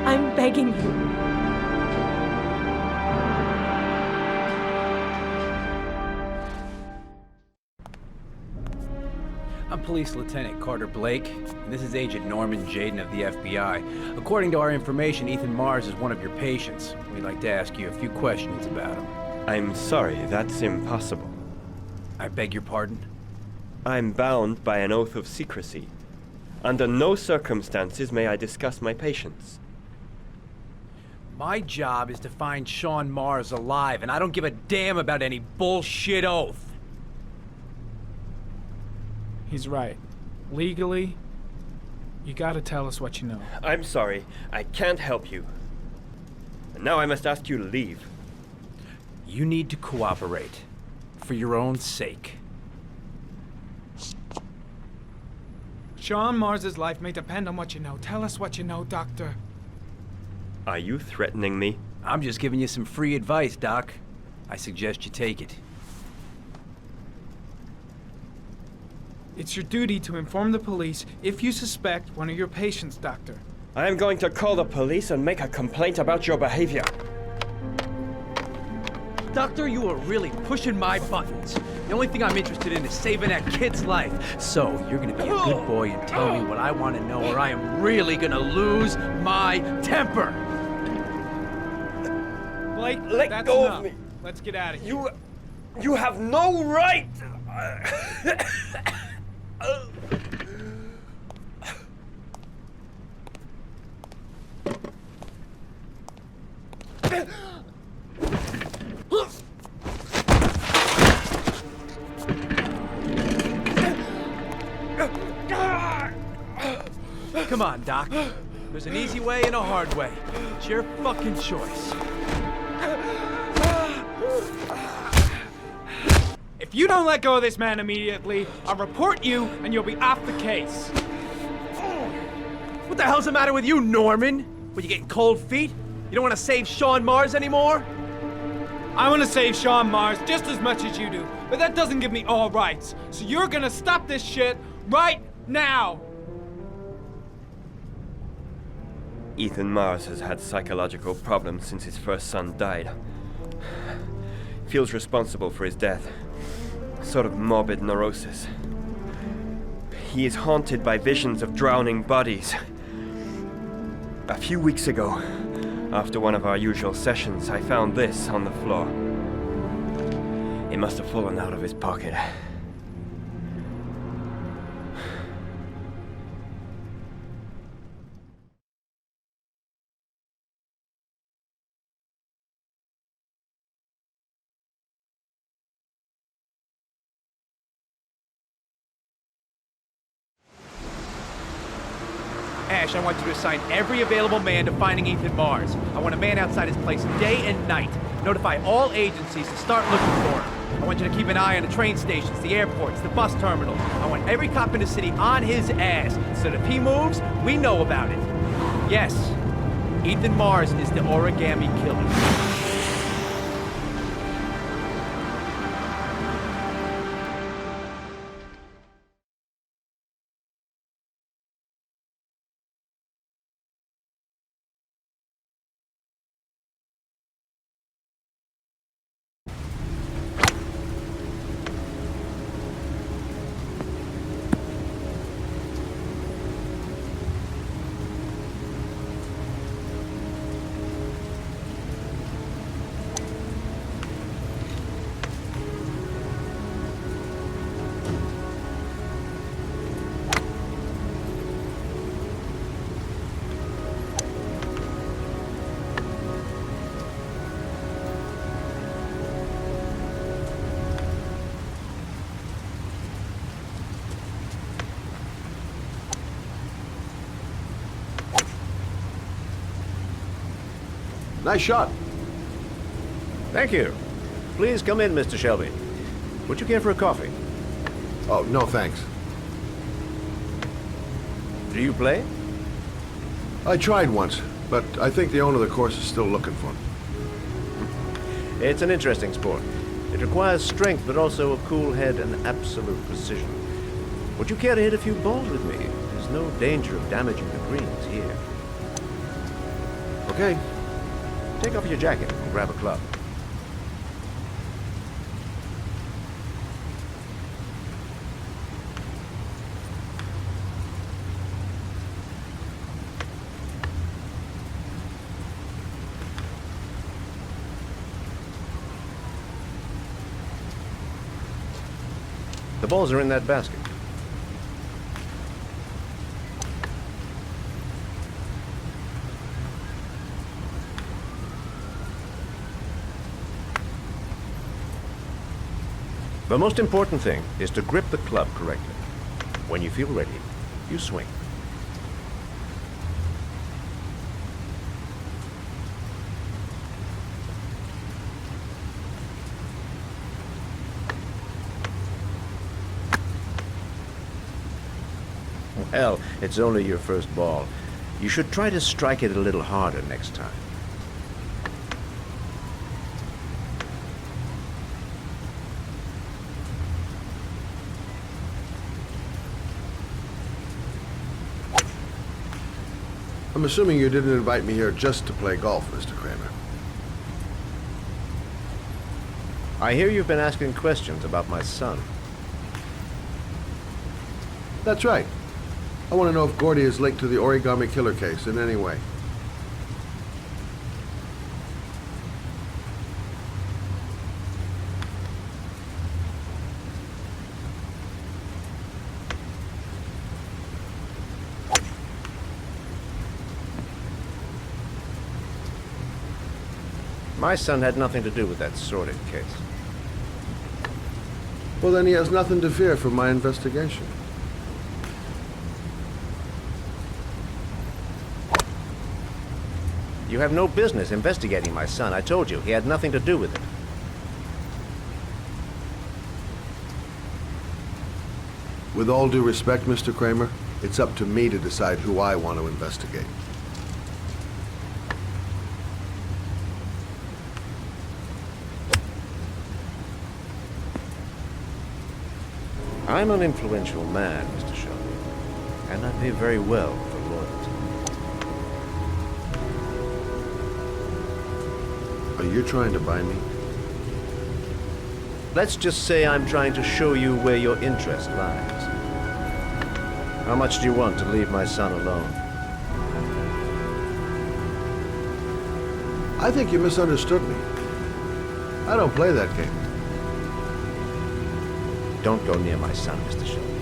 I'm begging you. I'm Police Lieutenant Carter Blake, and this is Agent Norman Jaden of the FBI. According to our information, Ethan Mars is one of your patients. We'd like to ask you a few questions about him. I'm sorry, that's impossible. I beg your pardon? I'm bound by an oath of secrecy. Under no circumstances may I discuss my patients. My job is to find Sean Mars alive, and I don't give a damn about any bullshit oath. He's right. Legally, you gotta tell us what you know. I'm sorry, I can't help you. And now I must ask you to leave. You need to cooperate. For your own sake. Sean Mars's life may depend on what you know. Tell us what you know, Doctor. Are you threatening me? I'm just giving you some free advice, Doc. I suggest you take it. It's your duty to inform the police if you suspect one of your patients, Doctor. I am going to call the police and make a complaint about your behavior. Doctor, you are really pushing my buttons. The only thing I'm interested in is saving that kid's life. So, you're gonna be a good boy and tell me what I want to know, or I am really gonna lose my temper. Blake, Let go of me. Let's get out of here. You have no right! Come on, Doc. There's an easy way and a hard way. It's your fucking choice. If you don't let go of this man immediately, I'll report you and you'll be off the case. What the hell's the matter with you, Norman? What, you getting cold feet? You don't want to save Sean Mars anymore? I want to save Sean Mars just as much as you do, but that doesn't give me all rights. So you're gonna stop this shit right now! Ethan Mars has had psychological problems since his first son died. Feels responsible for his death. Sort of morbid neurosis. He is haunted by visions of drowning bodies. A few weeks ago, after one of our usual sessions, I found this on the floor. It must have fallen out of his pocket. Ash, I want you to assign every available man to finding Ethan Mars. I want a man outside his place day and night. Notify all agencies to start looking for him. I want you to keep an eye on the train stations, the airports, the bus terminals. I want every cop in the city on his ass, so that if he moves, we know about it. Yes, Ethan Mars is the Origami Killer. Nice shot. Thank you. Please come in, Mr. Shelby. Would you care for a coffee? Oh, no thanks. Do you play? I tried once, but I think the owner of the course is still looking for me. It's an interesting sport. It requires strength, but also a cool head and absolute precision. Would you care to hit a few balls with me? There's no danger of damaging the greens here. Okay. Take off your jacket and grab a club. The balls are in that basket. The most important thing is to grip the club correctly. When you feel ready, you swing. Well, it's only your first ball. You should try to strike it a little harder next time. I'm assuming you didn't invite me here just to play golf, Mr. Kramer. I hear you've been asking questions about my son. That's right. I want to know if Gordy is linked to the Origami Killer case in any way. My son had nothing to do with that sordid case. Well, then he has nothing to fear from my investigation. You have no business investigating my son. I told you, he had nothing to do with it. With all due respect, Mr. Kramer, it's up to me to decide who I want to investigate. I'm an influential man, Mr. Shelby, and I pay very well for loyalty. Are you trying to buy me? Let's just say I'm trying to show you where your interest lies. How much do you want to leave my son alone? I think you misunderstood me. I don't play that game. Don't go near my son, Mr. Shelby.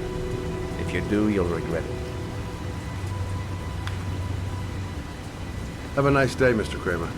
If you do, you'll regret it. Have a nice day, Mr. Kramer.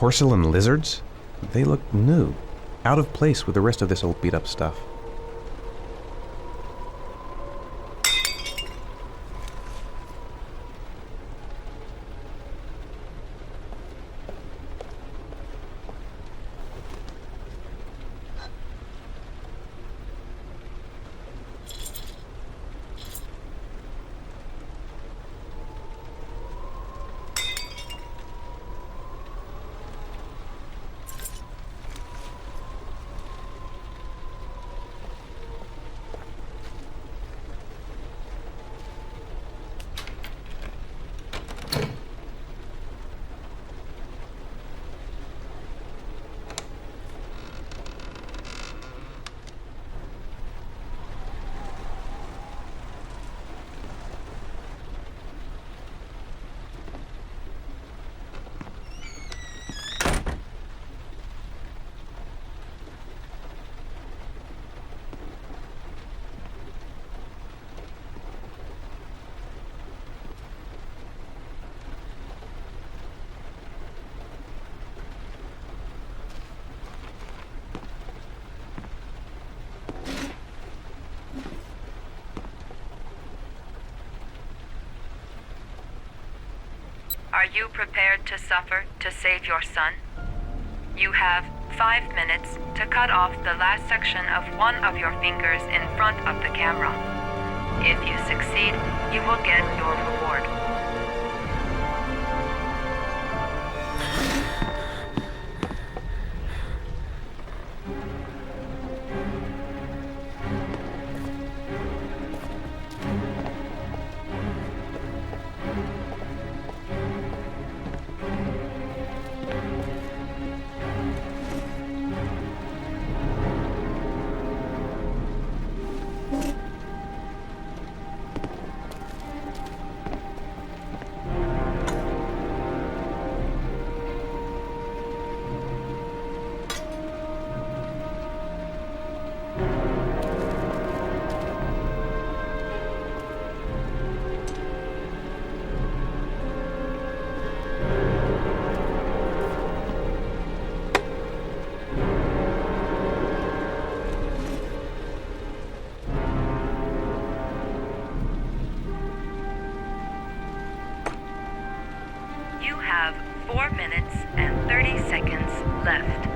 Porcelain lizards? They look new, out of place with the rest of this old beat-up stuff. Are you prepared to suffer to save your son? You have 5 minutes to cut off the last section of one of your fingers in front of the camera. If you succeed, you will get your reward. You have 4 minutes and 30 seconds left.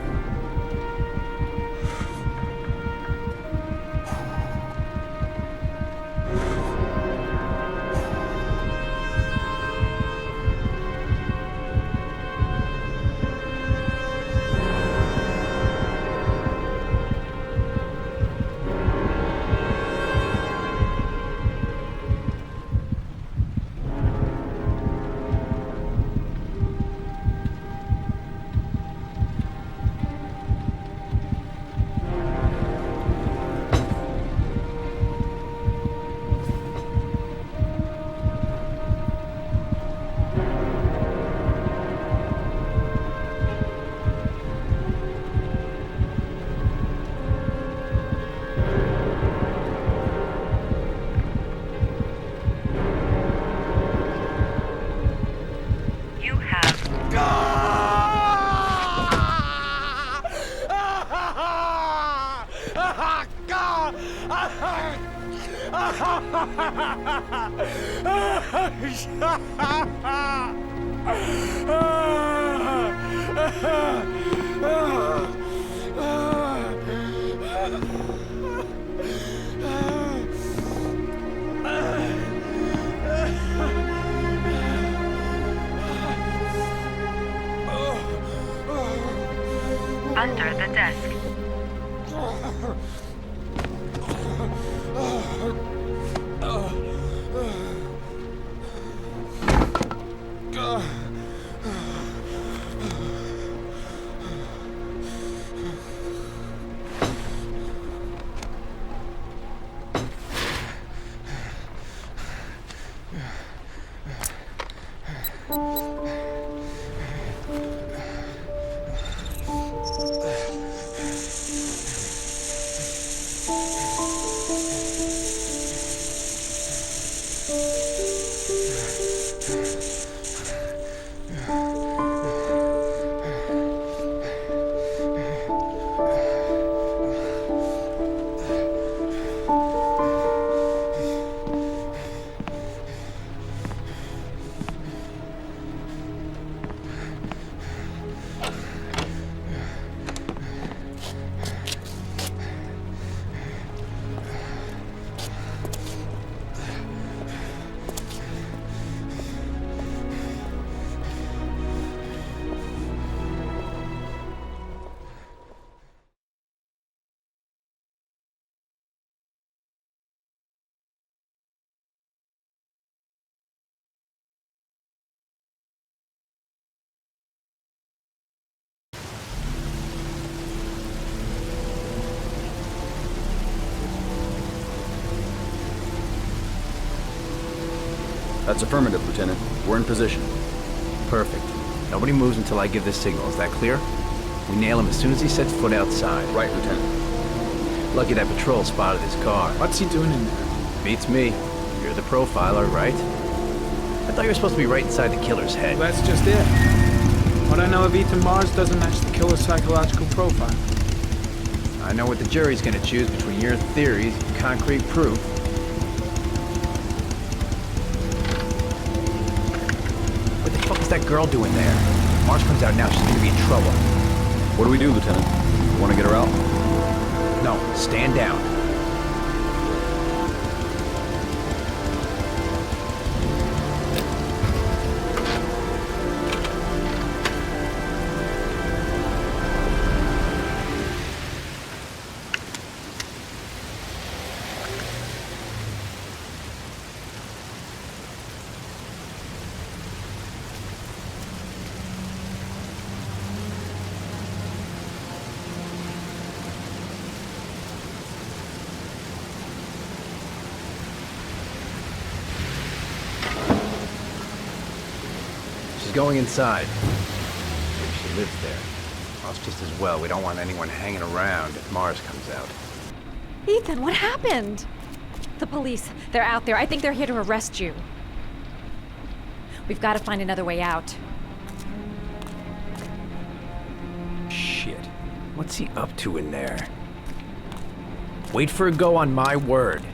Under the desk. That's affirmative, Lieutenant. We're in position. Perfect. Nobody moves until I give this signal. Is that clear? We nail him as soon as he sets foot outside. Right, Lieutenant. Lucky that patrol spotted his car. What's he doing in there? Beats me. You're the profiler, right? I thought you were supposed to be right inside the killer's head. Well, that's just it. What I know of Ethan Mars doesn't match the killer's psychological profile. I know what the jury's gonna choose between your theories and concrete proof. Where the fuck What's that girl doing there? If Marge comes out now, she's gonna be in trouble. What do we do, Lieutenant? Want to get her out? No, stand down. Going inside. Maybe she lives there. Well, it's just as well. We don't want anyone hanging around if Mars comes out. Ethan, what happened? The police. They're out there. I think they're here to arrest you. We've got to find another way out. Shit. What's he up to in there? Wait for a go on my word.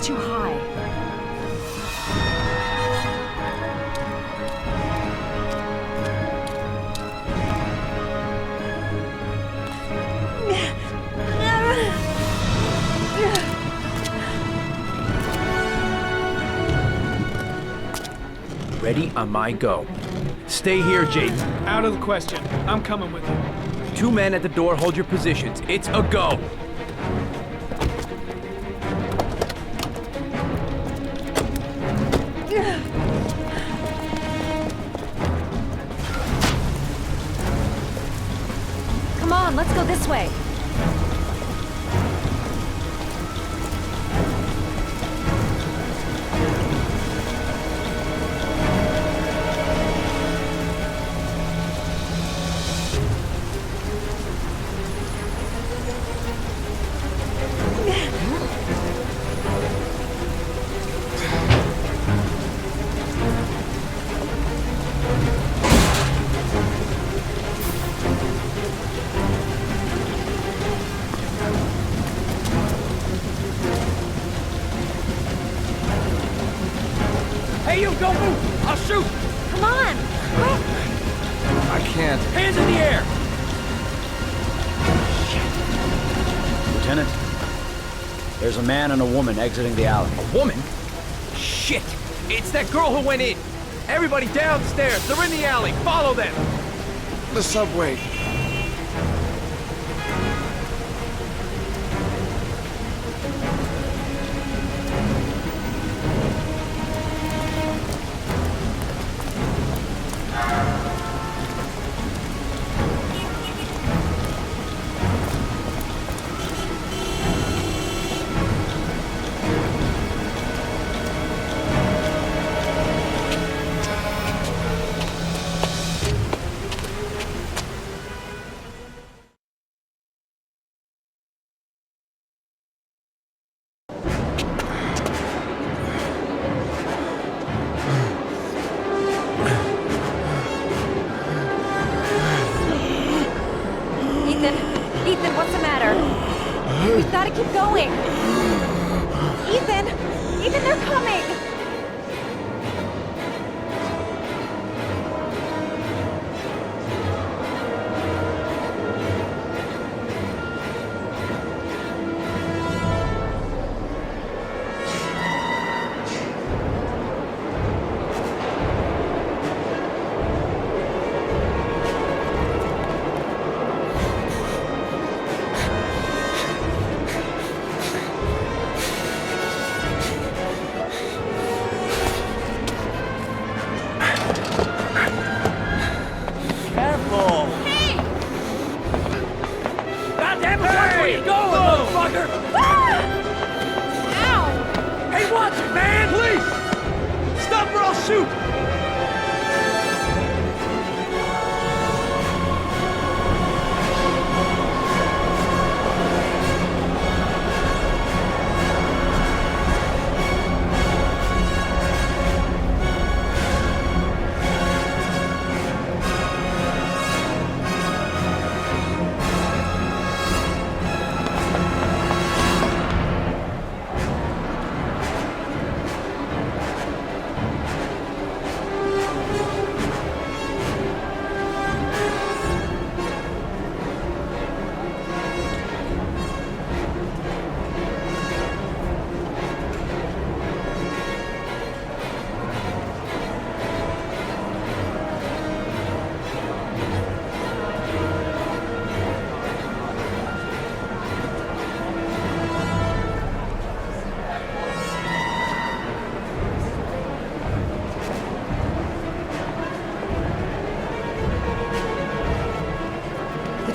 Too high. Ready on my go. Stay here, Jaden. Out of the question. I'm coming with you. 2 men at the door, hold your positions. It's a go. Come on, let's go this way. Hey, you, don't move! I'll shoot! Come on! Quick! I can't. Hands in the air! Lieutenant, there's a man and a woman exiting the alley. A woman? Shit! It's that girl who went in! Everybody downstairs! They're in the alley! Follow them! The subway. Ethan, what's the matter? We've got to keep going. Ethan! Ethan, they're coming! Shoot!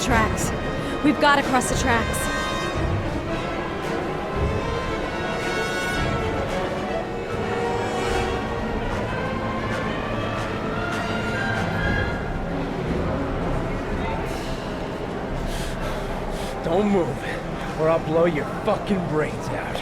Tracks. We've got to cross the tracks. Don't move, or I'll blow your fucking brains out.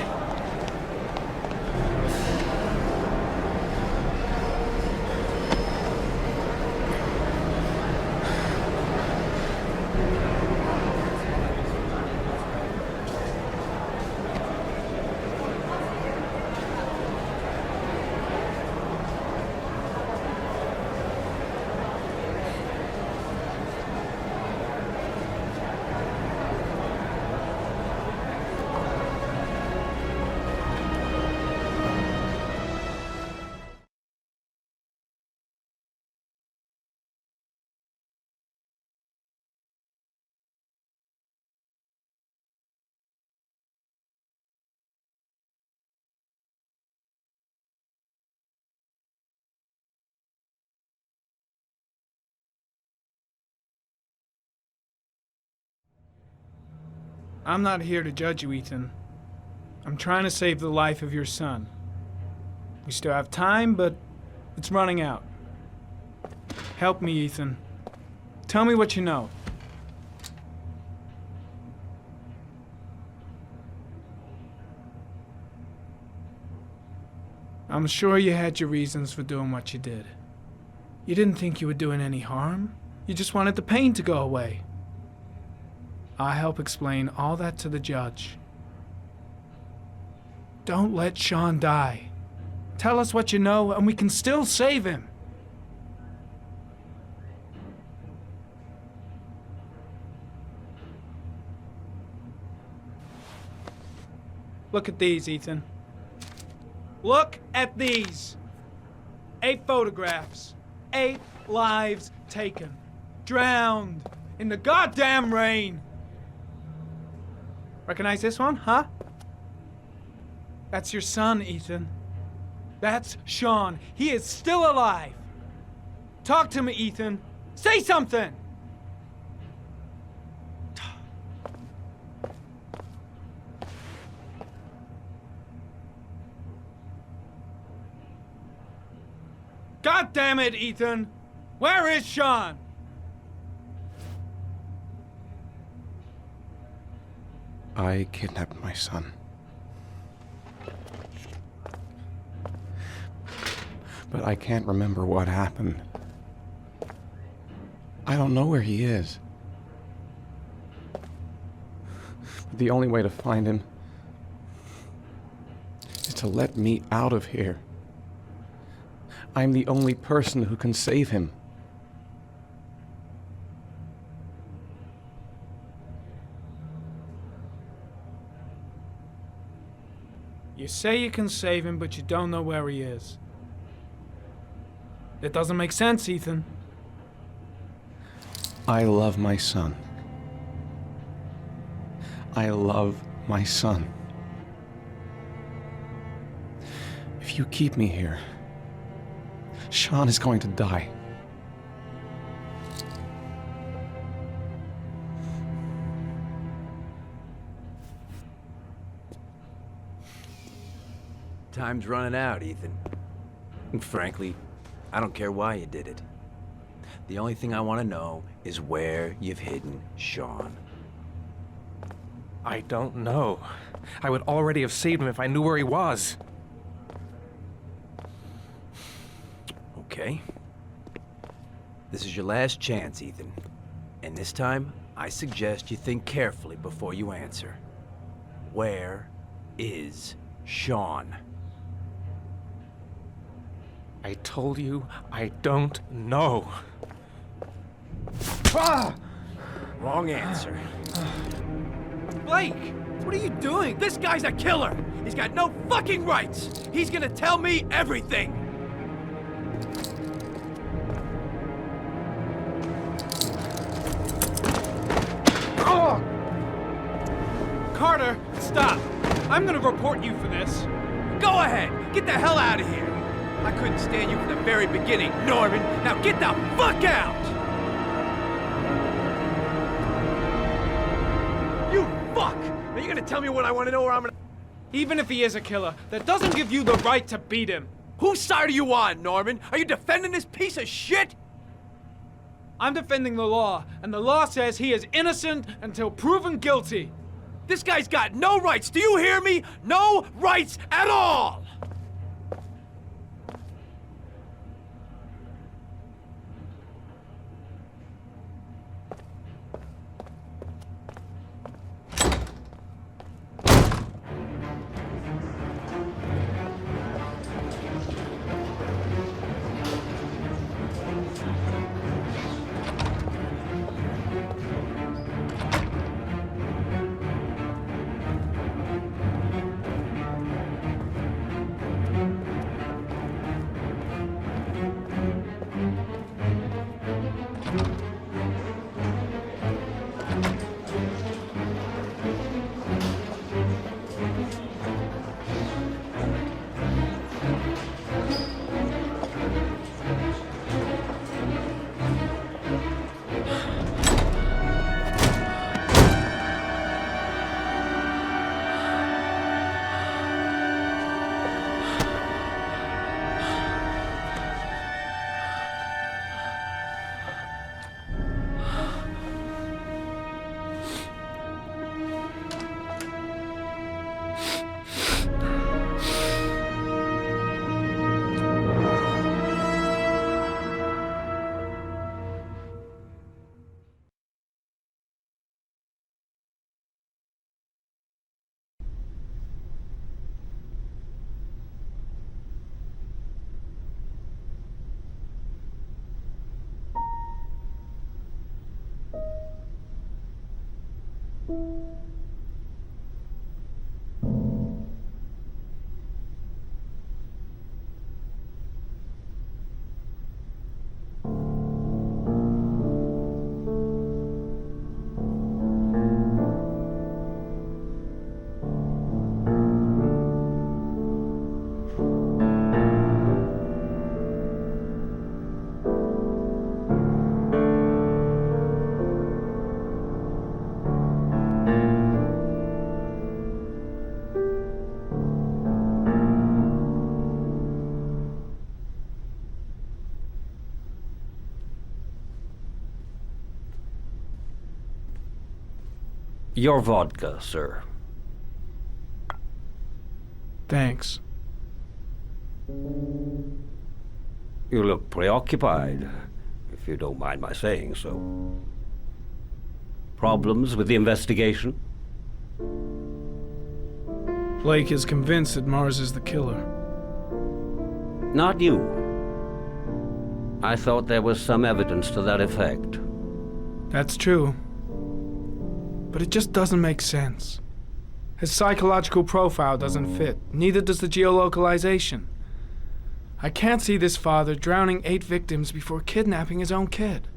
I'm not here to judge you, Ethan. I'm trying to save the life of your son. We still have time, but it's running out. Help me, Ethan. Tell me what you know. I'm sure you had your reasons for doing what you did. You didn't think you were doing any harm. You just wanted the pain to go away. I'll help explain all that to the judge. Don't let Sean die. Tell us what you know, and we can still save him. Look at these, Ethan. Look at these. 8 photographs. 8 lives taken. Drowned in the goddamn rain. Recognize this one, huh? That's your son, Ethan. That's Sean. He is still alive. Talk to me, Ethan. Say something! God damn it, Ethan! Where is Sean? I kidnapped my son. But I can't remember what happened. I don't know where he is. The only way to find him is to let me out of here. I'm the only person who can save him. You say you can save him, but you don't know where he is. It doesn't make sense, Ethan. I love my son. I love my son. If you keep me here, Sean is going to die. Time's running out, Ethan. And frankly, I don't care why you did it. The only thing I want to know is where you've hidden Sean. I don't know. I would already have saved him if I knew where he was. Okay. This is your last chance, Ethan. And this time, I suggest you think carefully before you answer. Where is Sean? I told you I don't know. Ah! Wrong answer. Blake! What are you doing? This guy's a killer! He's got no fucking rights! He's gonna tell me everything! Oh! Carter, stop! I'm gonna report you for this. Go ahead! Get the hell out of here! I couldn't stand you from the very beginning, Norman! Now get the fuck out! You fuck! Are you gonna tell me what I want to know, or I'm gonna... Even if he is a killer, that doesn't give you the right to beat him. Whose side are you on, Norman? Are you defending this piece of shit? I'm defending the law, and the law says he is innocent until proven guilty. This guy's got no rights, do you hear me? No rights at all! Your vodka, sir. Thanks. You look preoccupied, if you don't mind my saying so. Problems with the investigation? Blake is convinced that Mars is the killer. Not you. I thought there was some evidence to that effect. That's true. But it just doesn't make sense. His psychological profile doesn't fit, neither does the geolocalization. I can't see this father drowning 8 victims before kidnapping his own kid.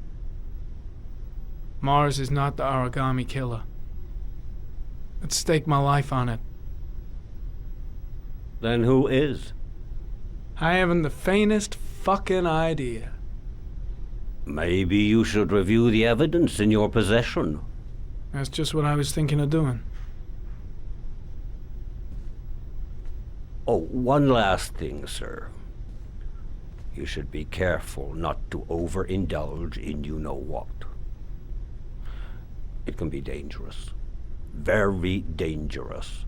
Mars is not the Origami Killer. I'd stake my life on it. Then who is? I haven't the faintest fucking idea. Maybe you should review the evidence in your possession. That's just what I was thinking of doing. Oh, one last thing, sir. You should be careful not to overindulge in you-know-what. It can be dangerous. Very dangerous.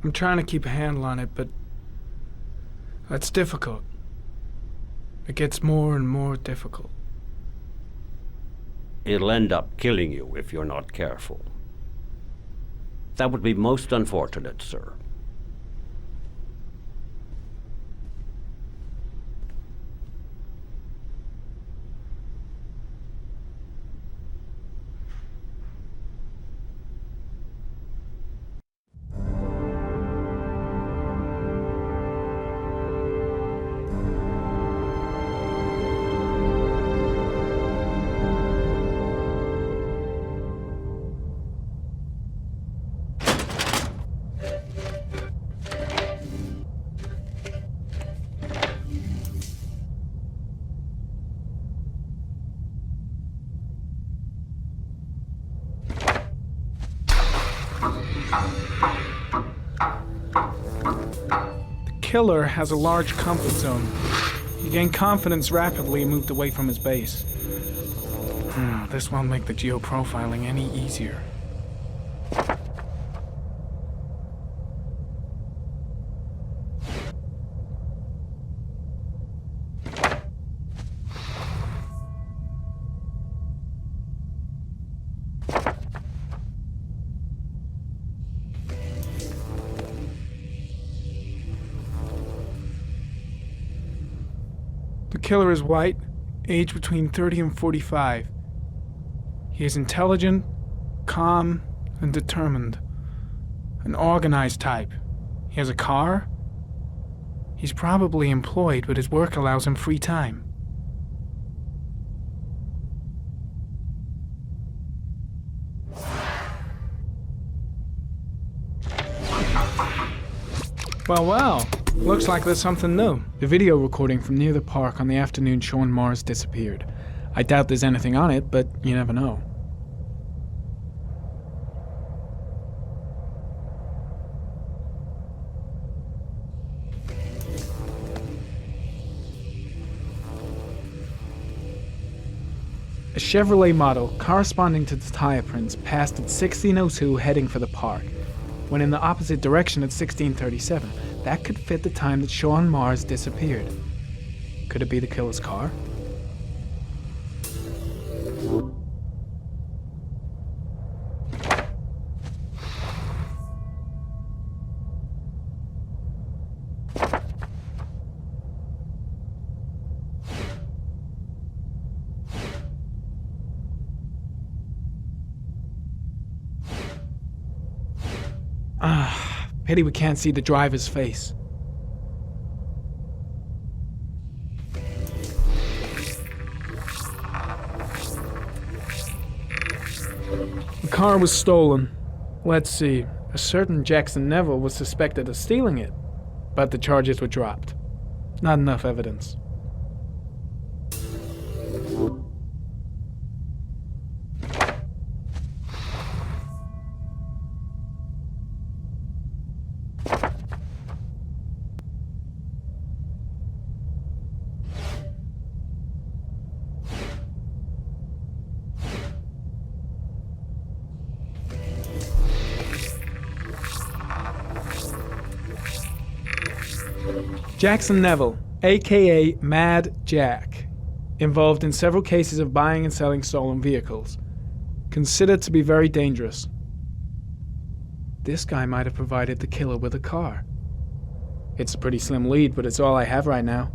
I'm trying to keep a handle on it, but that's difficult. It gets more and more difficult. It'll end up killing you if you're not careful. That would be most unfortunate, sir. Killer has a large comfort zone. He gained confidence rapidly and moved away from his base. This won't make the geoprofiling any easier. The killer is white, aged between 30 and 45. He is intelligent, calm, and determined. An organized type. He has a car. He's probably employed, but his work allows him free time. Well. Looks like there's something new. The video recording from near the park on the afternoon Sean Mars disappeared. I doubt there's anything on it, but you never know. A Chevrolet model corresponding to the tire prints passed at 16:02 heading for the park, when in the opposite direction at 16:37. That could fit the time that Sean Mars disappeared. Could it be the killer's car? Pity we can't see the driver's face. The car was stolen. Let's see. A certain Jackson Neville was suspected of stealing it, but the charges were dropped. Not enough evidence. Jackson Neville, aka Mad Jack, involved in several cases of buying and selling stolen vehicles, considered to be very dangerous. This guy might have provided the killer with a car. It's a pretty slim lead, but it's all I have right now.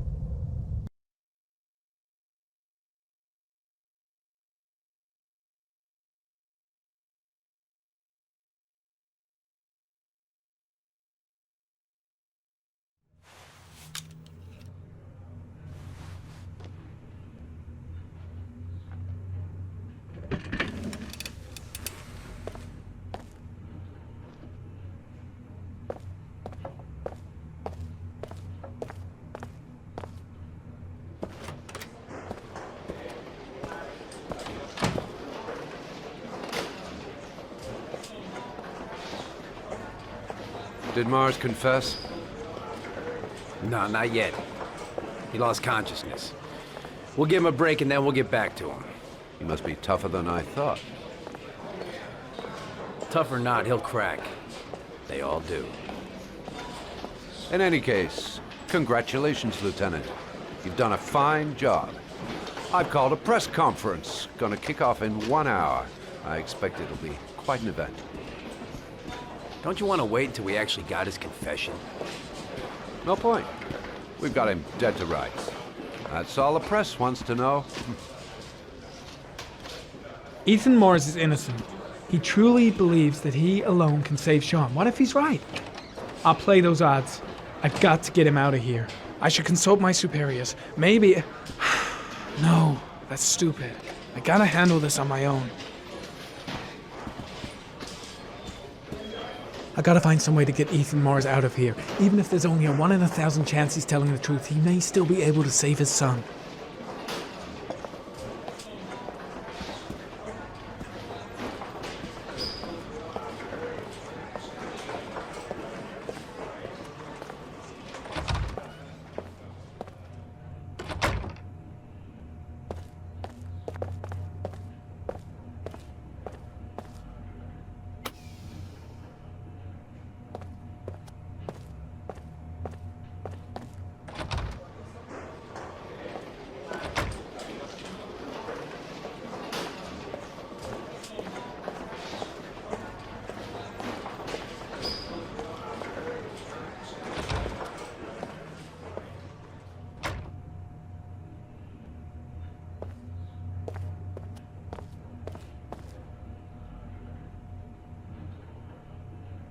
Did Mars confess? No, not yet. He lost consciousness. We'll give him a break and then we'll get back to him. He must be tougher than I thought. Tough or not, he'll crack. They all do. In any case, congratulations, Lieutenant. You've done a fine job. I've called a press conference. Gonna kick off in 1 hour. I expect it'll be quite an event. Don't you want to wait until we actually got his confession? No point. We've got him dead to rights. That's all the press wants to know. Ethan Mars is innocent. He truly believes that he alone can save Sean. What if he's right? I'll play those odds. I've got to get him out of here. I should consult my superiors. Maybe... No, that's stupid. I gotta handle this on my own. I gotta find some way to get Ethan Mars out of here. Even if there's only a 1 in 1,000 chance he's telling the truth, he may still be able to save his son.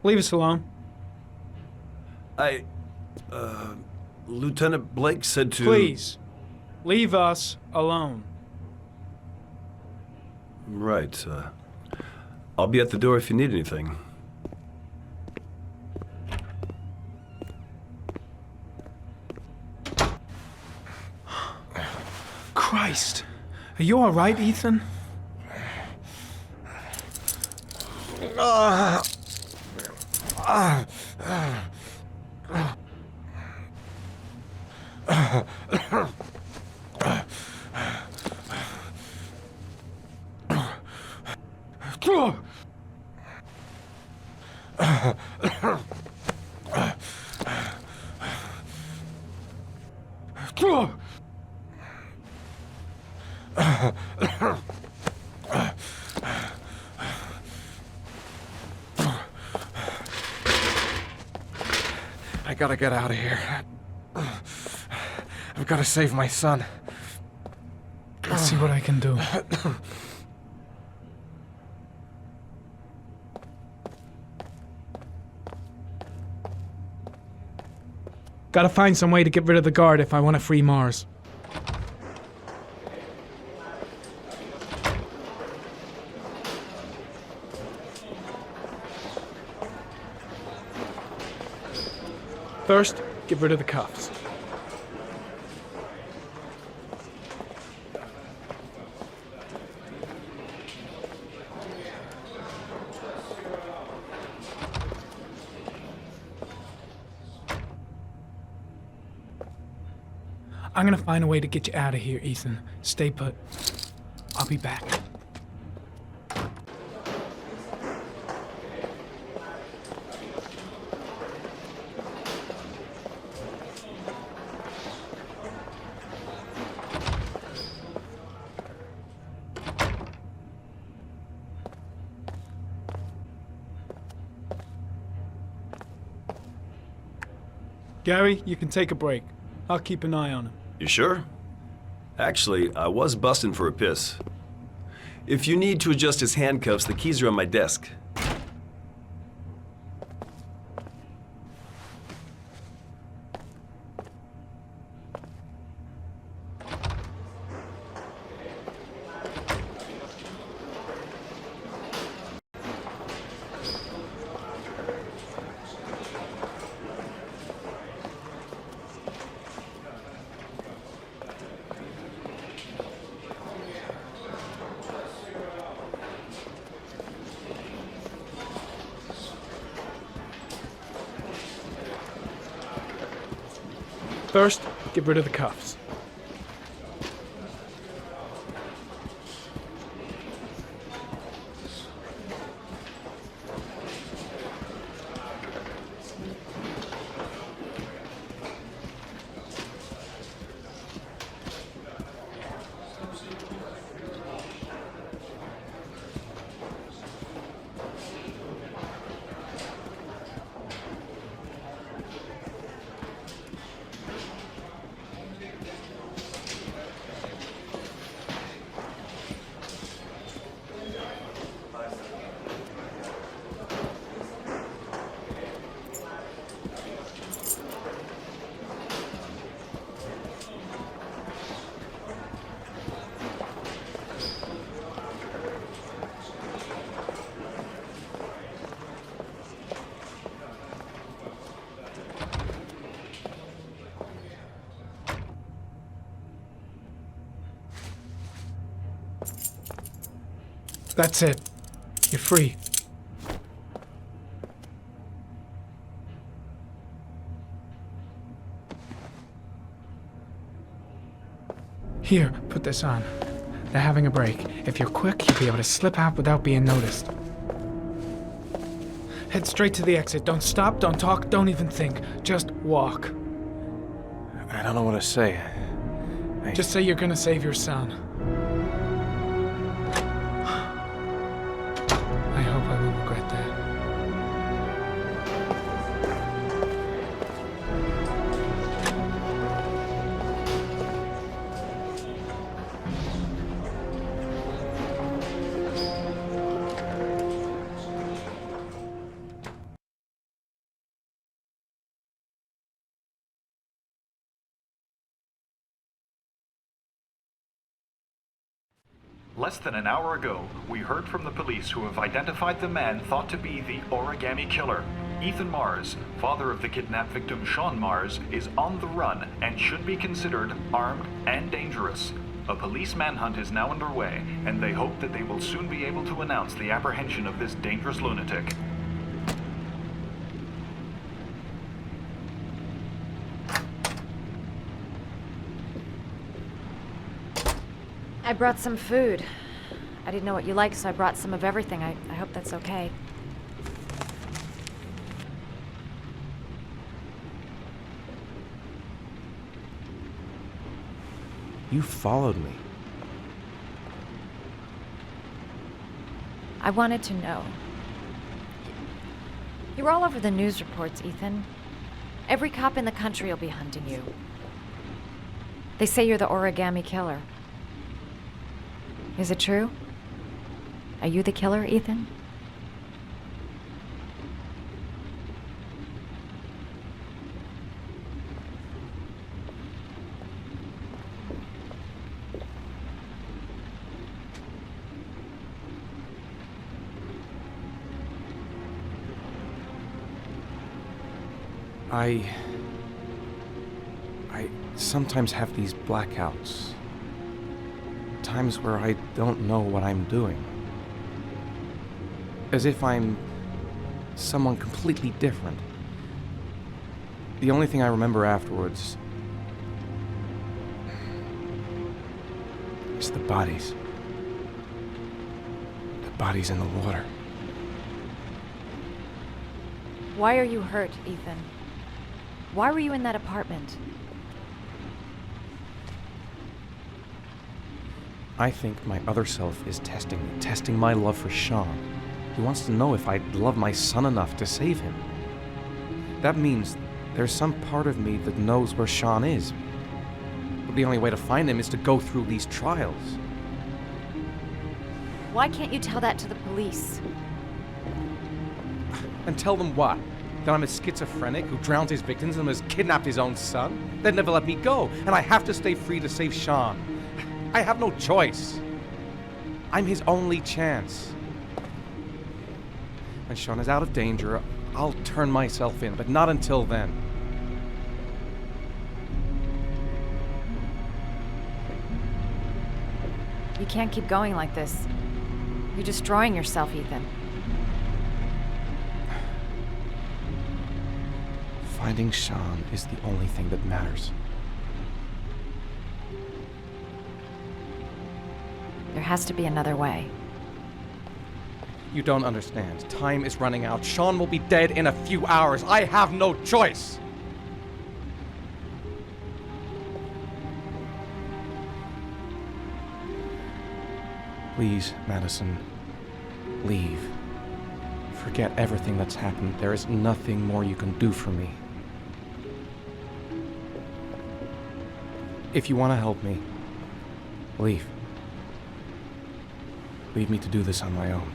Leave us alone. Lieutenant Blake said to... Please, leave us alone. Right, I'll be at the door if you need anything. Christ. Are you all right, Ethan? I gotta get out of here. I've gotta save my son. Let's see what I can do. Gotta find some way to get rid of the guard if I want to free Mars. First, get rid of the cuffs. I'm gonna find a way to get you out of here, Ethan. Stay put. I'll be back. Gary, you can take a break. I'll keep an eye on him. You sure? Actually, I was busting for a piss. If you need to adjust his handcuffs, the keys are on my desk. First, Get rid of the cuffs. That's it. You're free. Here, put this on. They're having a break. If you're quick, you'll be able to slip out without being noticed. Head straight to the exit. Don't stop, don't talk, don't even think. Just walk. I don't know what to say. Just say you're gonna save your son. I hope I will regret that. Less than an hour ago, we heard from the police who have identified the man thought to be the Origami Killer. Ethan Mars, father of the kidnapped victim Sean Mars, is on the run and should be considered armed and dangerous. A police manhunt is now underway, and they hope that they will soon be able to announce the apprehension of this dangerous lunatic. I brought some food. I didn't know what you liked, so I brought some of everything. I hope that's okay. You followed me. I wanted to know. You're all over the news reports, Ethan. Every cop in the country will be hunting you. They say you're the Origami Killer. Is it true? Are you the killer, Ethan? I sometimes have these blackouts. Times where I don't know what I'm doing. As if I'm someone completely different. The only thing I remember afterwards is the bodies. The bodies in the water. Why are you hurt, Ethan? Why were you in that apartment? I think my other self is testing my love for Sean. He wants to know if I love my son enough to save him. That means there's some part of me that knows where Sean is. But the only way to find him is to go through these trials. Why can't you tell that to the police? And tell them what? That I'm a schizophrenic who drowned his victims and has kidnapped his own son? They'd never let me go, and I have to stay free to save Sean. I have no choice. I'm his only chance. When Sean is out of danger, I'll turn myself in, but not until then. You can't keep going like this. You're destroying yourself, Ethan. Finding Sean is the only thing that matters. There has to be another way. You don't understand. Time is running out. Sean will be dead in a few hours. I have no choice. Please, Madison, leave. Forget everything that's happened. There is nothing more you can do for me. If you want to help me, leave. Leave me to do this on my own.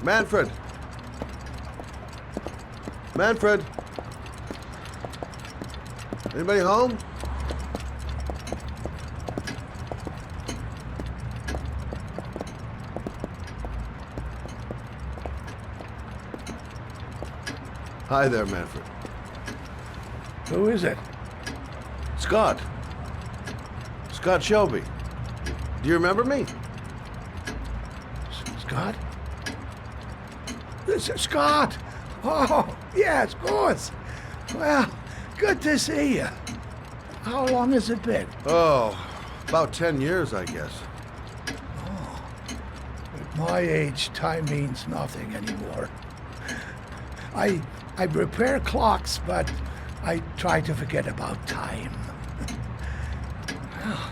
Manfred! Manfred! Anybody home? Hi there, Manfred. Who is it? Scott. Scott Shelby. Do you remember me? Scott? This is Scott! Oh, yes, of course. Well, good to see you. How long has it been? Oh, about 10 years, I guess. Oh, at my age, time means nothing anymore. I repair clocks, but I try to forget about time.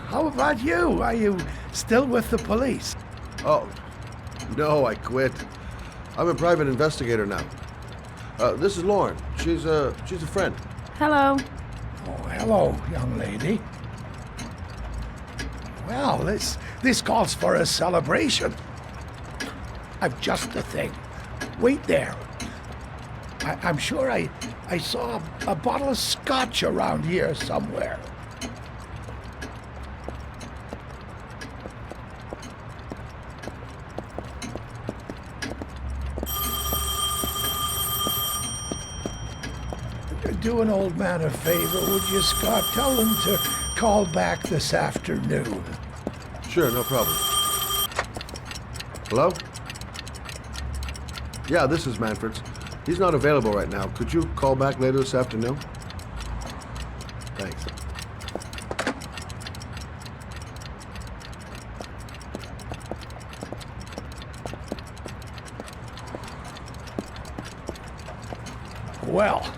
How about you? Are you still with the police? Oh, no, I quit. I'm a private investigator now. This is Lauren. She's a friend. Hello. Oh, hello, young lady. Well, this calls for a celebration. I've just the thing. Wait there. I'm sure I saw a bottle of scotch around here somewhere. Do an old man a favor, would you, Scott? Tell him to call back this afternoon. Sure, no problem. Hello? Yeah, this is Manfred's. He's not available right now. Could you call back later this afternoon? Thanks. Well,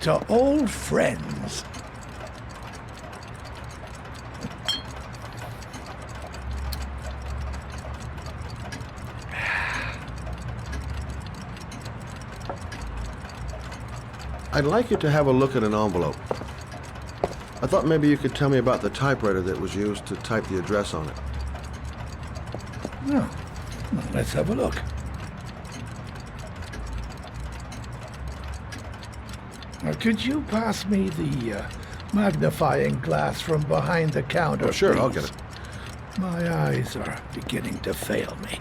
to old friends. I'd like you to have a look at an envelope. I thought maybe you could tell me about the typewriter that was used to type the address on it. Well, let's have a look. Now, could you pass me the magnifying glass from behind the counter, Oh, sure, please? I'll get it. My eyes are beginning to fail me.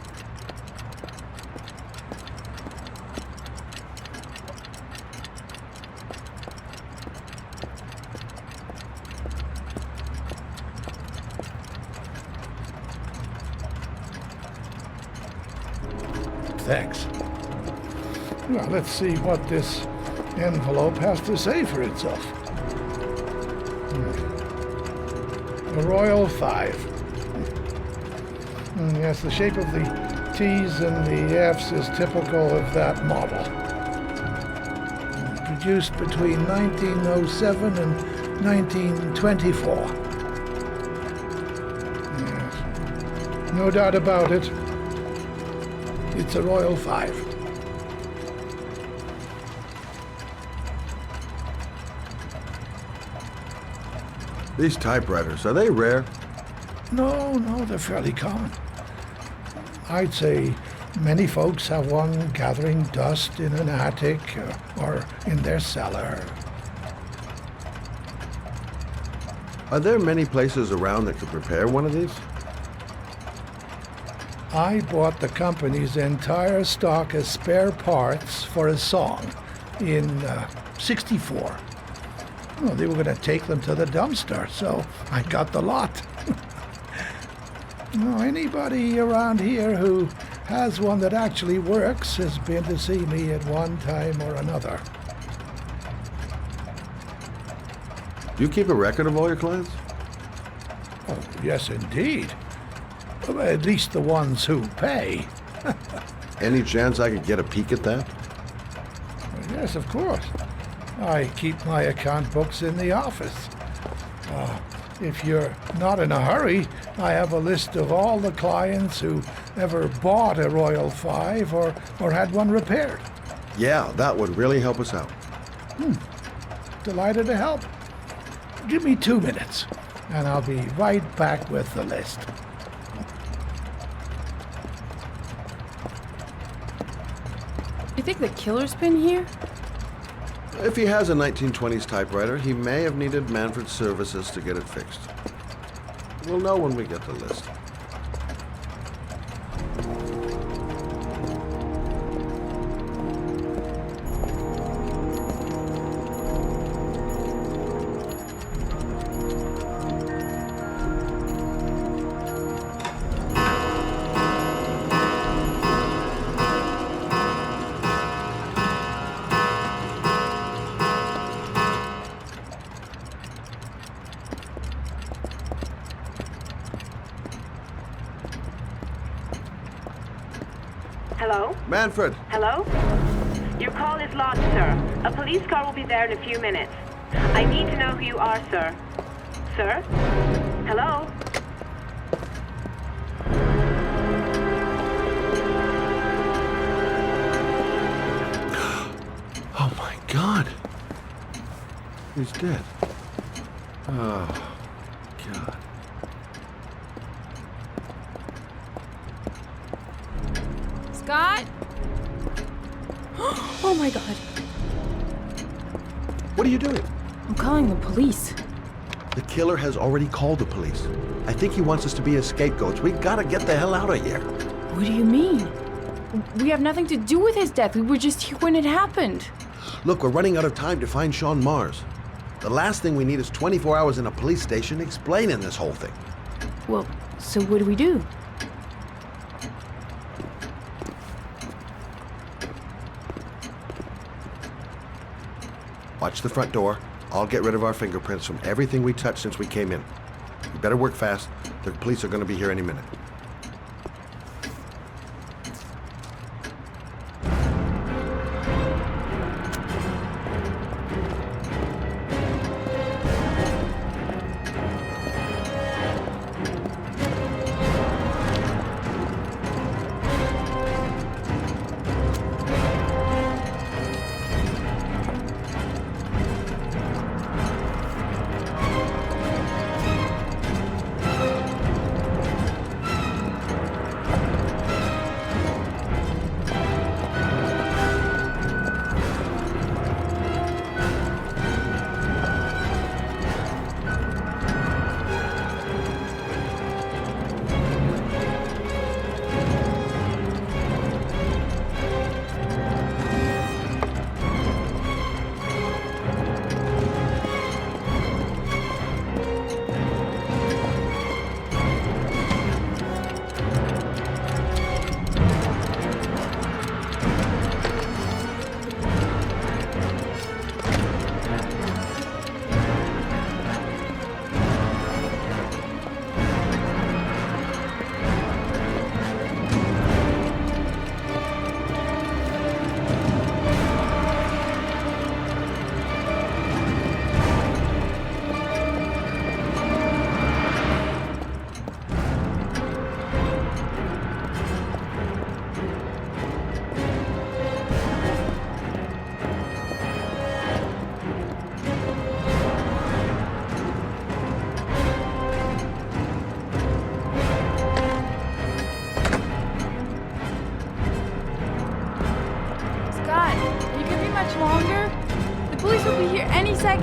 Thanks. Well, let's see what this envelope has to say for itself. A Royal 5. Yes, the shape of the T's and the F's is typical of that model. Produced between 1907 and 1924. Yes. No doubt about it. It's a Royal 5. These typewriters, are they rare? No, they're fairly common. I'd say many folks have one gathering dust in an attic or in their cellar. Are there many places around that could repair one of these? I bought the company's entire stock of spare parts for a song in '64. Well, they were going to take them to the dumpster, so I got the lot. Anybody around here who has one that actually works has been to see me at one time or another. Do you keep a record of all your clients? Oh, yes, indeed. Well, at least the ones who pay. Any chance I could get a peek at that? Yes, of course. I keep my account books in the office. If you're not in a hurry, I have a list of all the clients who ever bought a Royal 5 or had one repaired. Yeah, that would really help us out. Delighted to help. Give me 2 minutes, and I'll be right back with the list. You think the killer's been here? If he has a 1920s typewriter, he may have needed Manfred's services to get it fixed. We'll know when we get the list. Hello? Manfred! Hello? Your call is lodged, sir. A police car will be there in a few minutes. I need to know who you are, sir. Sir? Hello? Oh my God! He's dead. Oh, God. Scott? Oh my God. What are you doing? I'm calling the police. The killer has already called the police. I think he wants us to be his scapegoats. We gotta get the hell out of here. What do you mean? We have nothing to do with his death. We were just here when it happened. Look, we're running out of time to find Sean Mars. The last thing we need is 24 hours in a police station explaining this whole thing. Well, so what do we do? Watch the front door. I'll get rid of our fingerprints from everything we touched since we came in. We better work fast. The police are going to be here any minute.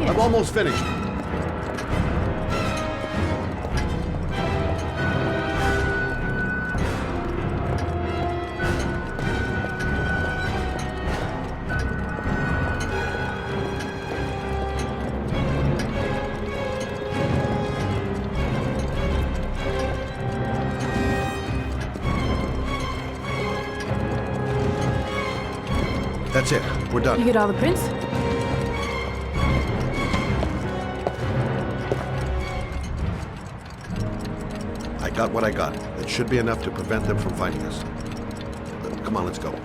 I'm almost finished. That's it. We're done. You get all the prints? I got what I got. It should be enough to prevent them from finding us. Come on, let's go.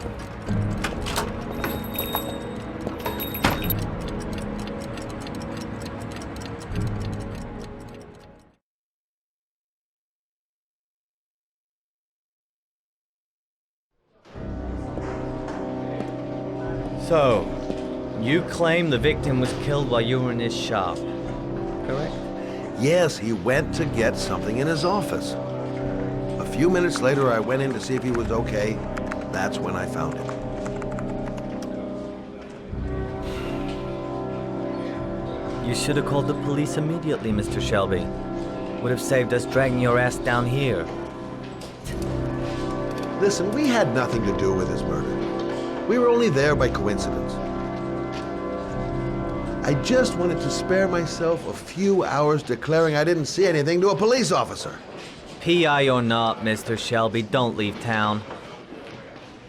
So, you claim the victim was killed while you were in his shop, correct? Yes, he went to get something in his office. A few minutes later, I went in to see if he was okay. That's when I found him. You should have called the police immediately, Mr. Shelby. Would have saved us dragging your ass down here. Listen, we had nothing to do with his murder. We were only there by coincidence. I just wanted to spare myself a few hours declaring I didn't see anything to a police officer. PI or not, Mr. Shelby, don't leave town.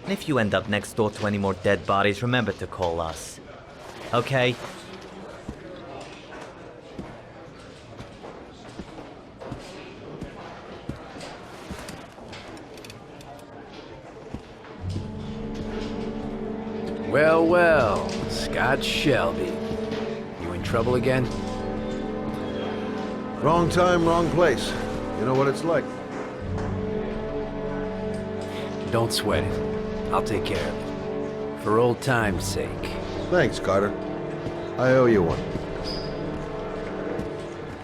And if you end up next door to any more dead bodies, remember to call us. Okay? Well, well, Scott Shelby. You in trouble again? Wrong time, wrong place. You know what it's like. Don't sweat it. I'll take care of it. For old time's sake. Thanks, Carter. I owe you one.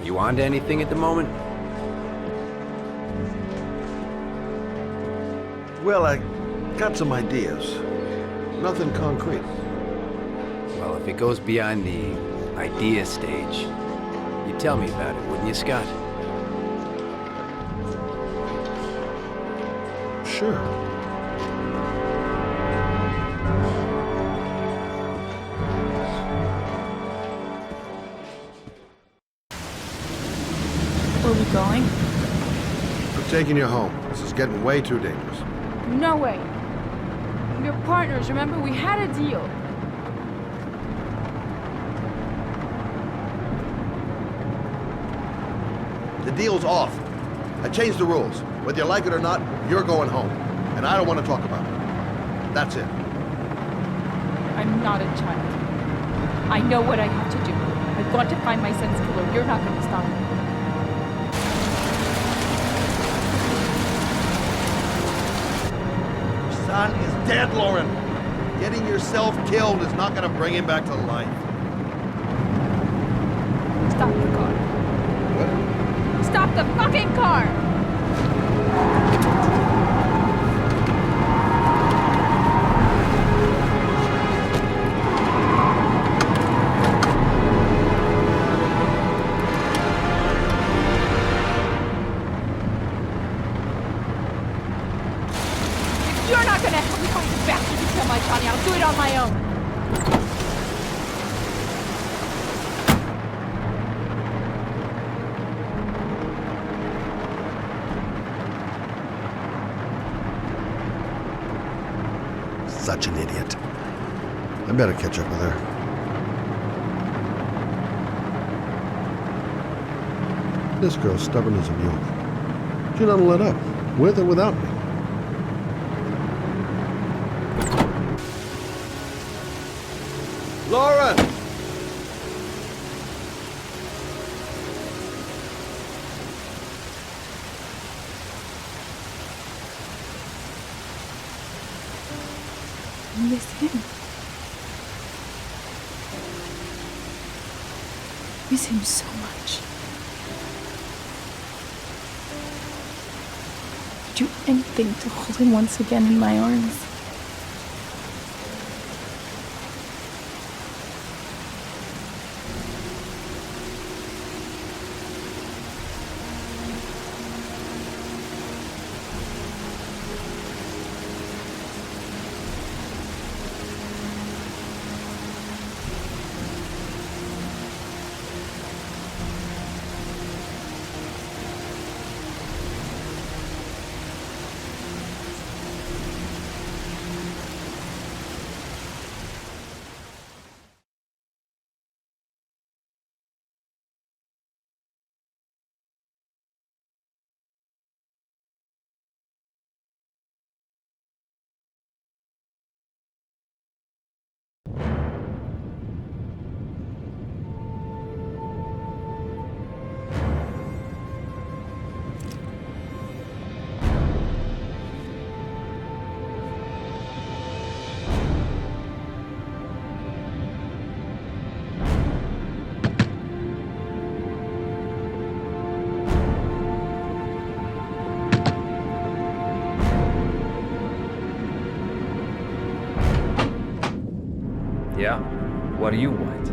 You on to anything at the moment? Well, I got some ideas. Nothing concrete. Well, if it goes beyond the idea stage, you'd tell me about it, wouldn't you, Scott? Sure. Where are we going? I'm taking you home. This is getting way too dangerous. No way. We're partners, remember? We had a deal. The deal's off. I changed the rules. Whether you like it or not, you're going home. And I don't want to talk about it. That's it. I'm not a child. I know what I have to do. I've got to find my son's killer. You're not going to stop me. Your son is dead, Lauren. Getting yourself killed is not going to bring him back to life. Stop the car. What? Stop the fucking car! If you're not gonna help me find the bastard to kill my Johnny, I'll do it on my own. Such an idiot. I better catch up with her. This girl's stubborn as a mule. She doesn't let up, with or without me. Lauren! I miss him. Miss him so much. I'd do anything to hold him once again in my arms. What do you want?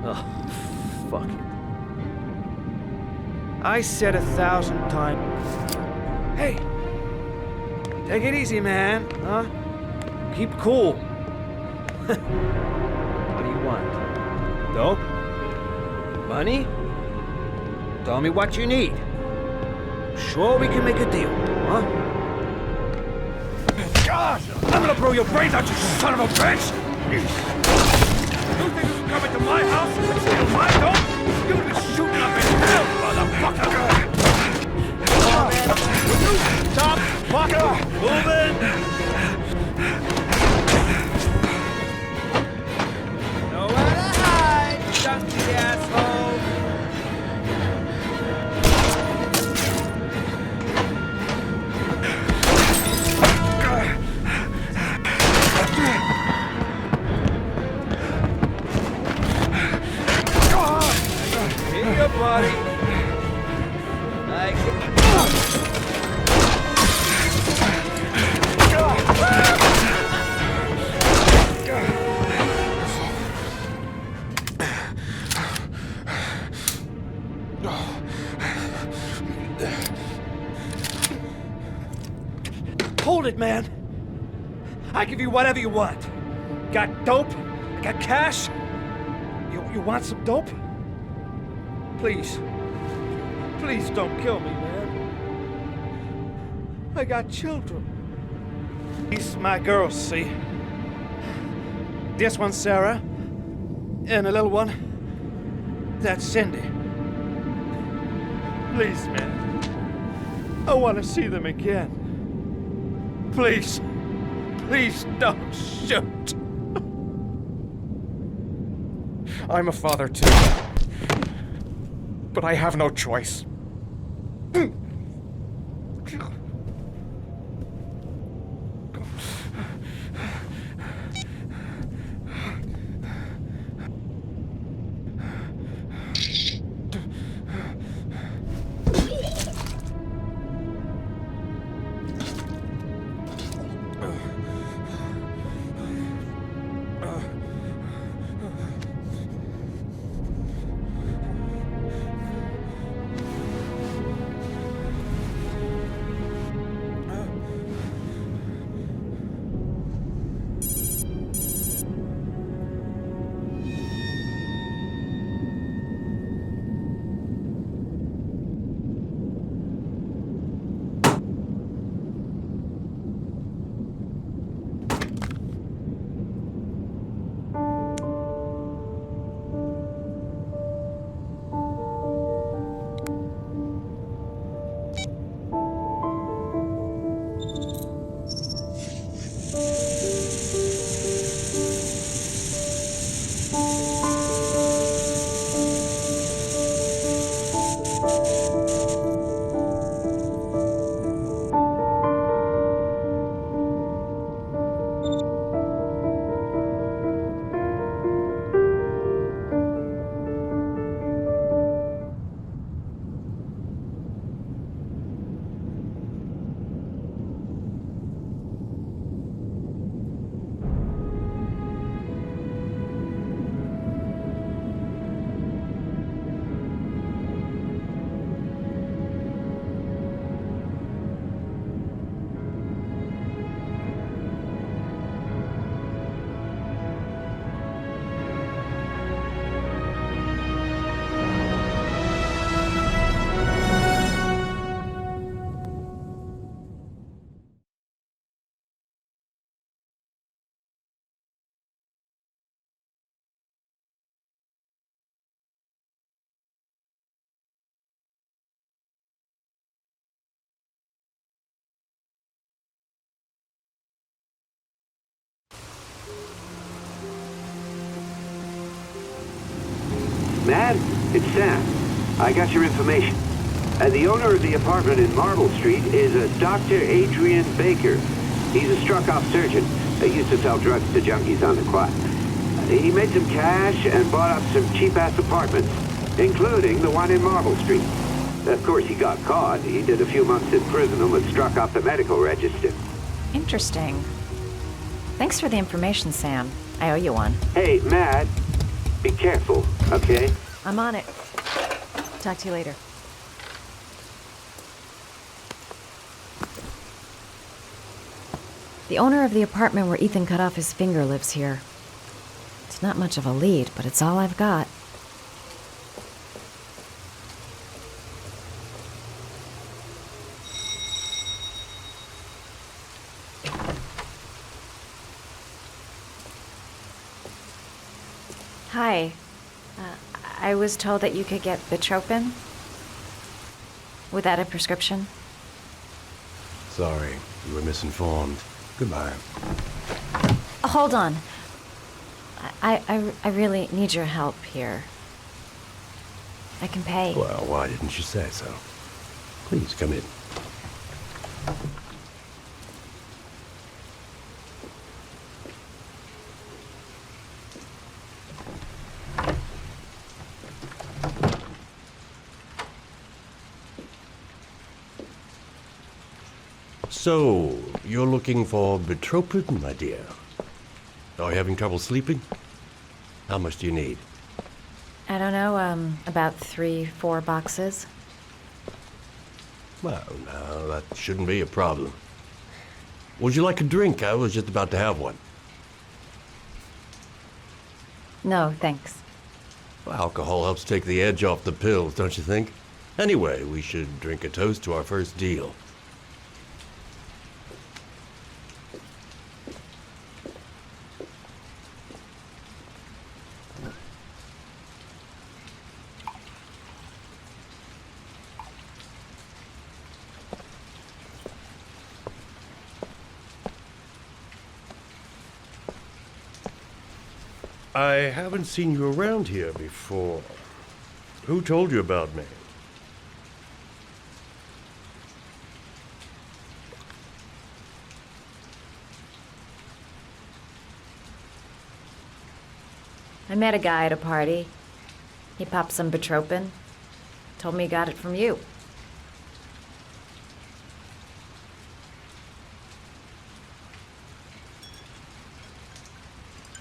Oh, fuck it. I said 1,000 times. Hey! Take it easy, man, huh? Keep cool. What do you want? Dope? Money? Tell me what you need. Sure we can make a deal, huh? God! I'm gonna blow your brains out, you son of a bitch! You think you can come into my house and steal my dope? You'll be shooting up in hell, motherfucker! Come on, man. Will you stop fucking moving? Nowhere to hide, dusty asshole! Here, buddy. Like it. Hold it, man. I give you whatever you want. Got dope? Got cash? You want some dope? Please. Please don't kill me, man. I got children. These my girls, see? This one's Sarah. And a little one. That's Cindy. Please, man. I want to see them again. Please. Please don't shoot. I'm a father too. But I have no choice. Man, it's Sam. I got your information. The owner of the apartment in Marble Street is a Dr. Adrian Baker. He's a struck-off surgeon. He used to sell drugs to junkies on the quad. He made some cash and bought up some cheap-ass apartments, including the one in Marble Street. Of course, he got caught. He did a few months in prison and was struck off the medical register. Interesting. Thanks for the information, Sam. I owe you one. Hey, Matt, be careful, okay? I'm on it. Talk to you later. The owner of the apartment where Ethan cut off his finger lives here. It's not much of a lead, but it's all I've got. Hi. I was told that you could get Bitropin. Without a prescription? Sorry, you were misinformed. Goodbye. Hold on. I really need your help here. I can pay. Well, why didn't you say so? Please, come in. So, you're looking for Bitropin, my dear? Are you having trouble sleeping? How much do you need? I don't know, about 3-4 boxes. Well, no, that shouldn't be a problem. Would you like a drink? I was just about to have one. No, thanks. Well, alcohol helps take the edge off the pills, don't you think? Anyway, we should drink a toast to our first deal. I haven't seen you around here before. Who told you about me? I met a guy at a party. He popped some Bitropin. Told me he got it from you.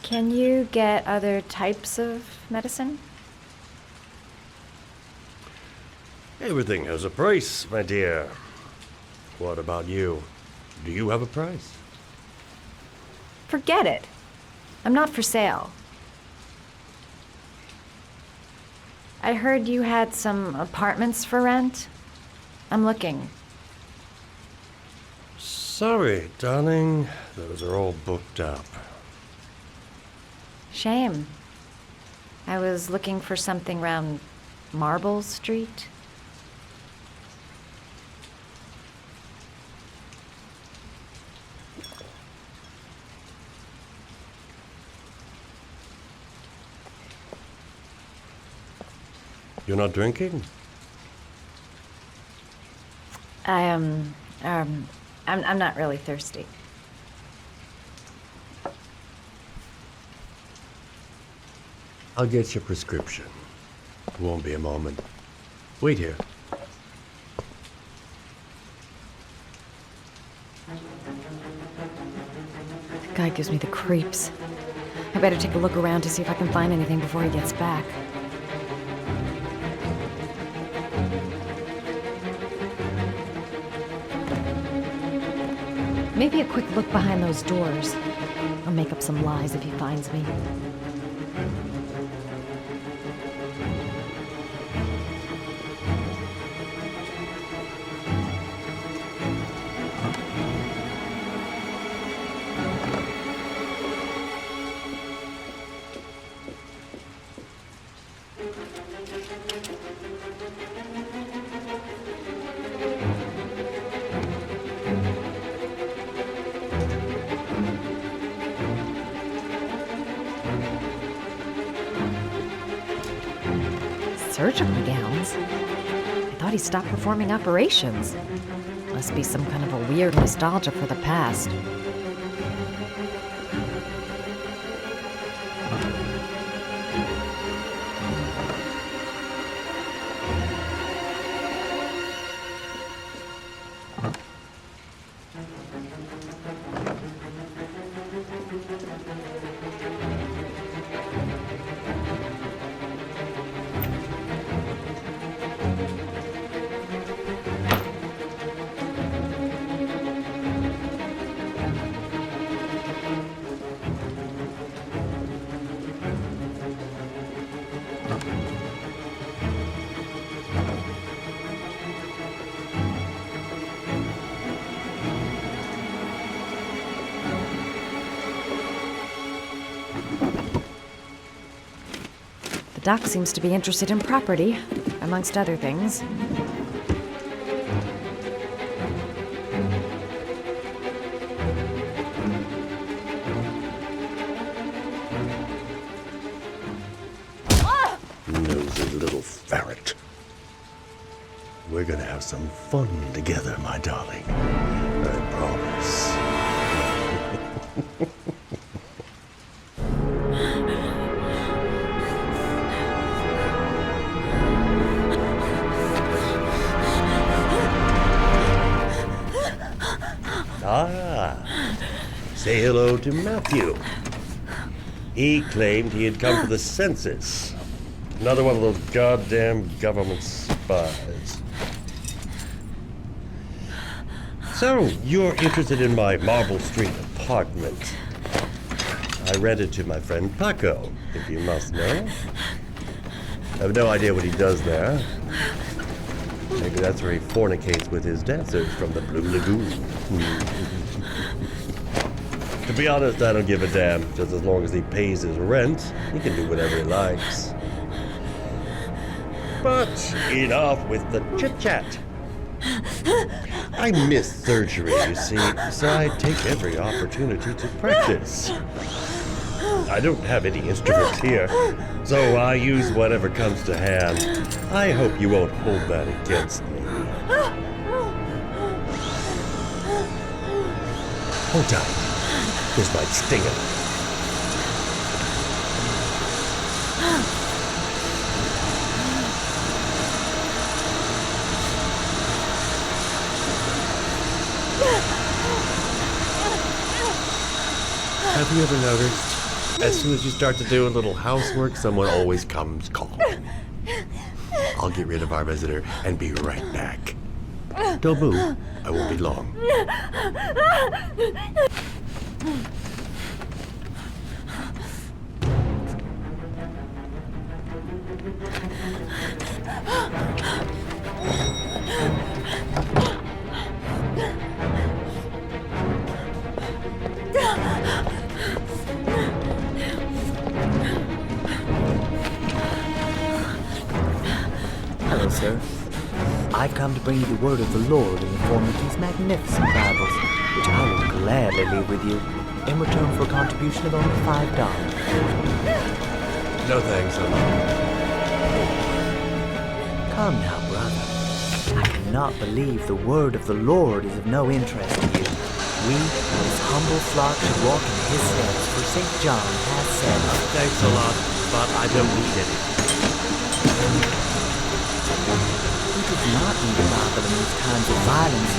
Can you get other types of medicine? Everything has a price, my dear. What about you? Do you have a price? Forget it. I'm not for sale. I heard you had some apartments for rent. I'm looking. Sorry, darling. Those are all booked up. Shame. I was looking for something around Marble Street. You're not drinking? I'm not really thirsty. I'll get your prescription. Won't be a moment. Wait here. That guy gives me the creeps. I better take a look around to see if I can find anything before he gets back. Maybe a quick look behind those doors. I'll make up some lies if he finds me. Surgical gowns? I thought he stopped performing operations. Must be some kind of a weird nostalgia for the past. Doc seems to be interested in property, amongst other things. Nosy little ferret. We're gonna have some fun together, my darling. I promise. Say hello to Matthew. He claimed he had come for the census. Another one of those goddamn government spies. So, you're interested in my Marble Street apartment. I rented to my friend Paco, if you must know. I have no idea what he does there. Maybe that's where he fornicates with his dancers from the Blue Lagoon. To be honest, I don't give a damn. Just as long as he pays his rent, he can do whatever he likes. But enough with the chit-chat. I miss surgery, you see, so I take every opportunity to practice. I don't have any instruments here, so I use whatever comes to hand. I hope you won't hold that against me. Hold tight. This might sting him. Have you ever noticed, as soon as you start to do a little housework, someone always comes calling? I'll get rid of our visitor and be right back. Don't move. I won't be long. Hello, sir. I've come to bring you the word of the Lord in the form of these magnificent Bibles, which I will gladly leave with you in return for a contribution of only $5. No thanks, Come now, brother. I cannot believe the word of the Lord is of no interest to you. We, his humble flock, should walk in his steps, for St. John has said, Thanks a lot, but I don't need any. He does not need the Bible in these times of violence.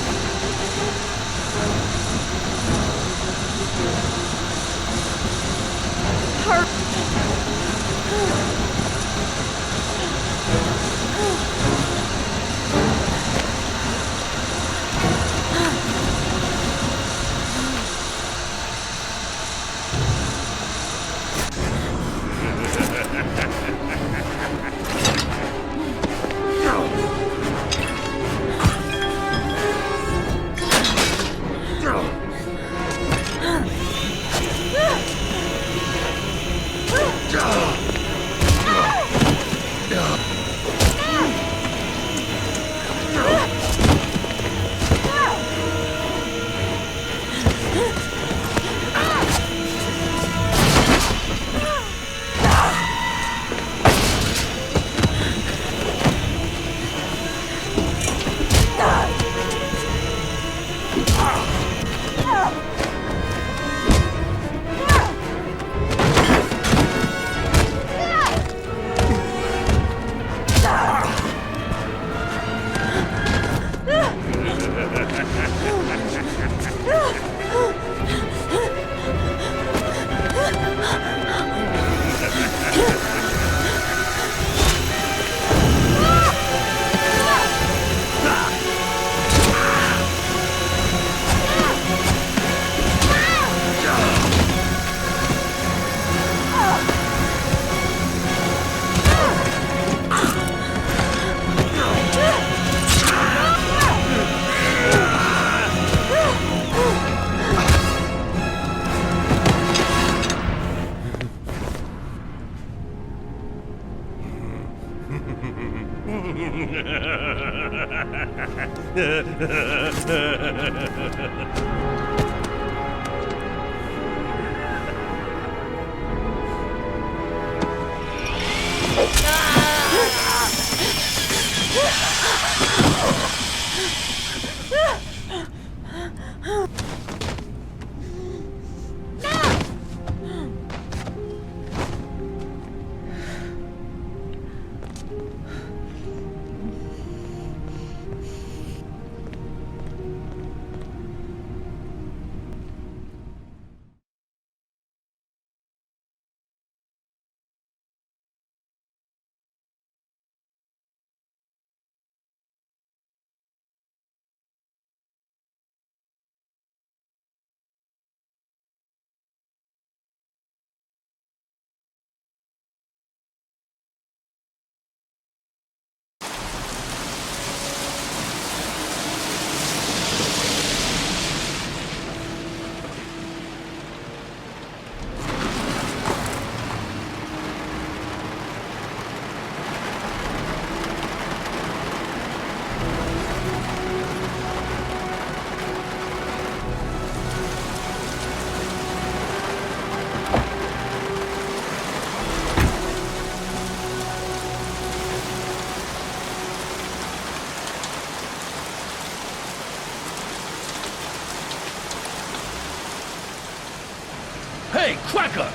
Hey, Cracker!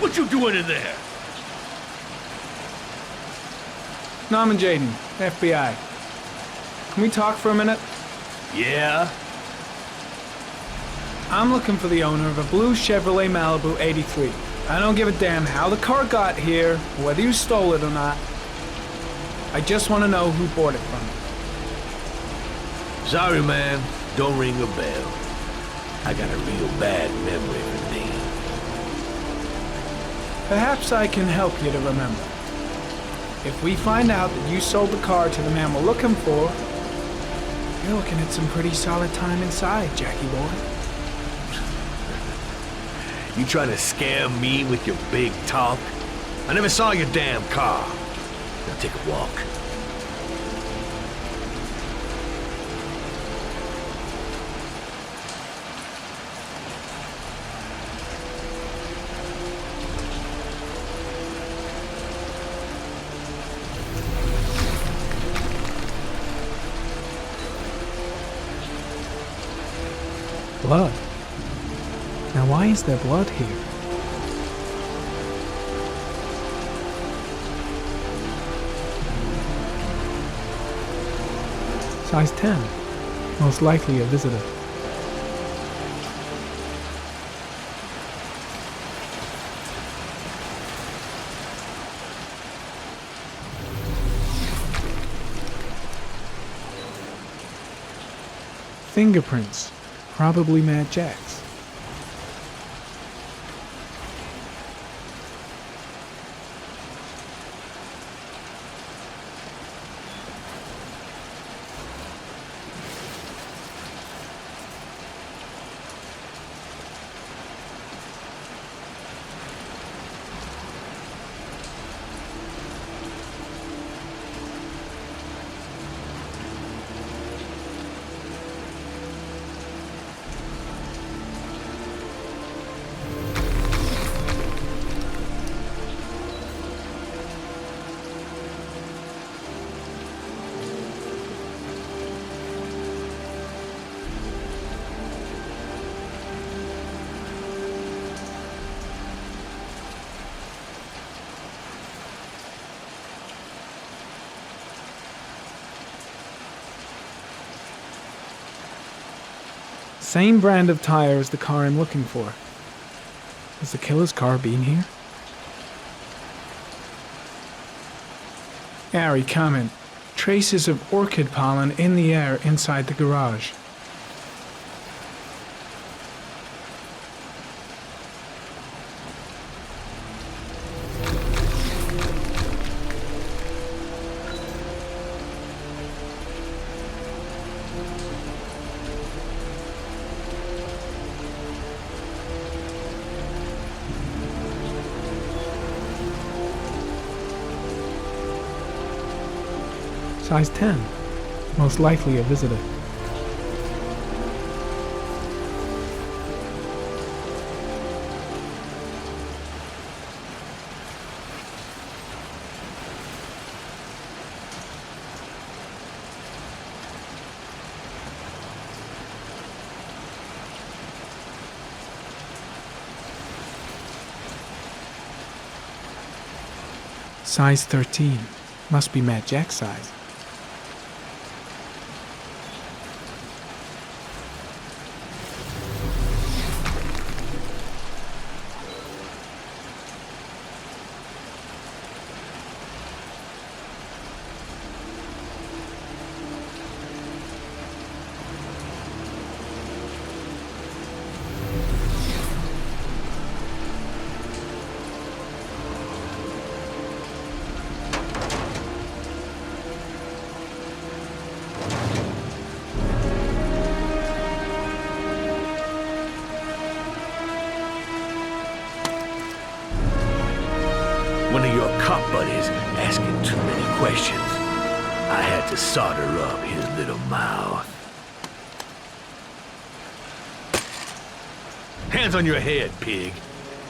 What you doing in there? Norman Jaden, FBI. Can we talk for a minute? Yeah? I'm looking for the owner of a blue Chevrolet Malibu 83. I don't give a damn how the car got here, whether you stole it or not. I just want to know who bought it from you. Sorry, man. Don't ring a bell. I got a real bad memory for names. Perhaps I can help you to remember. If we find out that you sold the car to the man we're looking for, you're looking at some pretty solid time inside, Jackie boy. You trying to scam me with your big talk? I never saw your damn car. Now take a walk. Blood. Now why is there blood here? Size 10. Most likely a visitor. Fingerprints. Probably Mad Jack's. Same brand of tire as the car I'm looking for. Has the killer's car been here? Gary, comment. Traces of orchid pollen in the air inside the garage. Size 10. Most likely a visitor. Size 13. Must be Matt Jack's size. One of your cop buddies asking too many questions. I had to solder up his little mouth. Hands on your head, pig.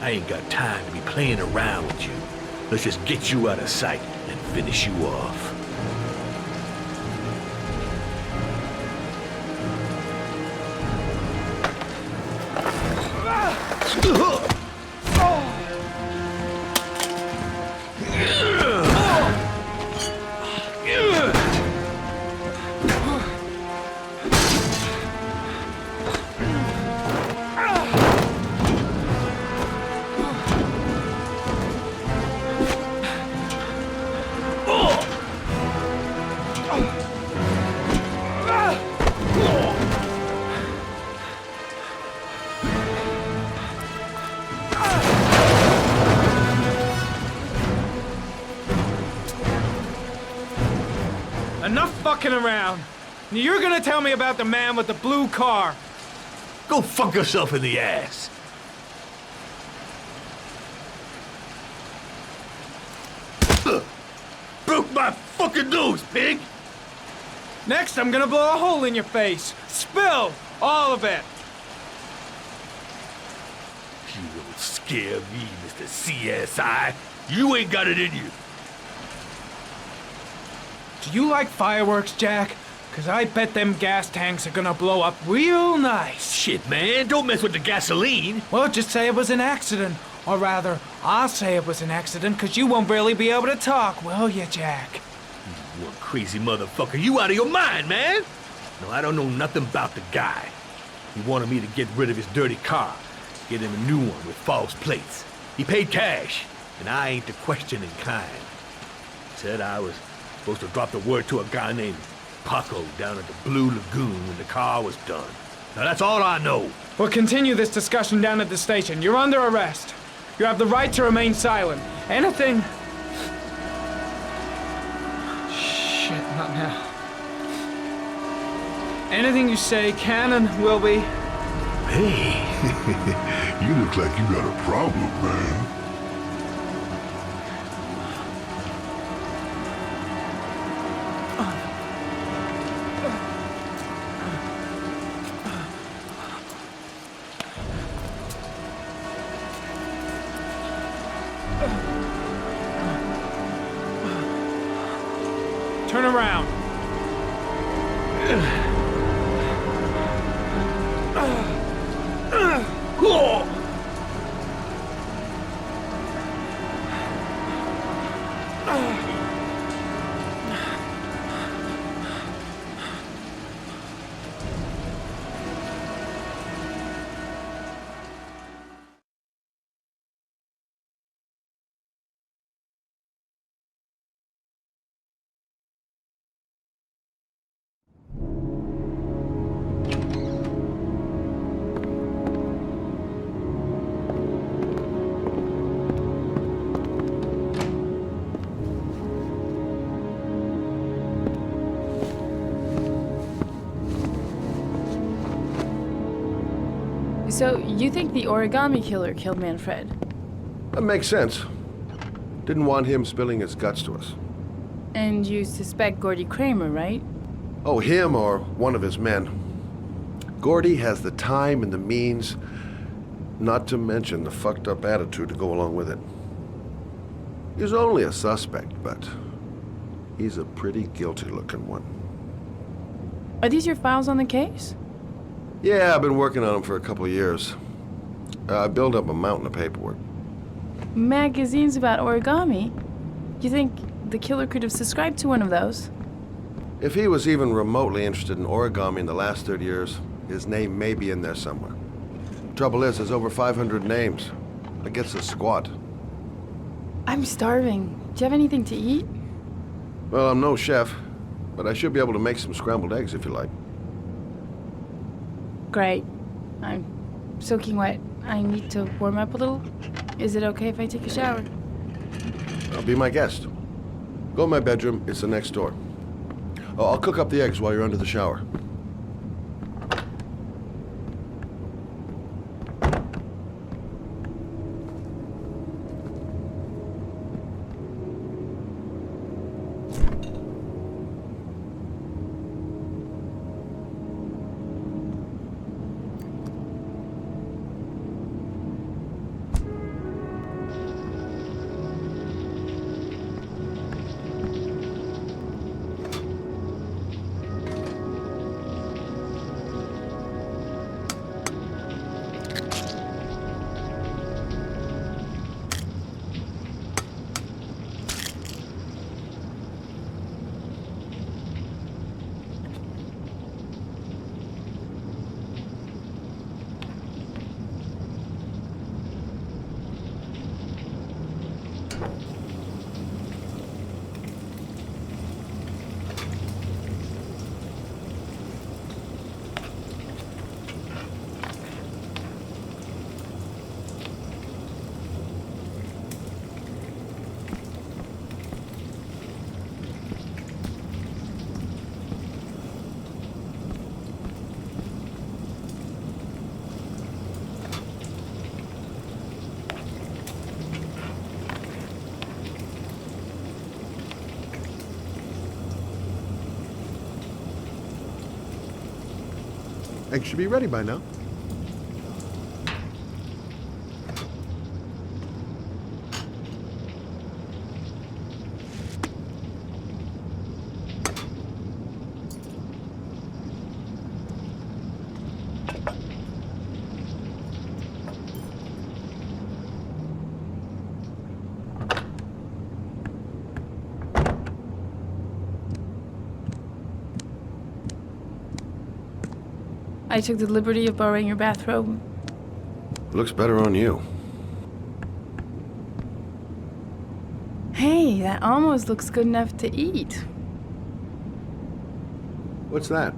I ain't got time to be playing around with you. Let's just get you out of sight and finish you off. Enough fucking around. You're gonna tell me about the man with the blue car. Go fuck yourself in the ass. Broke my fucking nose, pig! Next, I'm gonna blow a hole in your face. Spill! All of it! You don't scare me, Mr. CSI. You ain't got it in you. Do you like fireworks, Jack? 'Cause I bet them gas tanks are gonna blow up real nice. Shit, man, don't mess with the gasoline. Well, just say it was an accident. Or rather, I'll say it was an accident, 'cause you won't really be able to talk, will you, Jack? You one crazy motherfucker. You out of your mind, man. No, I don't know nothing about the guy. He wanted me to get rid of his dirty car, get him a new one with false plates. He paid cash, and I ain't the questioning kind. Said I was supposed to drop the word to a guy named Paco down at the Blue Lagoon when the car was done. Now that's all I know. We'll continue this discussion down at the station. You're under arrest. You have the right to remain silent. Anything... Shit, not now. Anything you say can and will be... Hey. You look like you got a problem, man. Turn around. So, you think the Origami Killer killed Manfred? That makes sense. Didn't want him spilling his guts to us. And you suspect Gordy Kramer, right? Oh, him or one of his men. Gordy has the time and the means, not to mention the fucked up attitude to go along with it. He's only a suspect, but he's a pretty guilty-looking one. Are these your files on the case? Yeah, I've been working on him for a couple of years. I built up a mountain of paperwork. Magazines about origami? You think the killer could have subscribed to one of those? If he was even remotely interested in origami in the last 30 years, his name may be in there somewhere. Trouble is, there's over 500 names. That gets us squat. I'm starving. Do you have anything to eat? Well, I'm no chef, but I should be able to make some scrambled eggs if you like. Great. I'm soaking wet. I need to warm up a little. Is it okay if I take a shower? Be my guest. Go in my bedroom. It's the next door. Oh, I'll cook up the eggs while you're under the shower. Eggs should be ready by now. I took the liberty of borrowing your bathrobe. Looks better on you. Hey, that almost looks good enough to eat. What's that?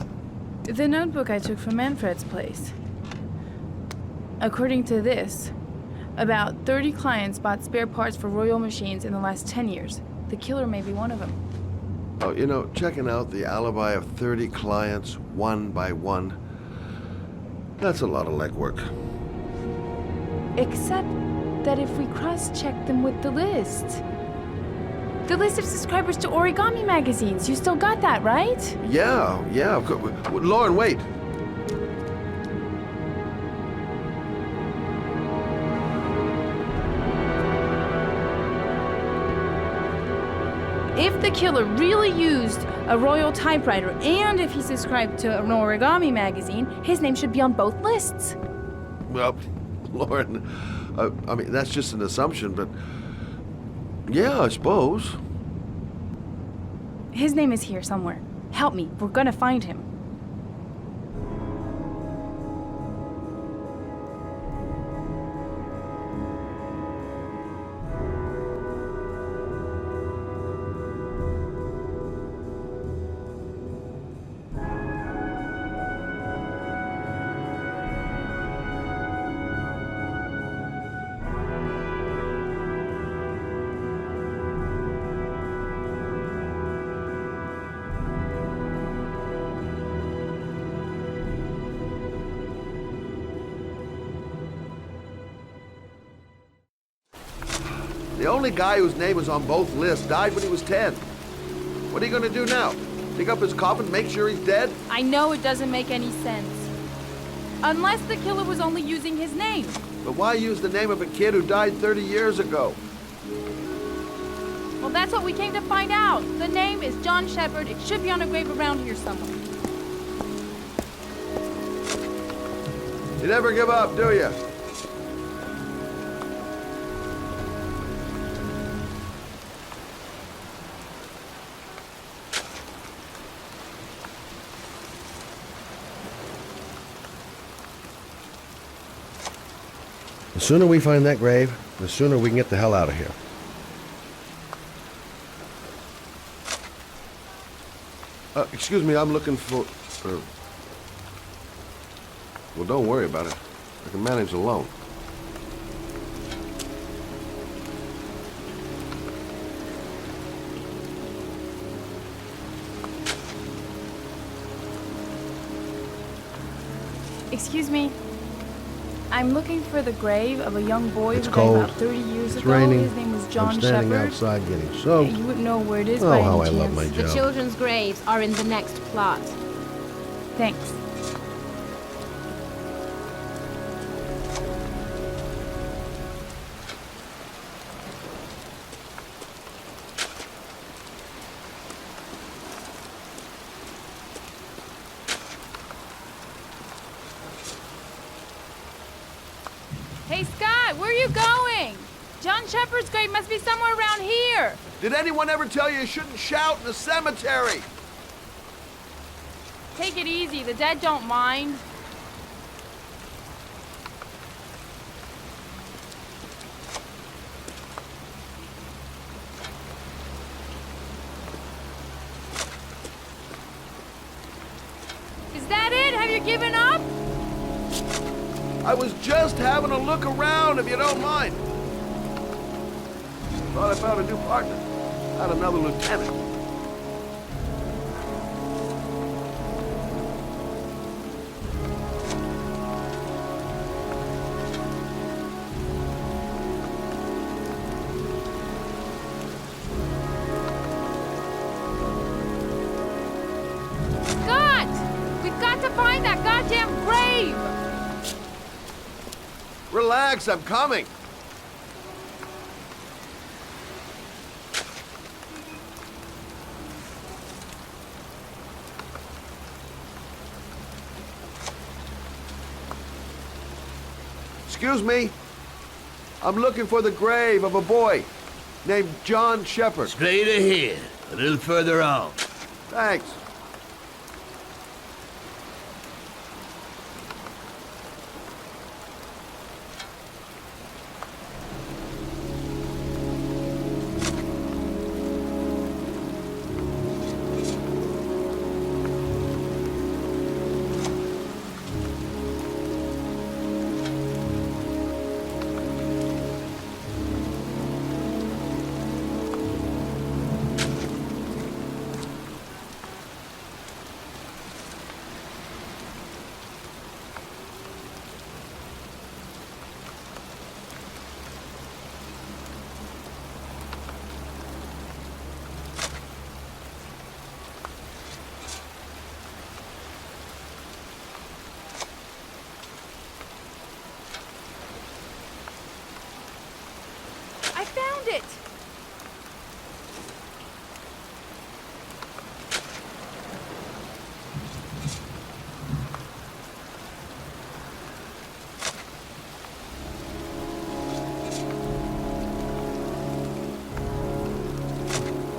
The notebook I took from Manfred's place. According to this, about 30 clients bought spare parts for Royal machines in the last 10 years. The killer may be one of them. Oh, you know, checking out the alibi of 30 clients one by one, that's a lot of legwork. Except that if we cross-check them with the list of subscribers to Origami magazines, you still got that, right? Yeah, of course. Lauren, wait. If the killer really used a Royal typewriter and if he subscribed to an Origami magazine, his name should be on both lists. Well, Lauren, I mean, that's just an assumption, but yeah, I suppose. His name is here somewhere. Help me, we're gonna find him. The only guy whose name was on both lists died when he was 10. What are you gonna do now? Dig up his coffin, make sure he's dead? I know it doesn't make any sense. Unless the killer was only using his name. But why use the name of a kid who died 30 years ago? Well, that's what we came to find out. The name is John Shepard. It should be on a grave around here somewhere. You never give up, do you? The sooner we find that grave, the sooner we can get the hell out of here. Excuse me, I'm looking for... Well, don't worry about it. I can manage alone. Excuse me. I'm looking for the grave of a young boy It's who cold. died about 30 years It's ago. raining. His name was John I'm standing Shepard. outside getting soaked. You wouldn't know where it is Oh, by how any I love chance. my The job. children's graves are in the next plot. Thanks. Hey, Scott, where are you going? John Shepard's grave must be somewhere around here. Did anyone ever tell you shouldn't shout in the cemetery? Take it easy. The dead don't mind. Is that it? Have you given up? I was just having a look around, if you don't mind. Thought I found a new partner. Not another lieutenant. Scott! We've got to find that goddamn grave! Relax, I'm coming. Excuse me. I'm looking for the grave of a boy named John Shepard. Straight ahead, a little further on. Thanks. I found it!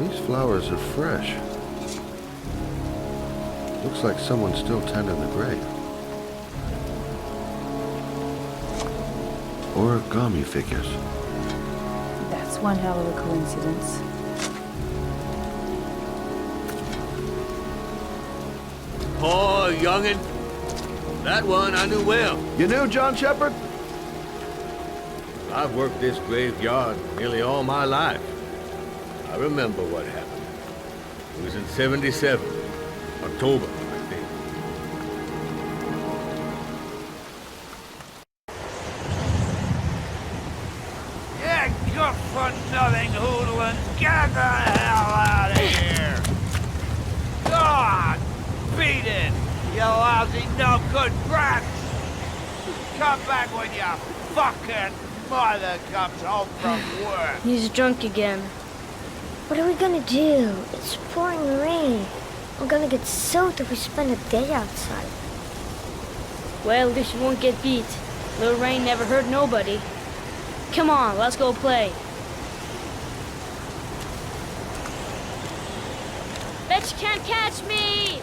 These flowers are fresh. Looks like someone's still tending the grave. Origami figures. That's one hell of a coincidence. Poor youngin'. That one I knew well. You knew John Shepard? I've worked this graveyard nearly all my life. I remember what happened. It was in 77, October, I think. Yeah, good for nothing hoodlums. Get the hell out of here! lousy, no good brats! Come back when your fucking mother comes home from work. He's drunk again. What are we gonna do? It's pouring rain. We're gonna get soaked if we spend a day outside. Well, at least you won't get beat. Little rain never hurt nobody. Come on, let's go play. Bet you can't catch me!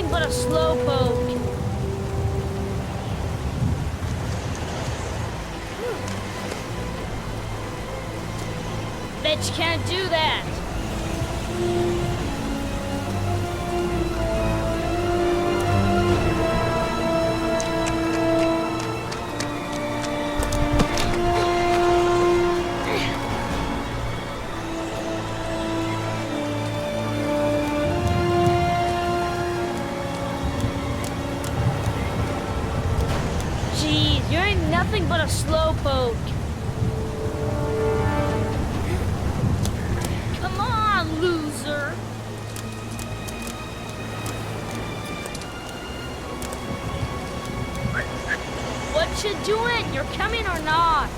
But a slowpoke. Bet you can't do that. Nothing but a slowpoke. Come on, loser. What you doing? You're coming or not?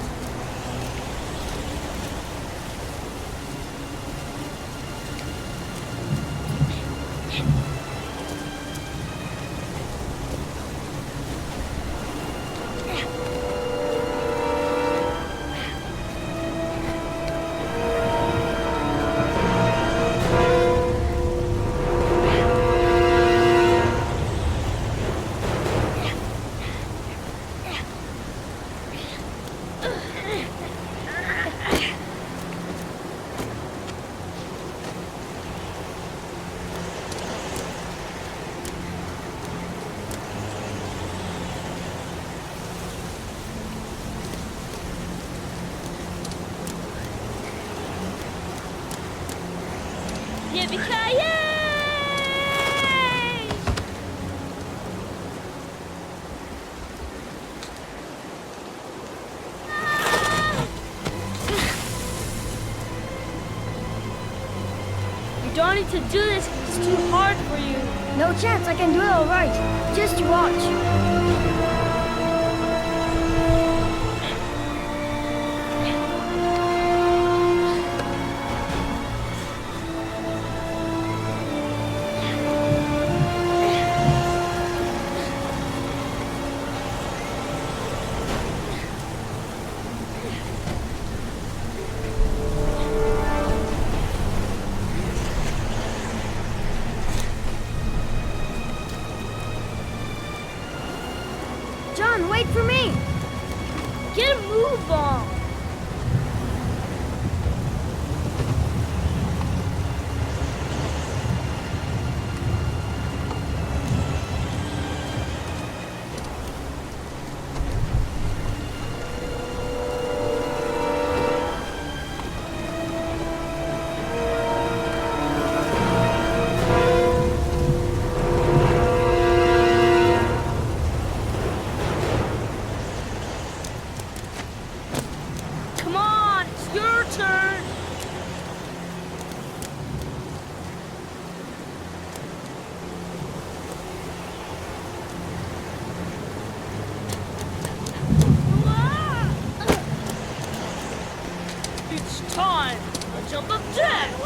Yippee-ki-yay! You don't need to do this. It's too hard for you. No chance. I can do it all right. Just you watch. John, wait for me! Get a move on! your turn! It's time! A jump of death!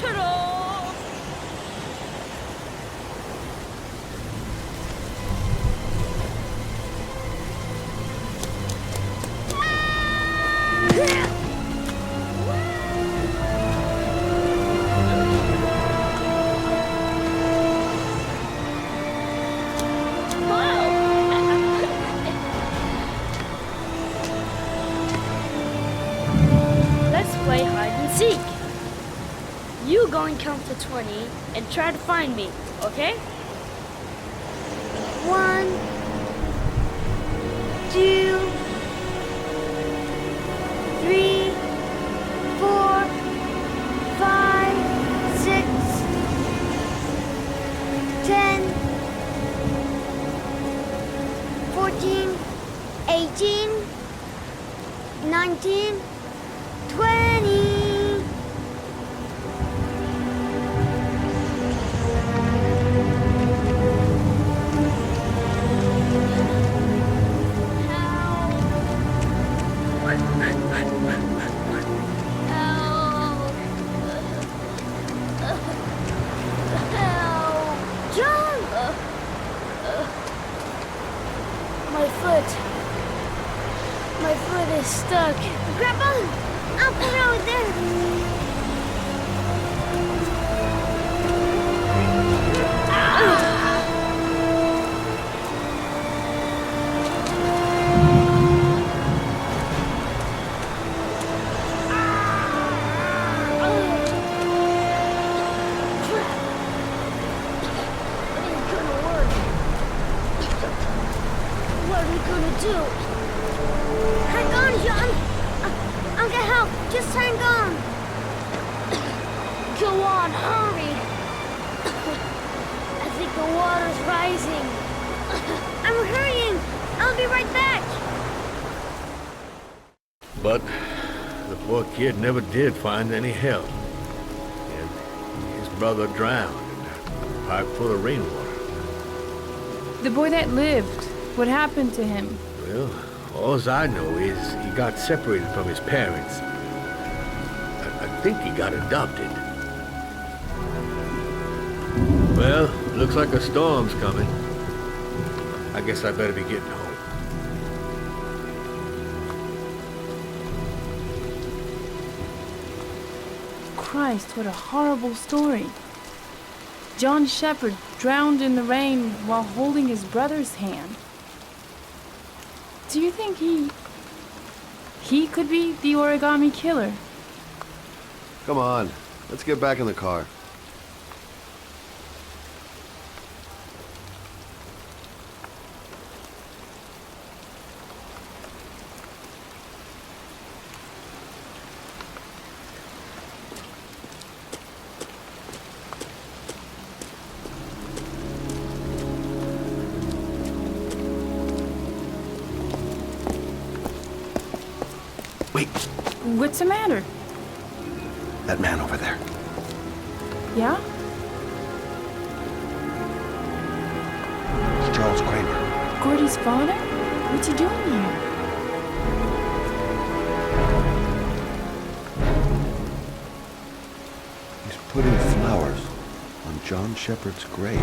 Ta-da! Let's play hide and seek. You go and count to 20 and try to find me, okay? 1, 2, 3, 4, 5, 6, 10, 14, 18, 19, 20. John! My foot is stuck. Grab on! I'll put it over there. What are we gonna do? Hang on, John. I'll get help. Just hang on. Go on, hurry! I think the water's rising. I'm hurrying. I'll be right back. But the poor kid never did find any help. And his brother drowned in a pipe full of rainwater. The boy that lived, what happened to him? Well, all I know is he got separated from his parents. I think he got adopted. Well, looks like a storm's coming. I guess I better be getting home. Christ, what a horrible story. John Shepherd drowned in the rain while holding his brother's hand. Do you think he could be the Origami Killer? Come on, let's get back in the car. Wait, What's the matter? that man over there. Yeah? It's Charles Kramer. Gordy's father? What's he doing here? He's putting flowers on John Shepherd's grave.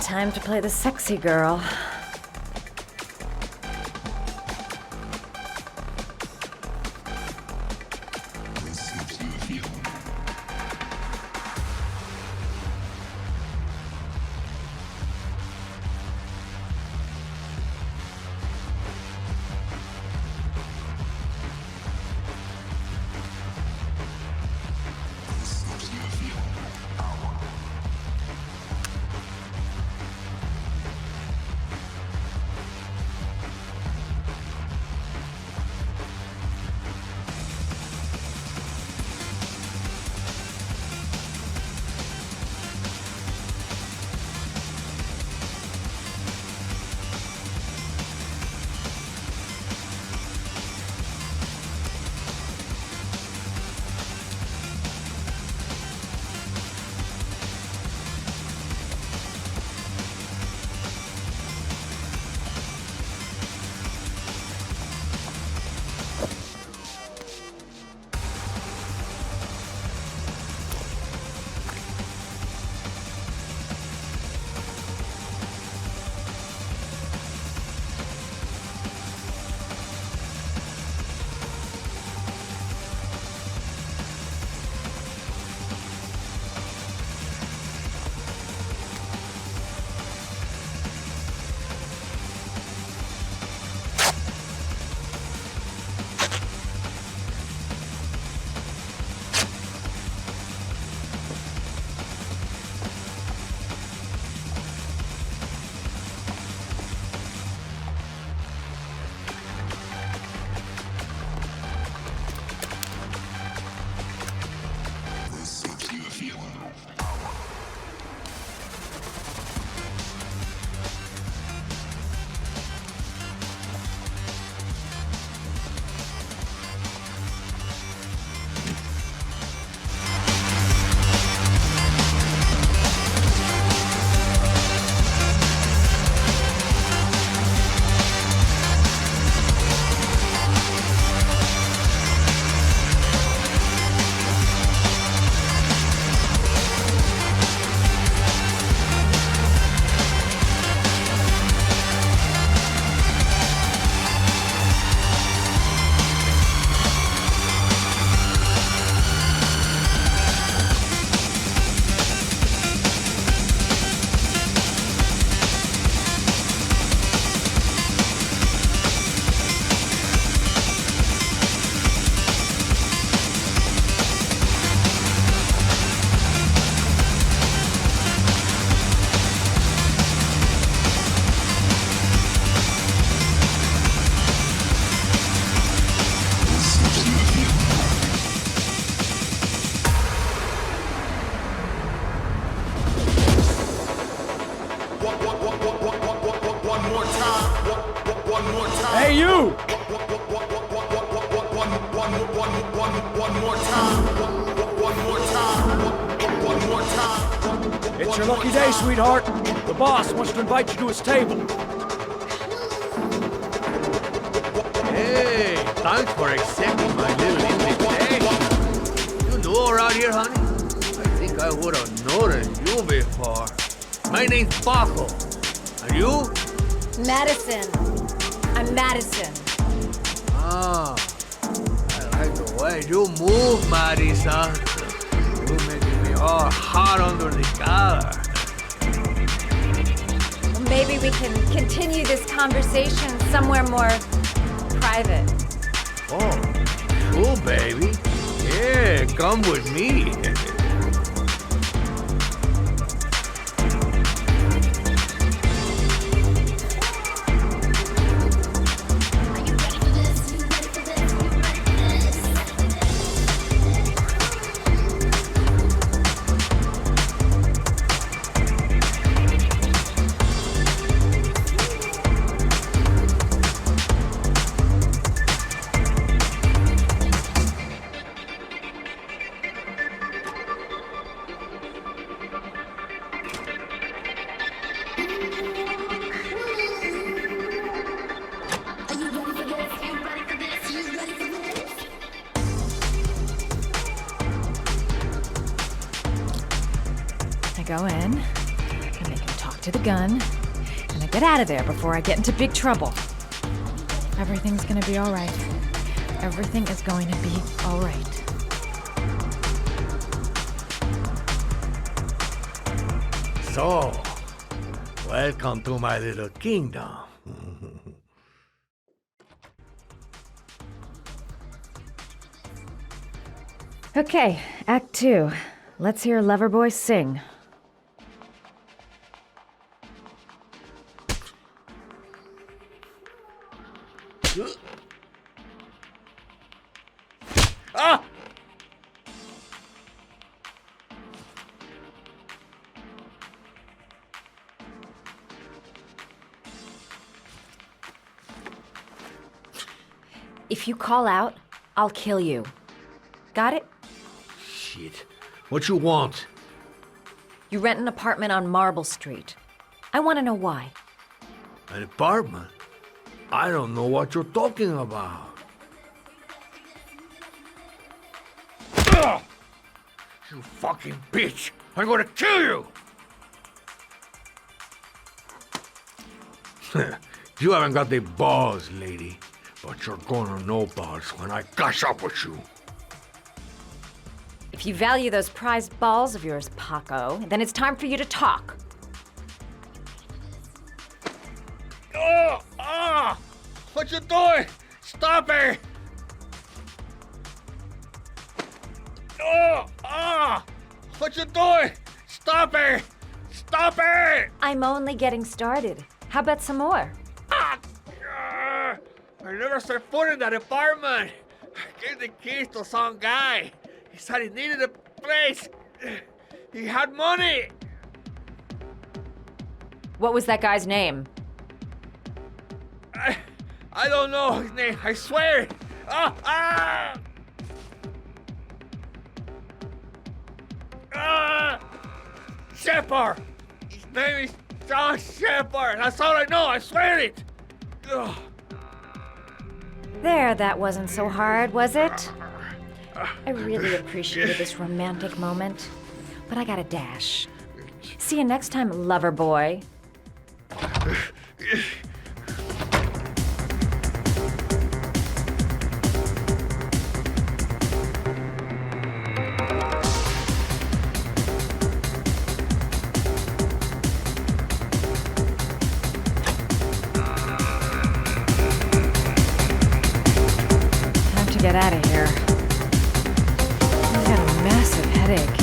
Time to play the sexy girl. Hey, you! It's your lucky day, sweetheart. The boss wants to invite you to his table. Hey, thanks for accepting my little invitation. You new around here, honey? I think I would have noticed you before. My name's Paco. And you? Madison. I'm Madison. Ah, I like the way you move, Madison. You making me all hot under the collar. Well, maybe we can continue this conversation somewhere more private. Oh, cool, baby. Yeah, come with me. I go in, I make him talk stick to the gun, and I get out of there before I get into big trouble. Everything's gonna be all right. Everything is going to be all right. So, welcome to my little kingdom. Okay, Act 2. Let's hear Loverboy sing. Ah! If you call out, I'll kill you. Got it? Shit. What you want? You rent an apartment on Marble Street. I want to know why. An apartment? I don't know what you're talking about. Ugh! You fucking bitch! I'm gonna kill you! You haven't got the balls, lady. But you're gonna know balls when I catch up with you. If you value those prized balls of yours, Paco, then it's time for you to talk. Oh! Ah! What you doing? Stop it! Oh! Ah! What you doing? Stop it! Stop it! I'm only getting started. How about some more? I never set foot in that apartment. I gave the keys to some guy. He said he needed a place. He had money. What was that guy's name? I don't know his name. I swear. Ah! Ah! Ah! Shepard. His name is John Shepard. That's all I know. I swear it. Ugh. There, that wasn't so hard, was it? I really appreciated this romantic moment, but I gotta dash. See you next time, lover boy. Get out of here. I've got a massive headache.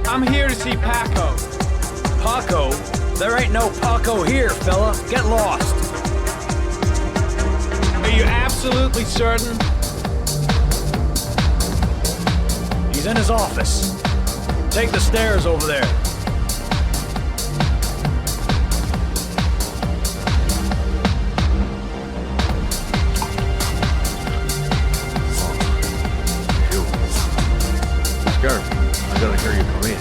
I'm here to see Paco. Paco? There ain't no Paco here, fella. Get lost. Are you absolutely certain? He's in his office. Take the stairs over there. I'm gonna hear you come in.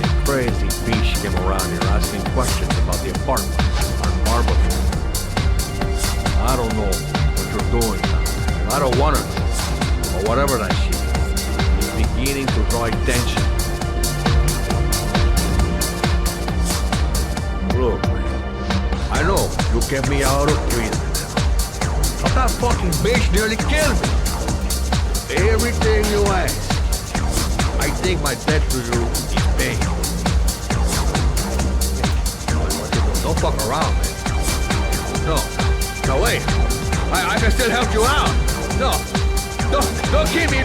A crazy bitch came around here asking questions about the apartment on Marble Street. I don't know what you're doing now. I don't want to know. Or whatever that shit is. It's beginning to draw attention. Look, I know you kept me out of prison. But that fucking bitch nearly killed me. Everything you ask. I think my debt to you is paid. Don't fuck around, man. No, wait. I can still help you out. No, Don't keep me!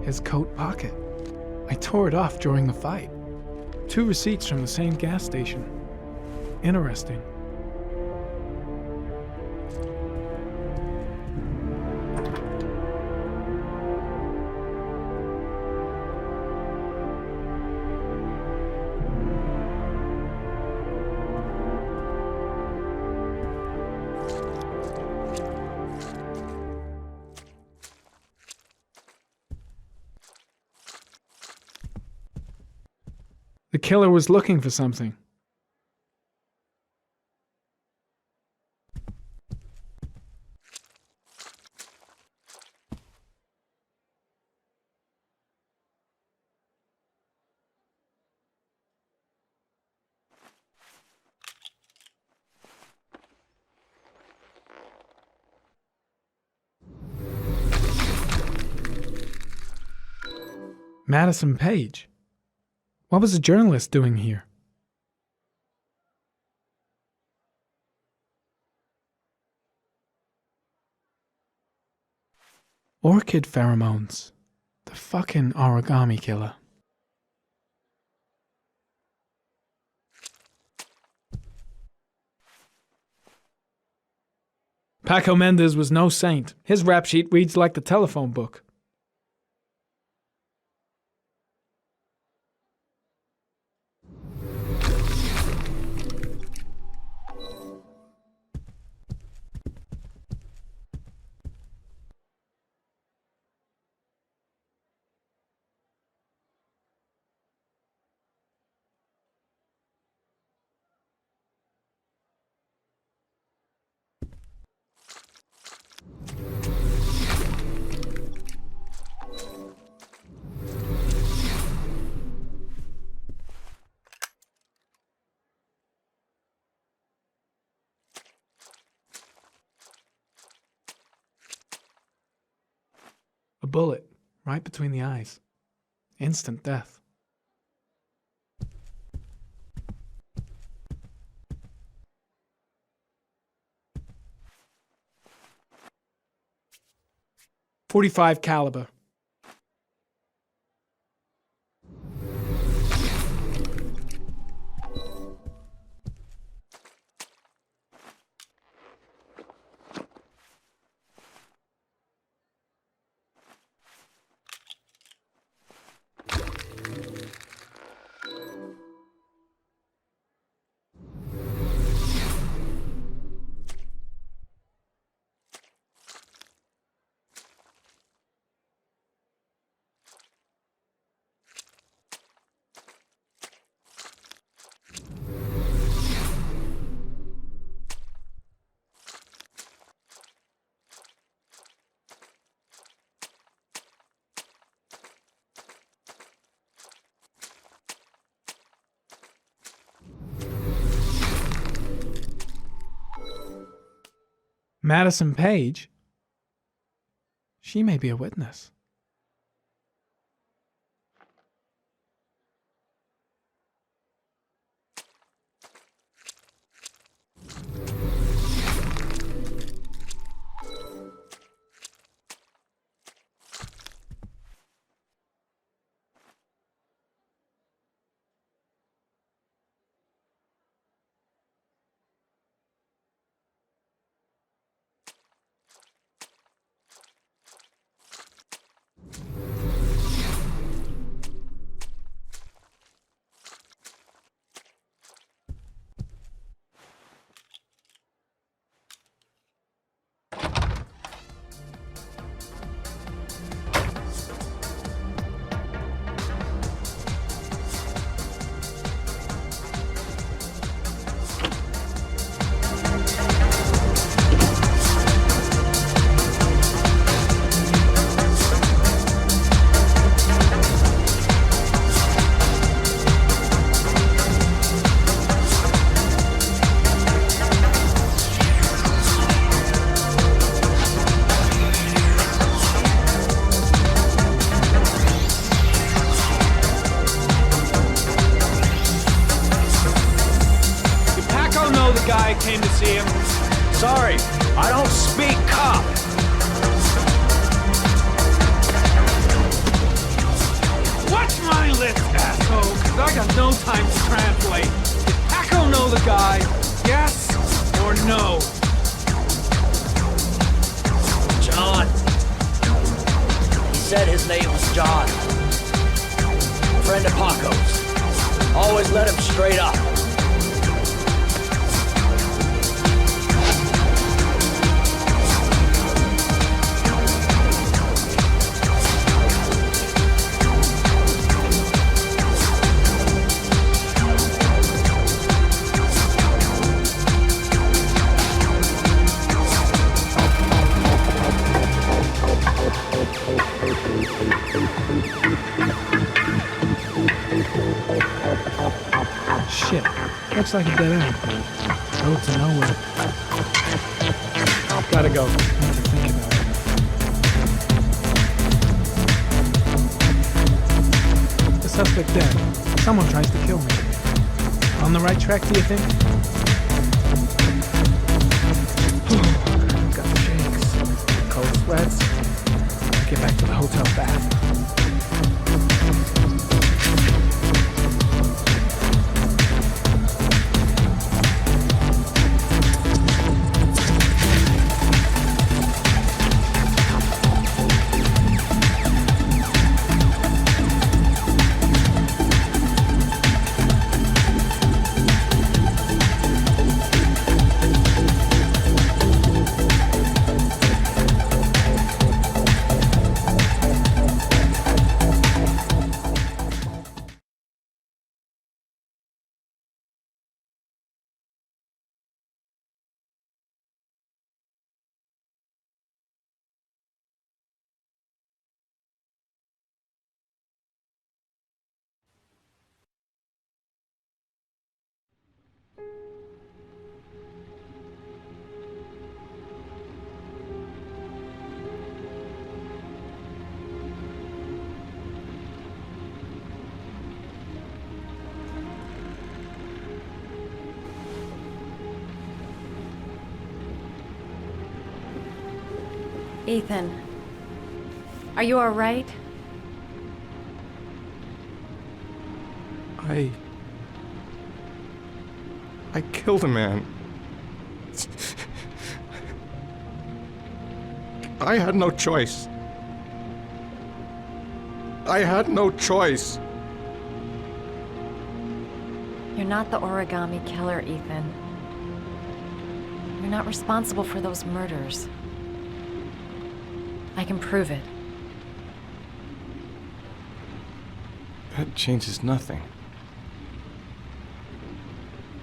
His coat pocket. I tore it off during the fight. 2 receipts from the same gas station. Interesting. The killer was looking for something. Madison Page. What was a journalist doing here? Orchid pheromones. The fucking Origami Killer. Paco Mendez was no saint. His rap sheet reads like the telephone book. A bullet, right between the eyes. Instant death. .45 caliber. Madison Page? She may be a witness. Guy came to see him. Sorry, I don't speak cop. Watch my lips, asshole, because I got no time to translate. Did Paco know the guy? Yes or no? John. He said his name was John. Friend of Paco's. Always let him straight up. Shit. Looks like a dead end. Road to nowhere. Gotta go. Need to think about it. The suspect dead. Someone tries to kill me. On the right track, do you think? Got the shakes. Cold sweats. Get back to the hotel bath. Ethan, Are you all right? I killed a man. I had no choice. I had no choice. You're not the Origami Killer, Ethan. You're not responsible for those murders. I can prove it. That changes nothing.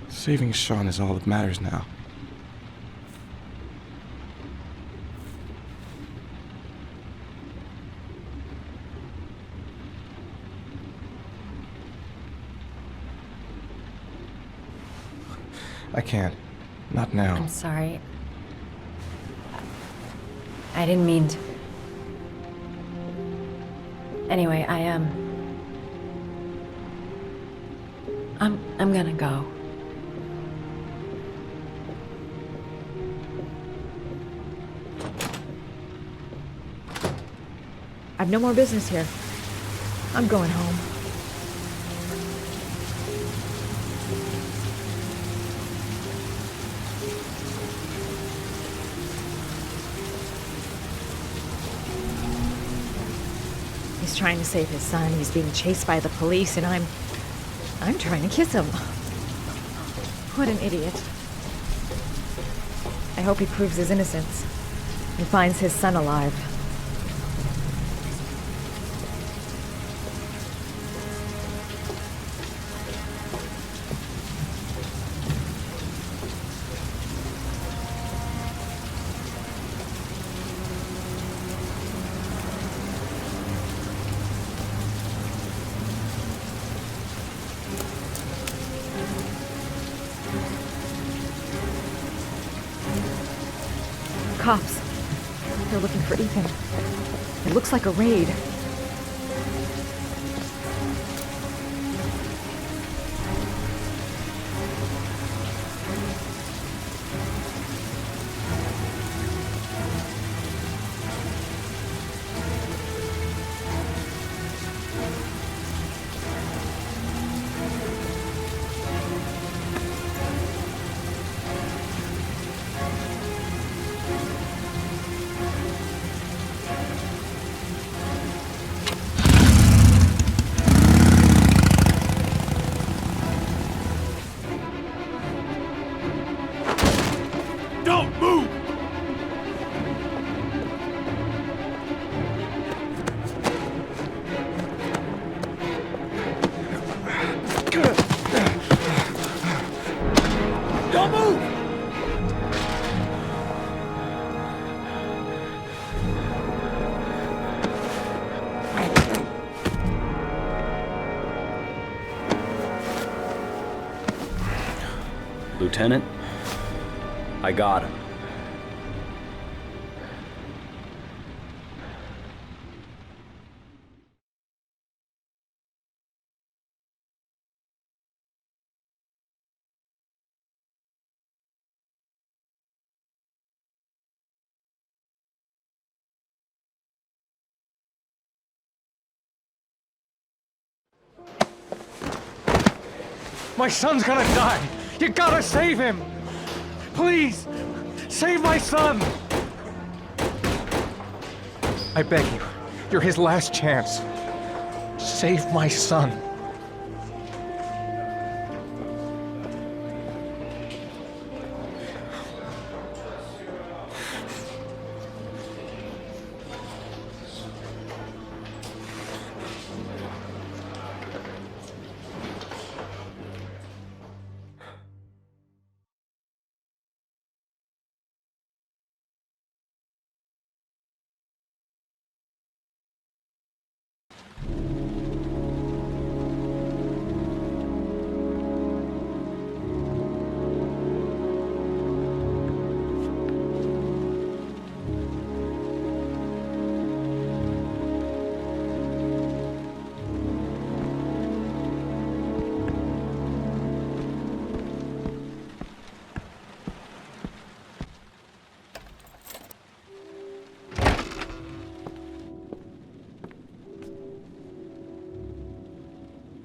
Saving Sean is all that matters now. I can't. Not now. I'm sorry. I didn't mean to. Anyway, I'm gonna go. I've no more business here. I'm going home. He's trying to save his son. He's being chased by the police, and I'm trying to kiss him. What an idiot. I hope he proves his innocence and finds his son alive. Cops. They're looking for Ethan. It looks like a raid. Don't move! Don't move! Lieutenant, I got him. My son's gonna die! You gotta save him! Please! Save my son! I beg you. You're his last chance. Save my son.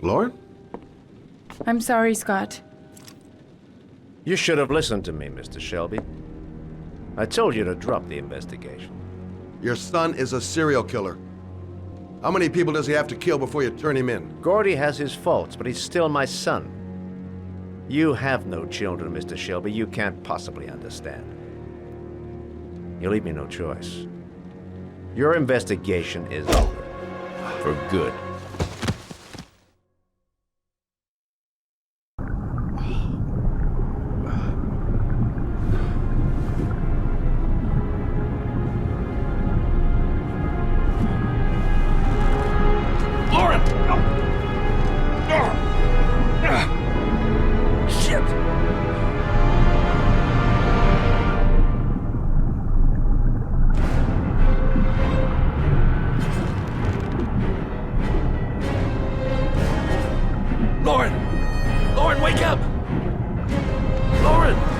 Lauren? I'm sorry, Scott. You should have listened to me, Mr. Shelby. I told you to drop the investigation. Your son is a serial killer. How many people does he have to kill before you turn him in? Gordy has his faults, but he's still my son. You have no children, Mr. Shelby. You can't possibly understand. You leave me no choice. Your investigation is over. For good. Lauren, wake up! Lauren!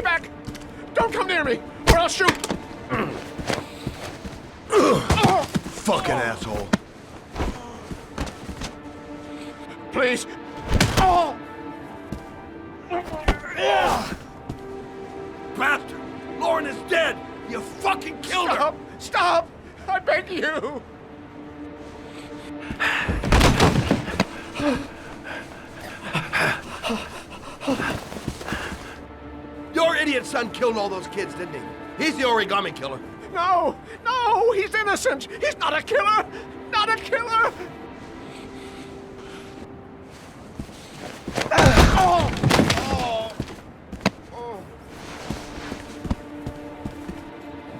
Stay back! Don't come near me, or I'll shoot! Fucking asshole. Please. Bastard! Lauren is dead! You fucking killed her! Stop! I beg you! Your idiot son killed all those kids, didn't he? He's the Origami Killer. No! No! He's innocent! He's not a killer! Not a killer!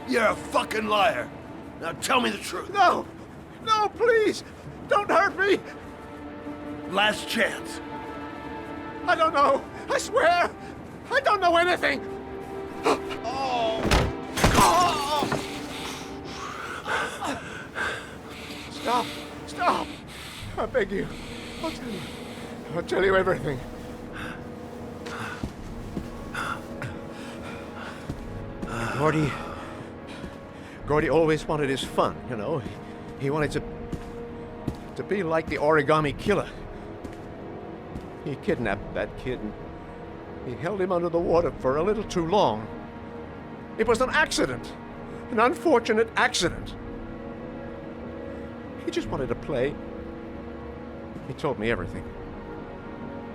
You're a fucking liar. Now tell me the truth. No! No, please! Don't hurt me! Last chance. I don't know! I swear! I don't know anything! Stop! Stop! I beg you. I'll tell you. I'll tell you everything. Gordy always wanted his fun, you know. He wanted to be like the Origami Killer. He kidnapped that kid and he held him under the water for a little too long. It was an accident. An unfortunate accident. He just wanted to play. He told me everything.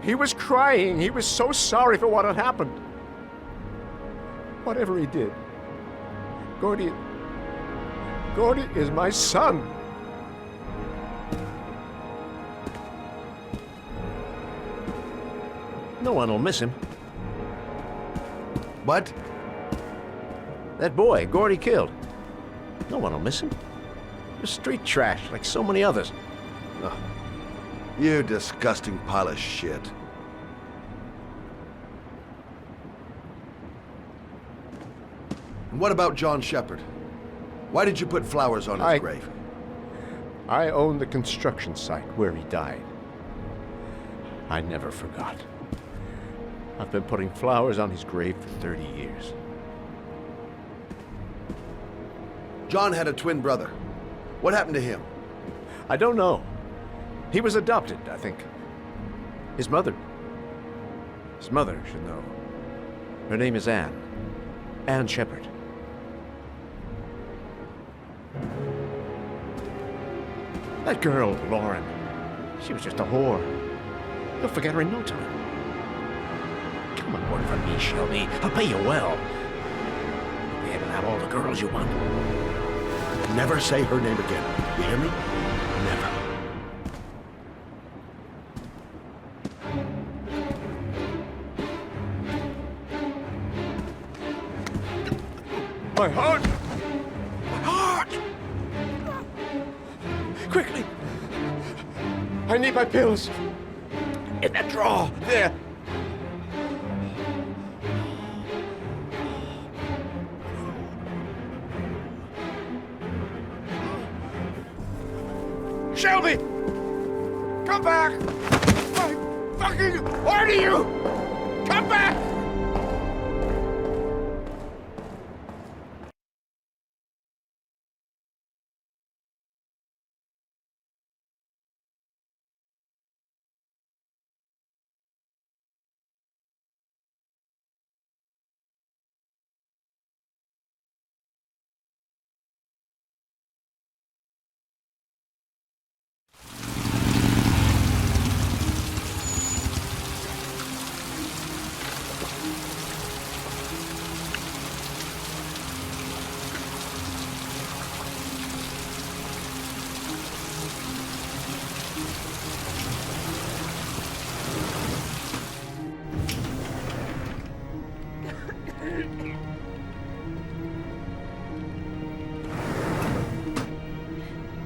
He was crying. He was so sorry for what had happened. Whatever he did, Gordy is my son. No one will miss him. What? That boy, Gordy killed. No one will miss him. He was street trash like so many others. Oh, you disgusting pile of shit. And what about John Shepard? Why did you put flowers on his grave? I own the construction site where he died. I never forgot. I've been putting flowers on his grave for 30 years. John had a twin brother. What happened to him? I don't know. He was adopted, I think. His mother should know. Her name is Anne. Anne Shepard. That girl, Lauren, she was just a whore. You'll forget her in no time. Come on, work for me, Shelby. I'll pay you well. You'll be able to have all the girls you want. Never say her name again. You hear me? Never. My heart! My heart! Quickly! I need my pills. In that drawer. There. Shelby! Come back! I fucking order you! Come back!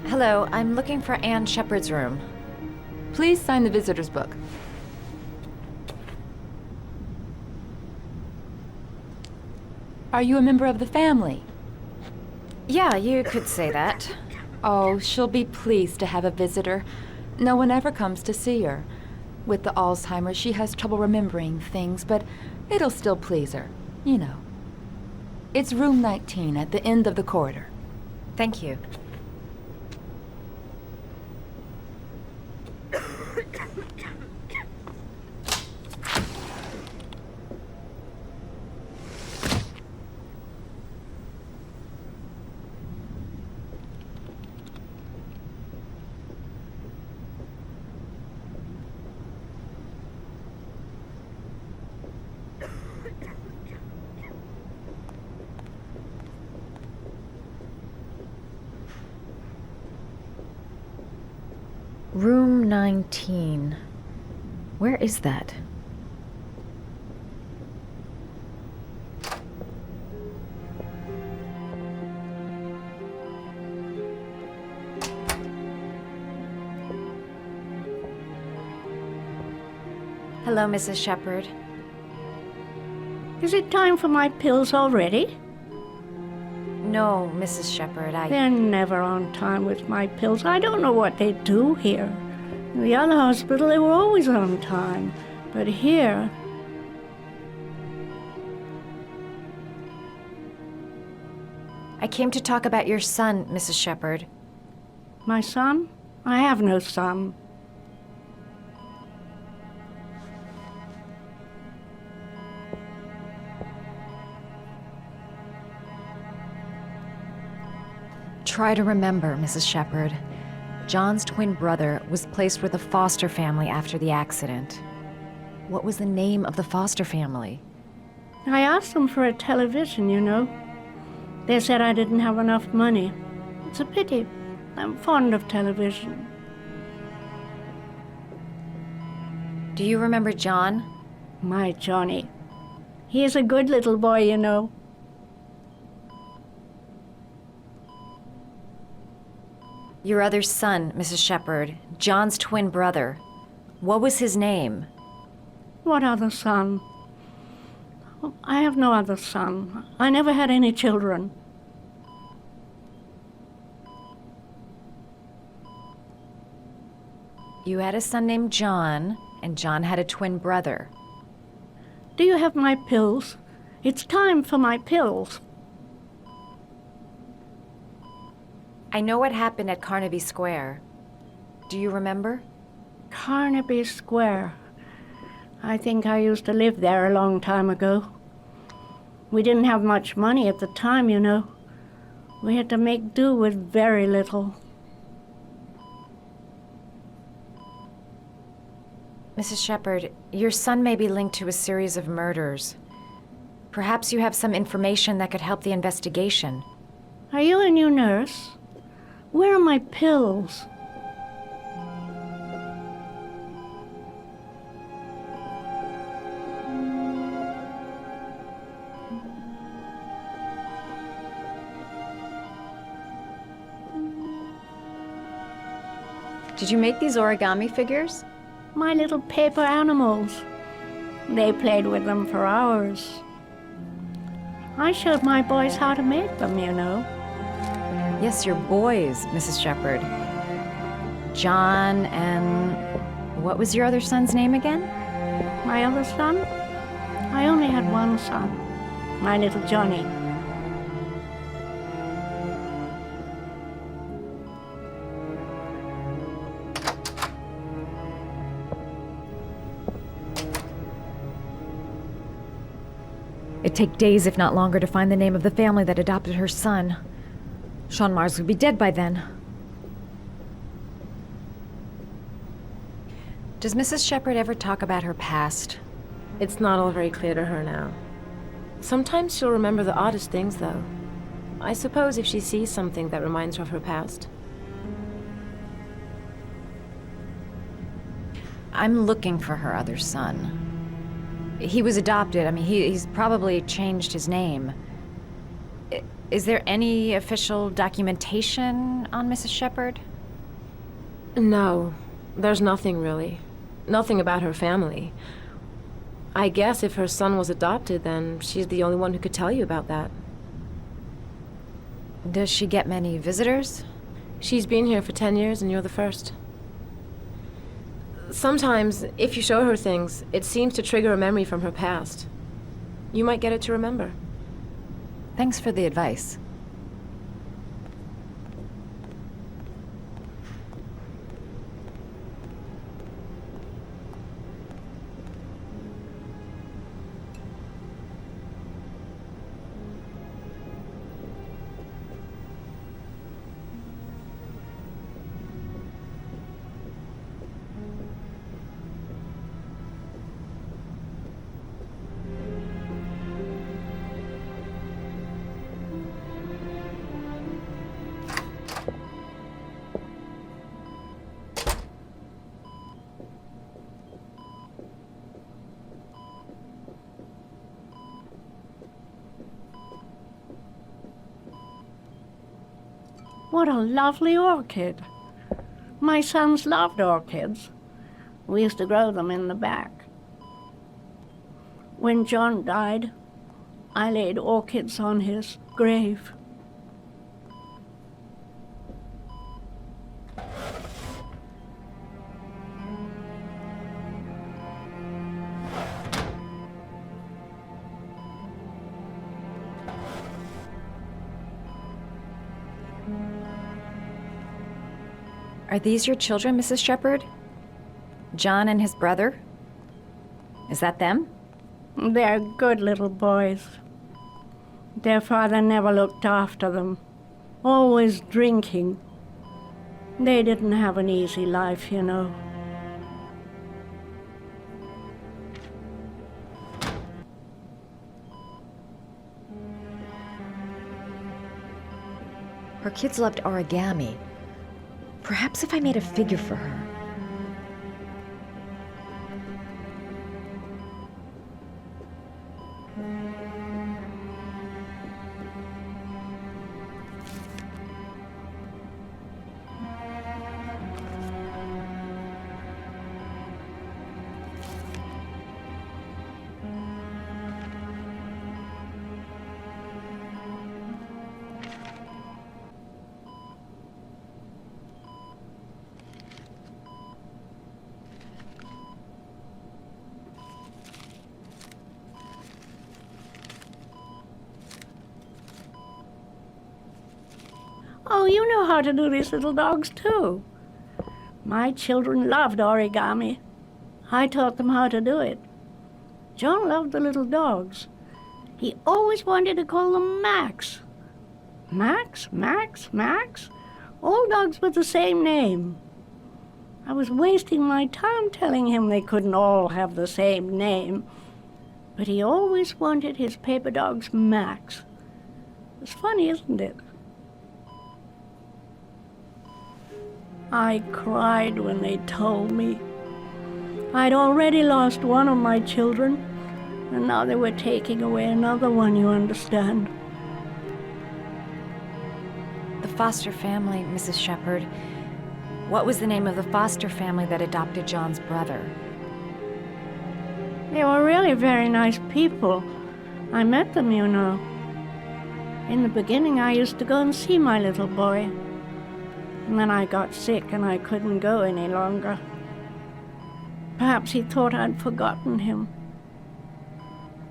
Hello, I'm looking for Anne Shepard's room. Please sign the visitor's book. Are you a member of the family? Yeah, you could say that. Oh, she'll be pleased to have a visitor. No one ever comes to see her. With the Alzheimer's, she has trouble remembering things, but it'll still please her. You know. It's room 19 at the end of the corridor. Thank you. Room 19. Where is that? Hello, Mrs. Shepherd. Is it time for my pills already? No, Mrs. Shepherd, They're never on time with my pills. I don't know what they do here. In the other hospital, they were always on time. But here... I came to talk about your son, Mrs. Shepherd. My son? I have no son. Try to remember, Mrs. Shepherd. John's twin brother was placed with a foster family after the accident. What was the name of the foster family? I asked them for a television, you know. They said I didn't have enough money. It's a pity. I'm fond of television. Do you remember John? My Johnny. He is a good little boy, you know. Your other son, Mrs. Shepherd, John's twin brother. What was his name? What other son? I have no other son. I never had any children. You had a son named John, and John had a twin brother. Do you have my pills? It's time for my pills. I know what happened at Carnaby Square. Do you remember? Carnaby Square. I think I used to live there a long time ago. We didn't have much money at the time, you know. We had to make do with very little. Mrs. Shepherd, your son may be linked to a series of murders. Perhaps you have some information that could help the investigation. Are you a new nurse? Where are my pills? Did you make these origami figures? My little paper animals. They played with them for hours. I showed my boys how to make them, you know. Yes, your boys, Mrs. Shepherd. John and... what was your other son's name again? My other son? I only had one son. My little Johnny. It'd take days, if not longer, to find the name of the family that adopted her son. Sean Mars would be dead by then. Does Mrs. Shepherd ever talk about her past? It's not all very clear to her now. Sometimes she'll remember the oddest things, though. I suppose if she sees something that reminds her of her past. I'm looking for her other son. He was adopted. I mean, he's probably changed his name. Is there any official documentation on Mrs. Shepherd? No, there's nothing really. Nothing about her family. I guess if her son was adopted, then she's the only one who could tell you about that. Does she get many visitors? She's been here for 10 years and you're the first. Sometimes, if you show her things, it seems to trigger a memory from her past. You might get it to remember. Thanks for the advice. What a lovely orchid. My sons loved orchids. We used to grow them in the back. When John died, I laid orchids on his grave. Are these your children, Mrs. Shepherd? John and his brother? Is that them? They're good little boys. Their father never looked after them, always drinking. They didn't have an easy life, you know. Her kids loved origami. Perhaps if I made a figure for her. Oh, you know how to do these little dogs, too. My children loved origami. I taught them how to do it. John loved the little dogs. He always wanted to call them Max. Max, Max, Max? All dogs with the same name. I was wasting my time telling him they couldn't all have the same name. But he always wanted his paper dogs Max. It's funny, isn't it? I cried when they told me. I'd already lost one of my children, and now they were taking away another one, you understand. The foster family, Mrs. Shepherd. What was the name of the foster family that adopted John's brother? They were really very nice people. I met them, you know. In the beginning, I used to go and see my little boy. And then I got sick and I couldn't go any longer. Perhaps he thought I'd forgotten him.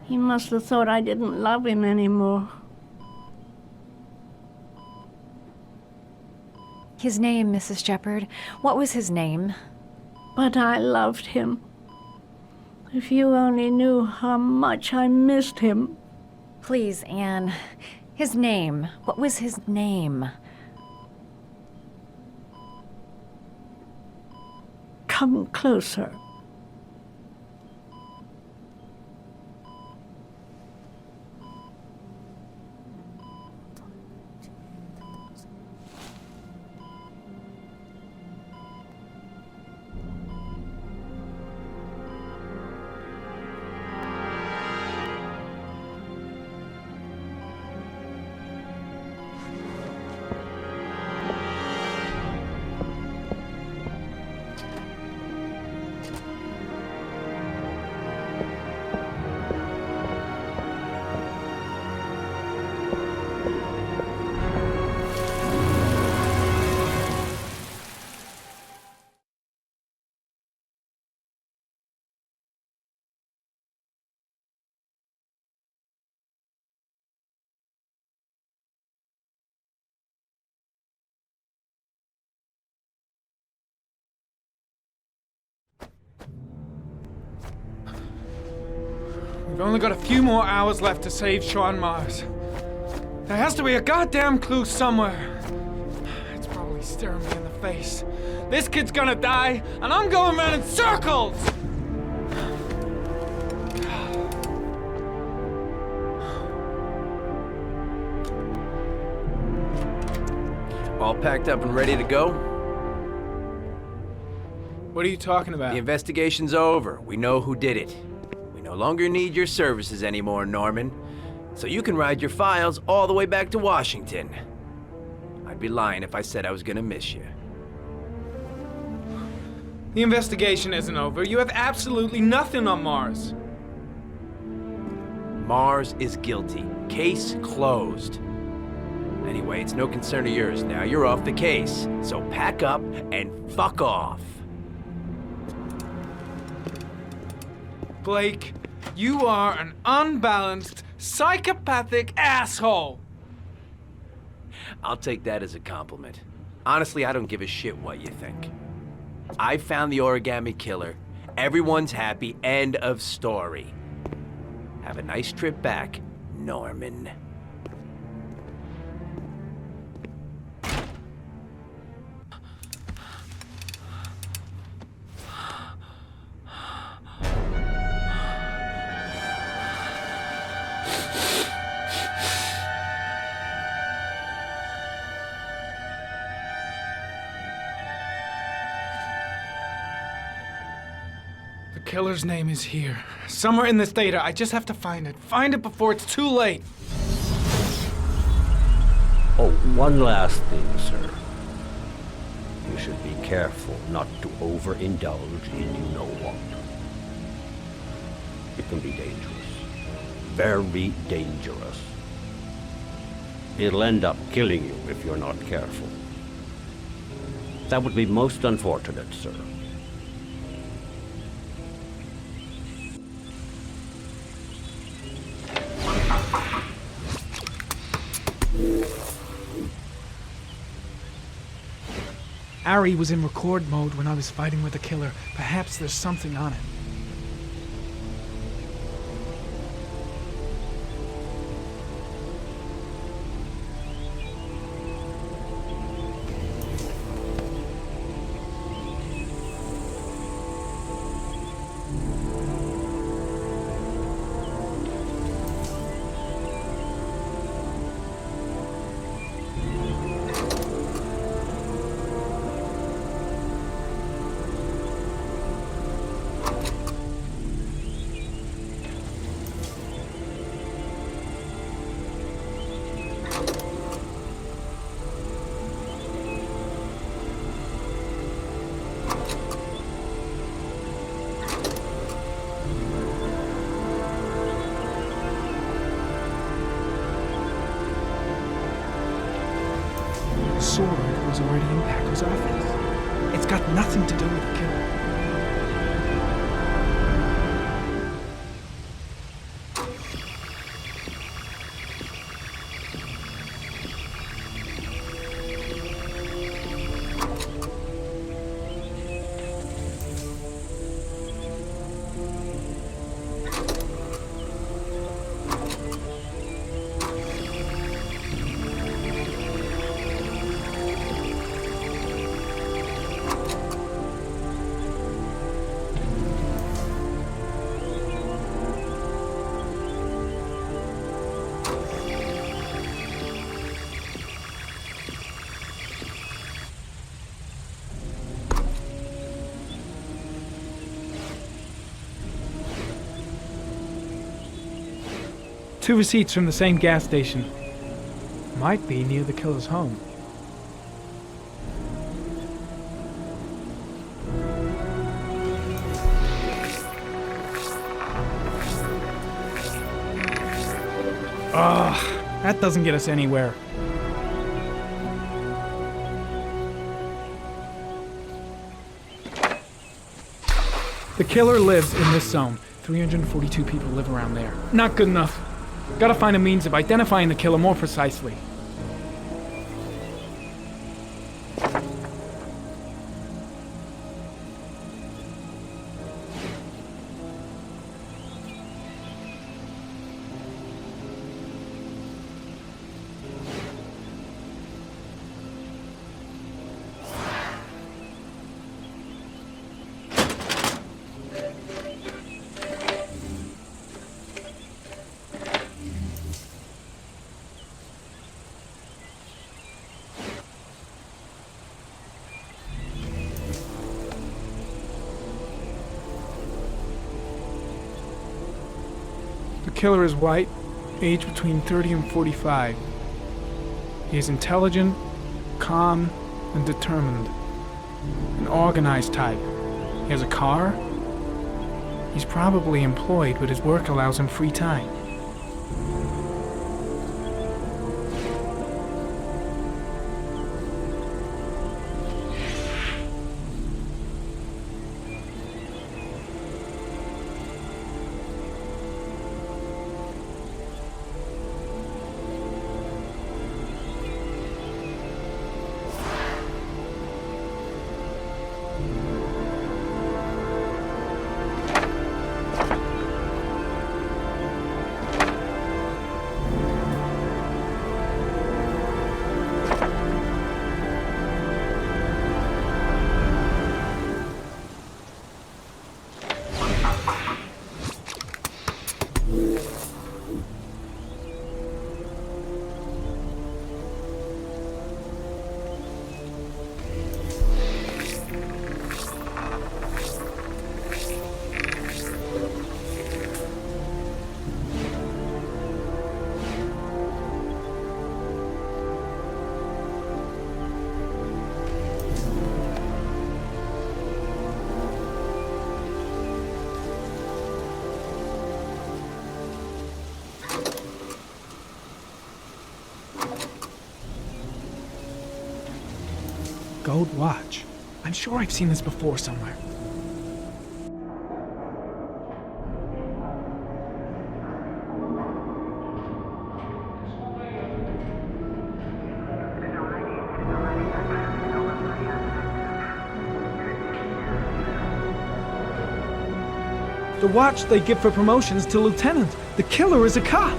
He must have thought I didn't love him anymore. His name, Mrs. Shepherd. What was his name? But I loved him. If you only knew how much I missed him. Please, Anne. His name. What was his name? Come closer. We've only got a few more hours left to save Sean Mars. There has to be a goddamn clue somewhere. It's probably staring me in the face. This kid's gonna die, and I'm going around in circles! All packed up and ready to go? What are you talking about? The investigation's over. We know who did it. We no longer need your services anymore, Norman. So you can ride your files all the way back to Washington. I'd be lying if I said I was gonna miss you. The investigation isn't over. You have absolutely nothing on Mars. Mars is guilty. Case closed. Anyway, it's no concern of yours now. You're off the case. So pack up and fuck off. Blake, you are an unbalanced, psychopathic asshole! I'll take that as a compliment. Honestly, I don't give a shit what you think. I found the Origami Killer. Everyone's happy. End of story. Have a nice trip back, Norman. The killer's name is here. Somewhere in this data. I just have to find it. Find it before it's too late. Oh, one last thing, sir. You should be careful not to overindulge in you-know-what. It can be dangerous. Very dangerous. It'll end up killing you if you're not careful. That would be most unfortunate, sir. Ari was in record mode when I was fighting with the killer. Perhaps there's something on it. The sword was already in Paco's office. It's got nothing to do with the killer. Two receipts from the same gas station. Might be near the killer's home. Ugh, that doesn't get us anywhere. The killer lives in this zone. 342 people live around there. Not good enough. Gotta find a means of identifying the killer more precisely. killer is white, age between 30 and 45. He is intelligent, calm, and determined. An organized type. He has a car. He's probably employed, but his work allows him free time. Gold watch. I'm sure I've seen this before somewhere. The watch they give for promotions to lieutenant. The killer is a cop.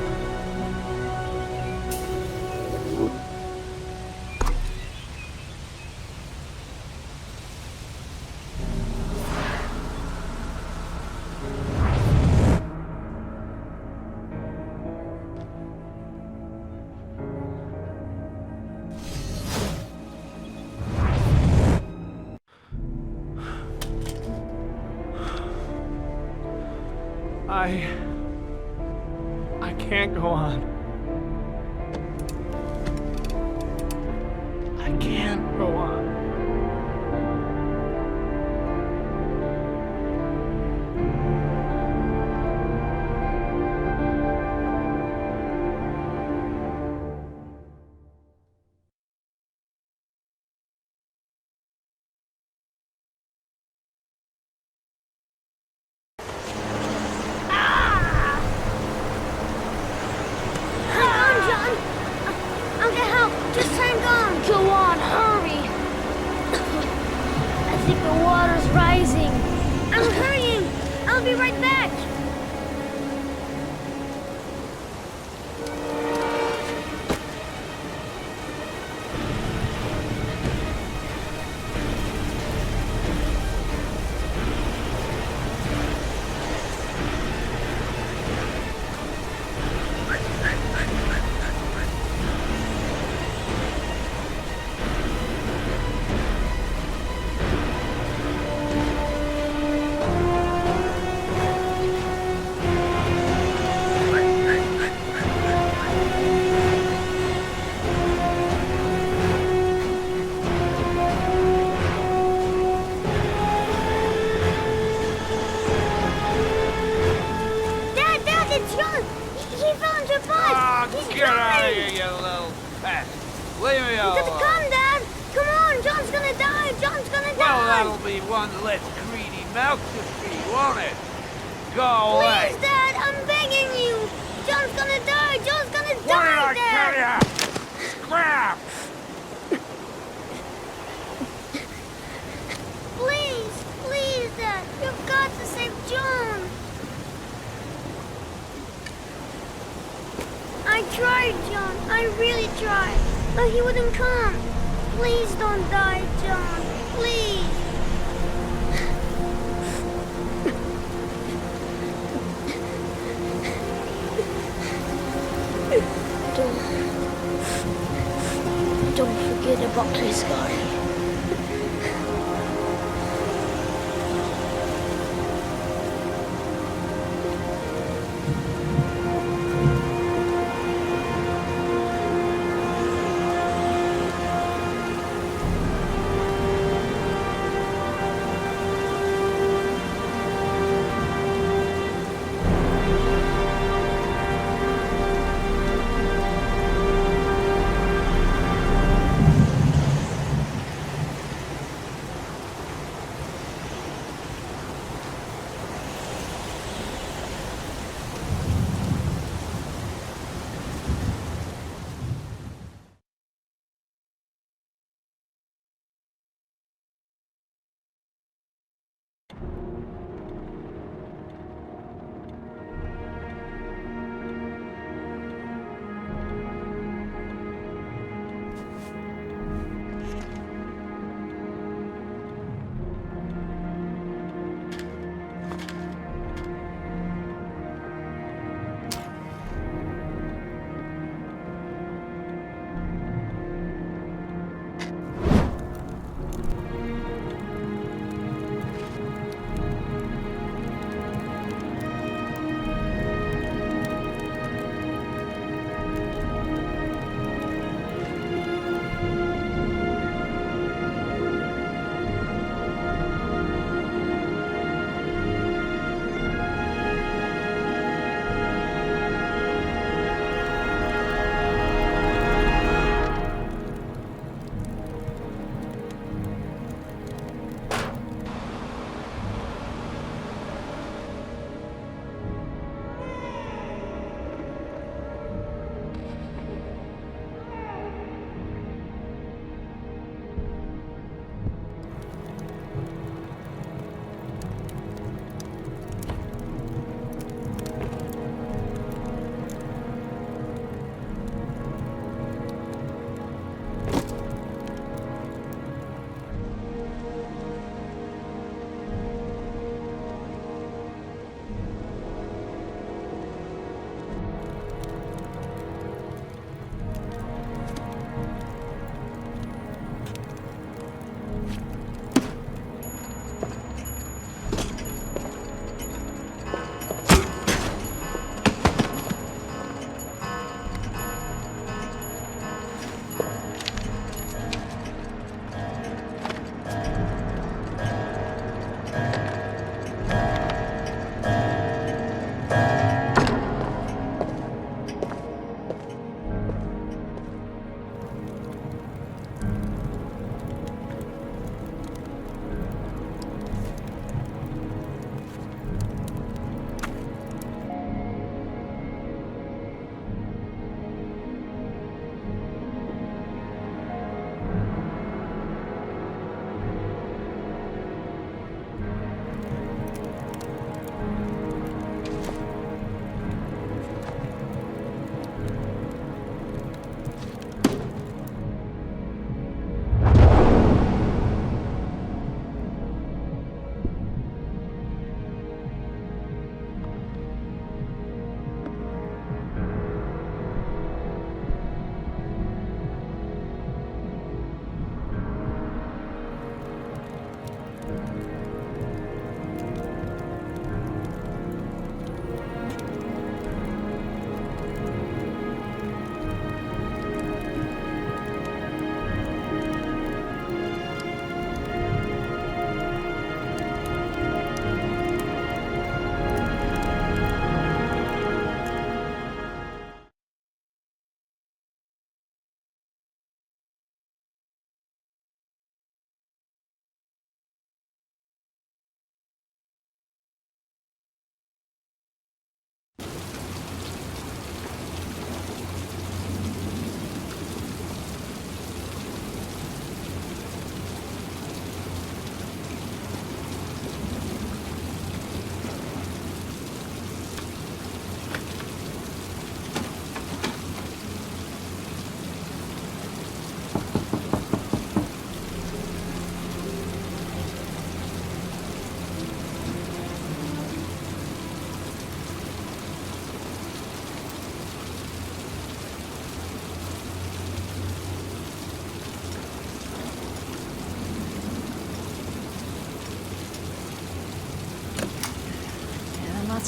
I can't go on. I can't go on. Don't forget about this guy.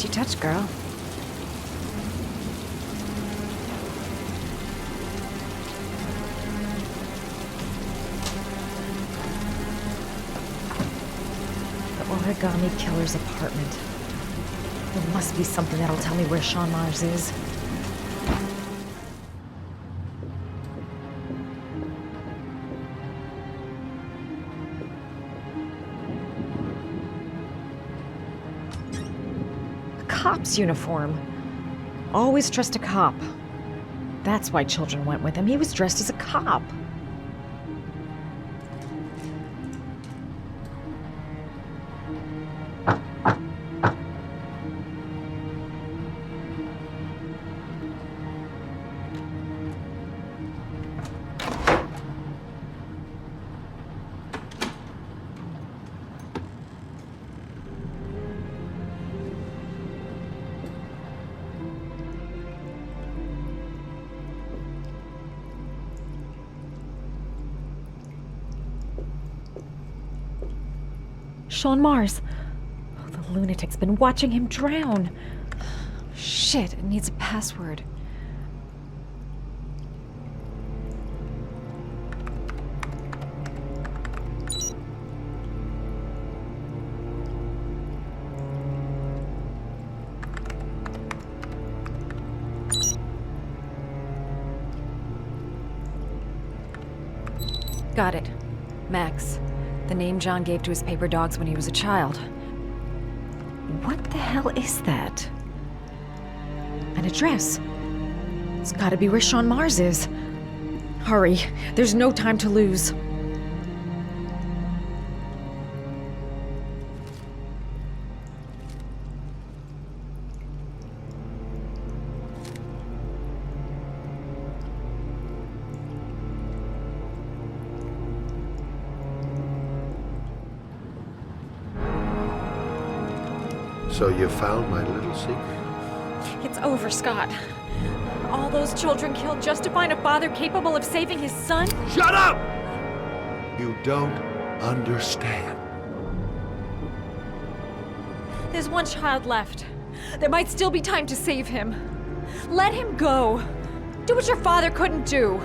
Nice you touch, girl. The Origami Killer's apartment. There must be something that'll tell me where Sean Mars is. Cop's uniform. Always trust a cop. That's why children went with him. He was dressed as a cop. Sean Mars. Oh, the lunatic's been watching him drown. Shit, it needs a password. Got it. Max. The name John gave to his paper dogs when he was a child. What the hell is that? An address. It's gotta be where Sean Mars is. Hurry, there's no time to lose. So you found my little secret? It's over, Scott. All those children killed just to find a father capable of saving his son? Shut up! You don't understand. There's one child left. There might still be time to save him. Let him go. Do what your father couldn't do.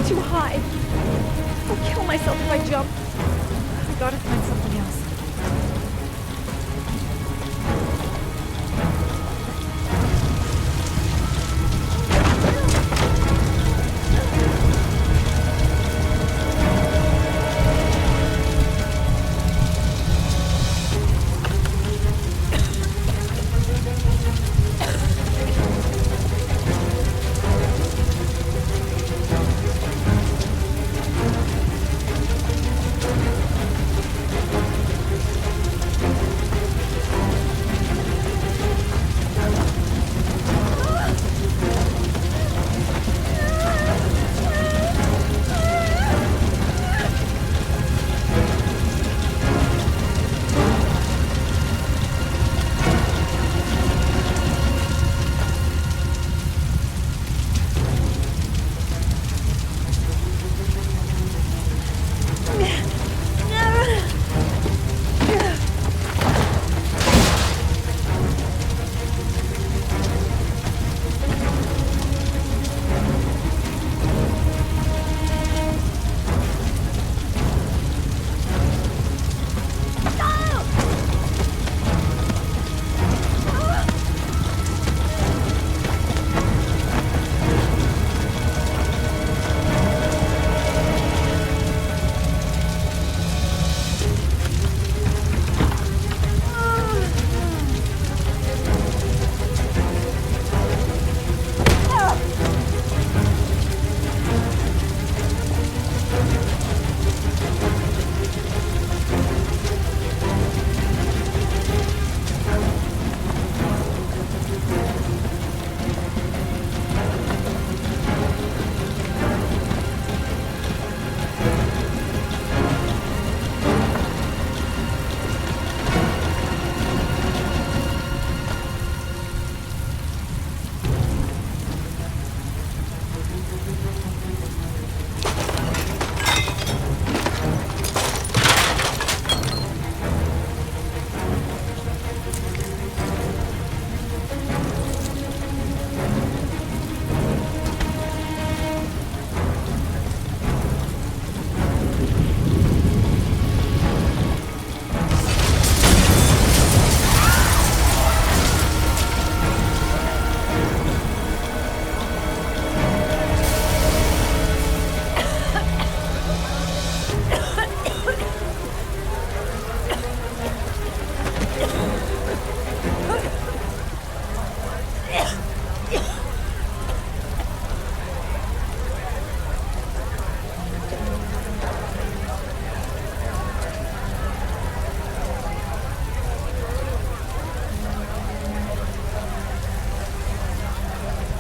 too high. I'll kill myself if I jump. I gotta find something else.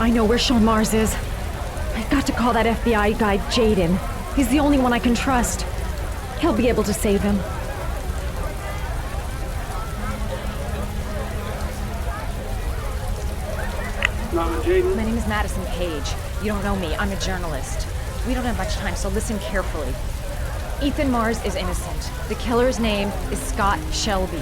I know where Sean Mars is. I've got to call that FBI guy, Jaden. He's the only one I can trust. He'll be able to save him. My name is Madison Page. You don't know me. I'm a journalist. We don't have much time, so listen carefully. Ethan Mars is innocent. The killer's name is Scott Shelby.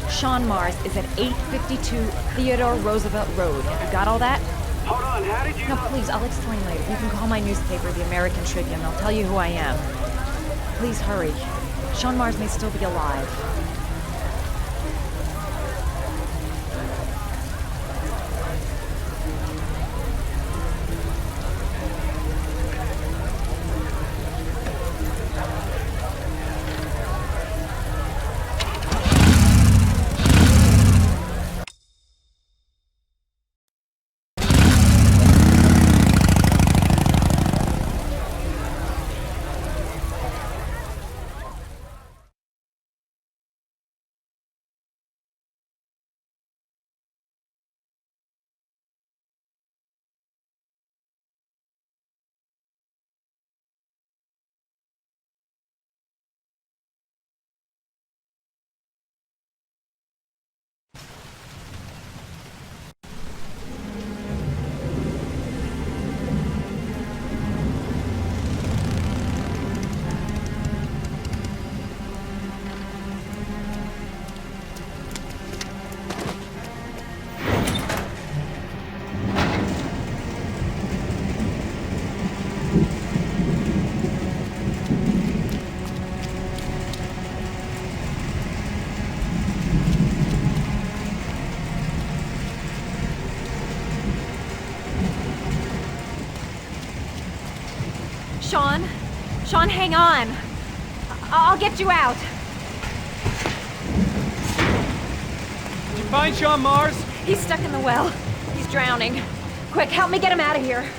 Sean Mars is at 852 Theodore Roosevelt Road. You got all that? Hold on, how did you... No, please, I'll explain later. You can call my newspaper, the American Tribune. They'll tell you who I am. Please hurry. Sean Mars may still be alive. Sean? Sean, hang on. I'll get you out. Did you find Sean Mars? He's stuck in the well. He's drowning. Quick, help me get him out of here.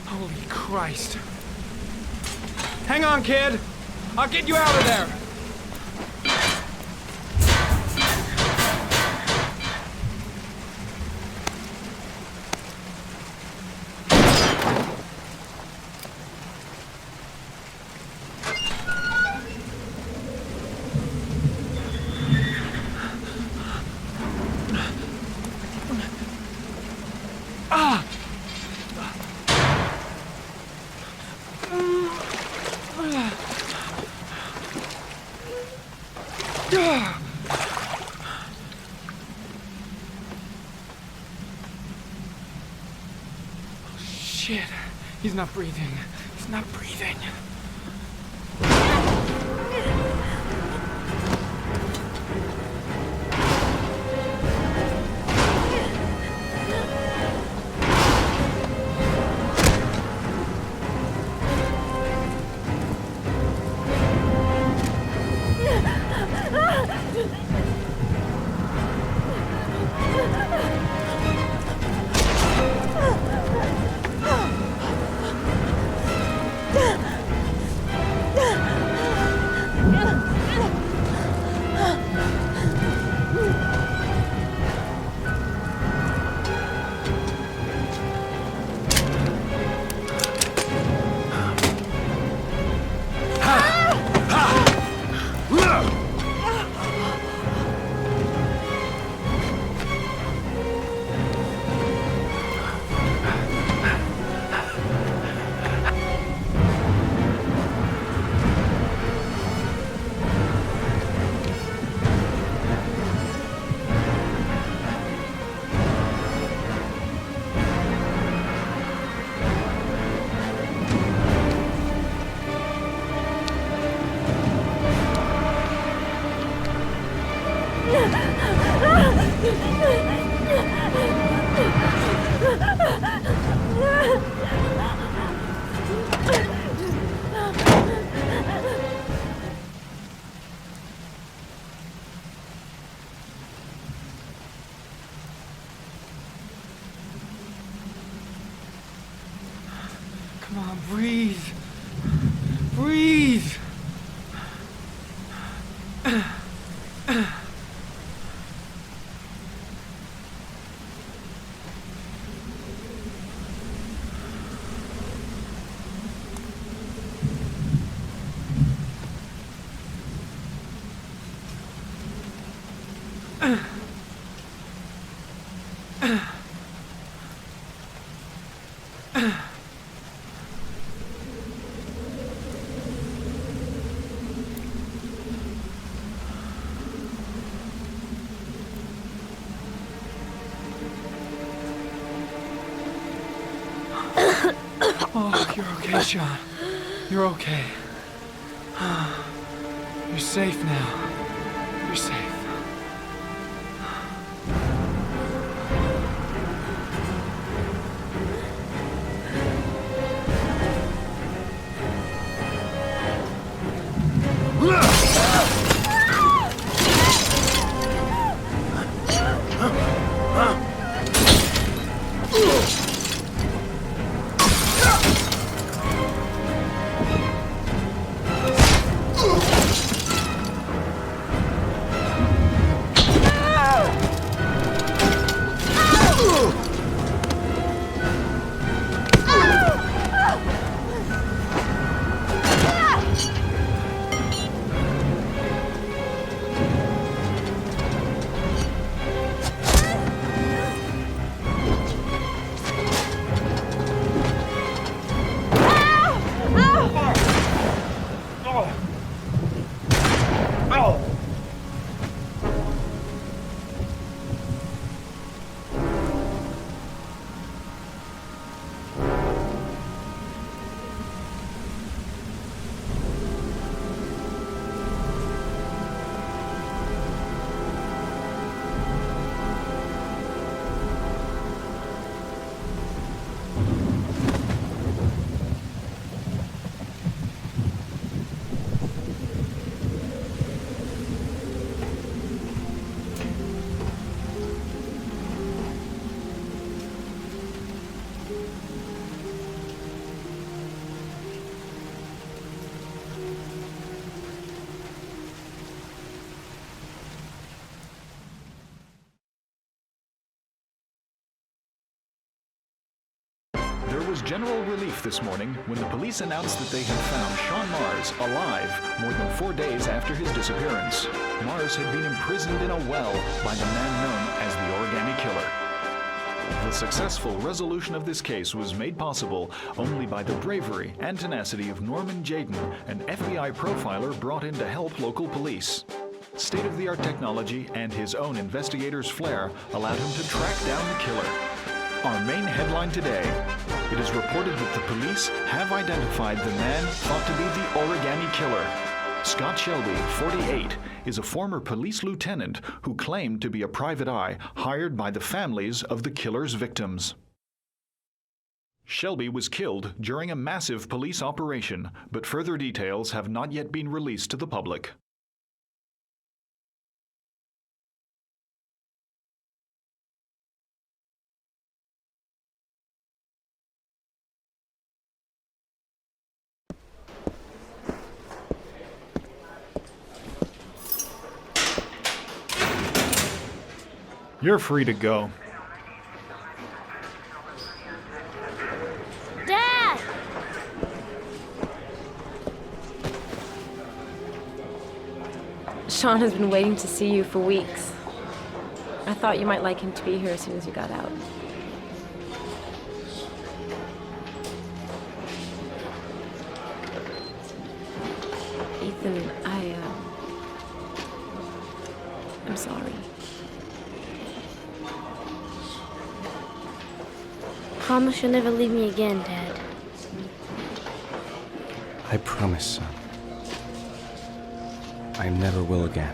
Holy Christ. Hang on, kid. I'll get you out of there. Shit. He's not breathing. He's not breathing. Come on, breathe. Breathe. Oh, you're okay, Sean. You're okay. You're safe now. You're safe. was general relief this morning when the police announced that they had found Sean Mars alive more than 4 days after his disappearance. Mars had been imprisoned in a well by the man known as the Origami Killer. The successful resolution of this case was made possible only by the bravery and tenacity of Norman Jayden, an FBI profiler brought in to help local police. State-of-the-art technology and his own investigator's flair allowed him to track down the killer. Our main headline today: it is reported that the police have identified the man thought to be the Origami Killer. Scott Shelby, 48, is a former police lieutenant who claimed to be a private eye hired by the families of the killer's victims. Shelby was killed during a massive police operation, but further details have not yet been released to the public. You're free to go. Dad! Sean has been waiting to see you for weeks. I thought you might like him to be here as soon as you got out. Ethan, I'm sorry. Promise you'll never leave me again, Dad. I promise, son. I never will again.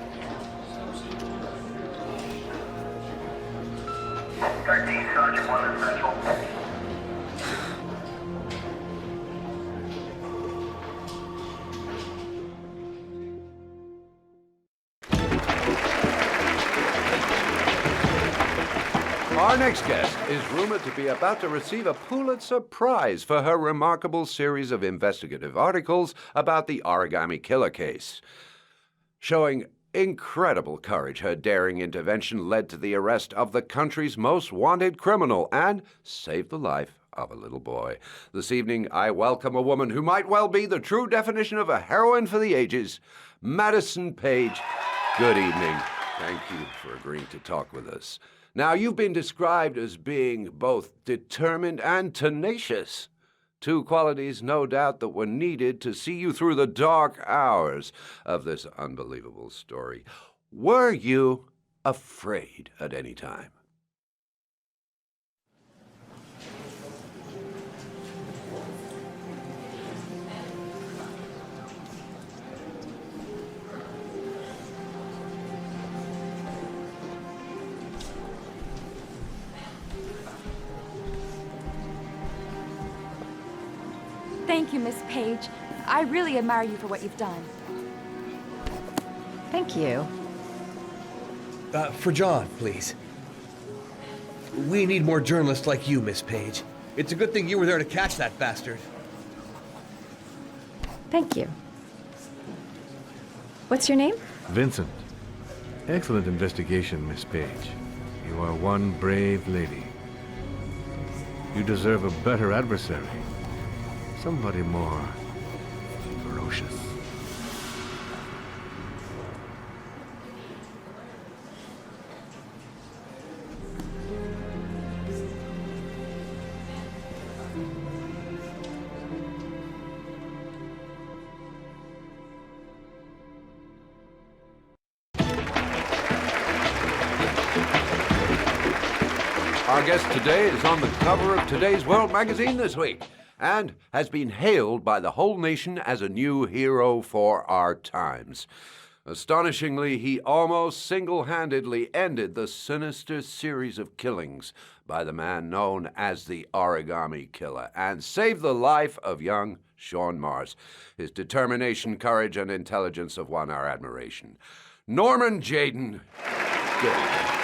13 Sergeant 1 Essential. Our next guest is rumored to be about to receive a Pulitzer Prize for her remarkable series of investigative articles about the Origami Killer case. Showing incredible courage, her daring intervention led to the arrest of the country's most wanted criminal and saved the life of a little boy. This evening, I welcome a woman who might well be the true definition of a heroine for the ages, Madison Page. Good evening. Thank you for agreeing to talk with us. Now, you've been described as being both determined and tenacious. Two qualities, no doubt, that were needed to see you through the dark hours of this unbelievable story. Were you afraid at any time? Thank you, Miss Page. I really admire you for what you've done. Thank you. For John, please. We need more journalists like you, Miss Page. It's a good thing you were there to catch that bastard. Thank you. What's your name? Vincent. Excellent investigation, Miss Page. You are one brave lady. You deserve a better adversary. Somebody more ferocious. Our guest today is on the cover of today's World magazine this week, and has been hailed by the whole nation as a new hero for our times. Astonishingly, he almost single-handedly ended the sinister series of killings by the man known as the Origami Killer and saved the life of young Sean Mars. His determination, courage, and intelligence have won our admiration. Norman Jayden. Good.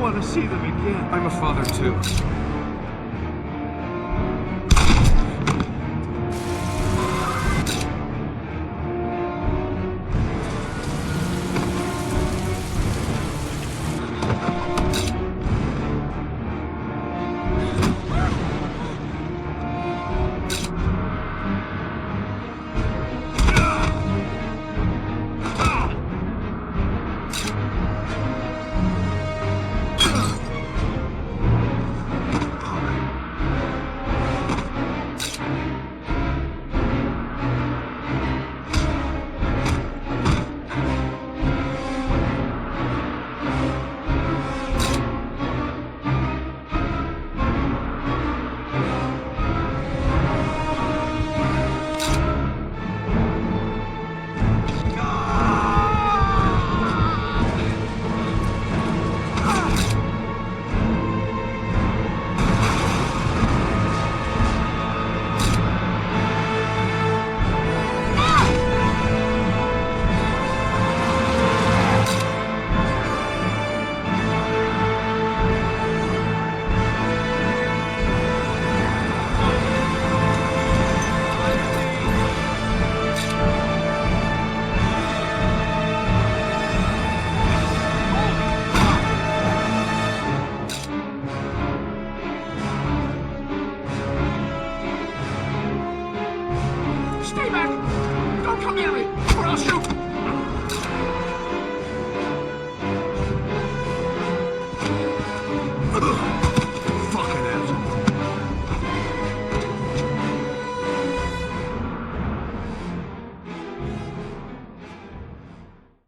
want to see them again. I'm a father too. Stay back! Don't come near me, or I'll shoot! Ugh.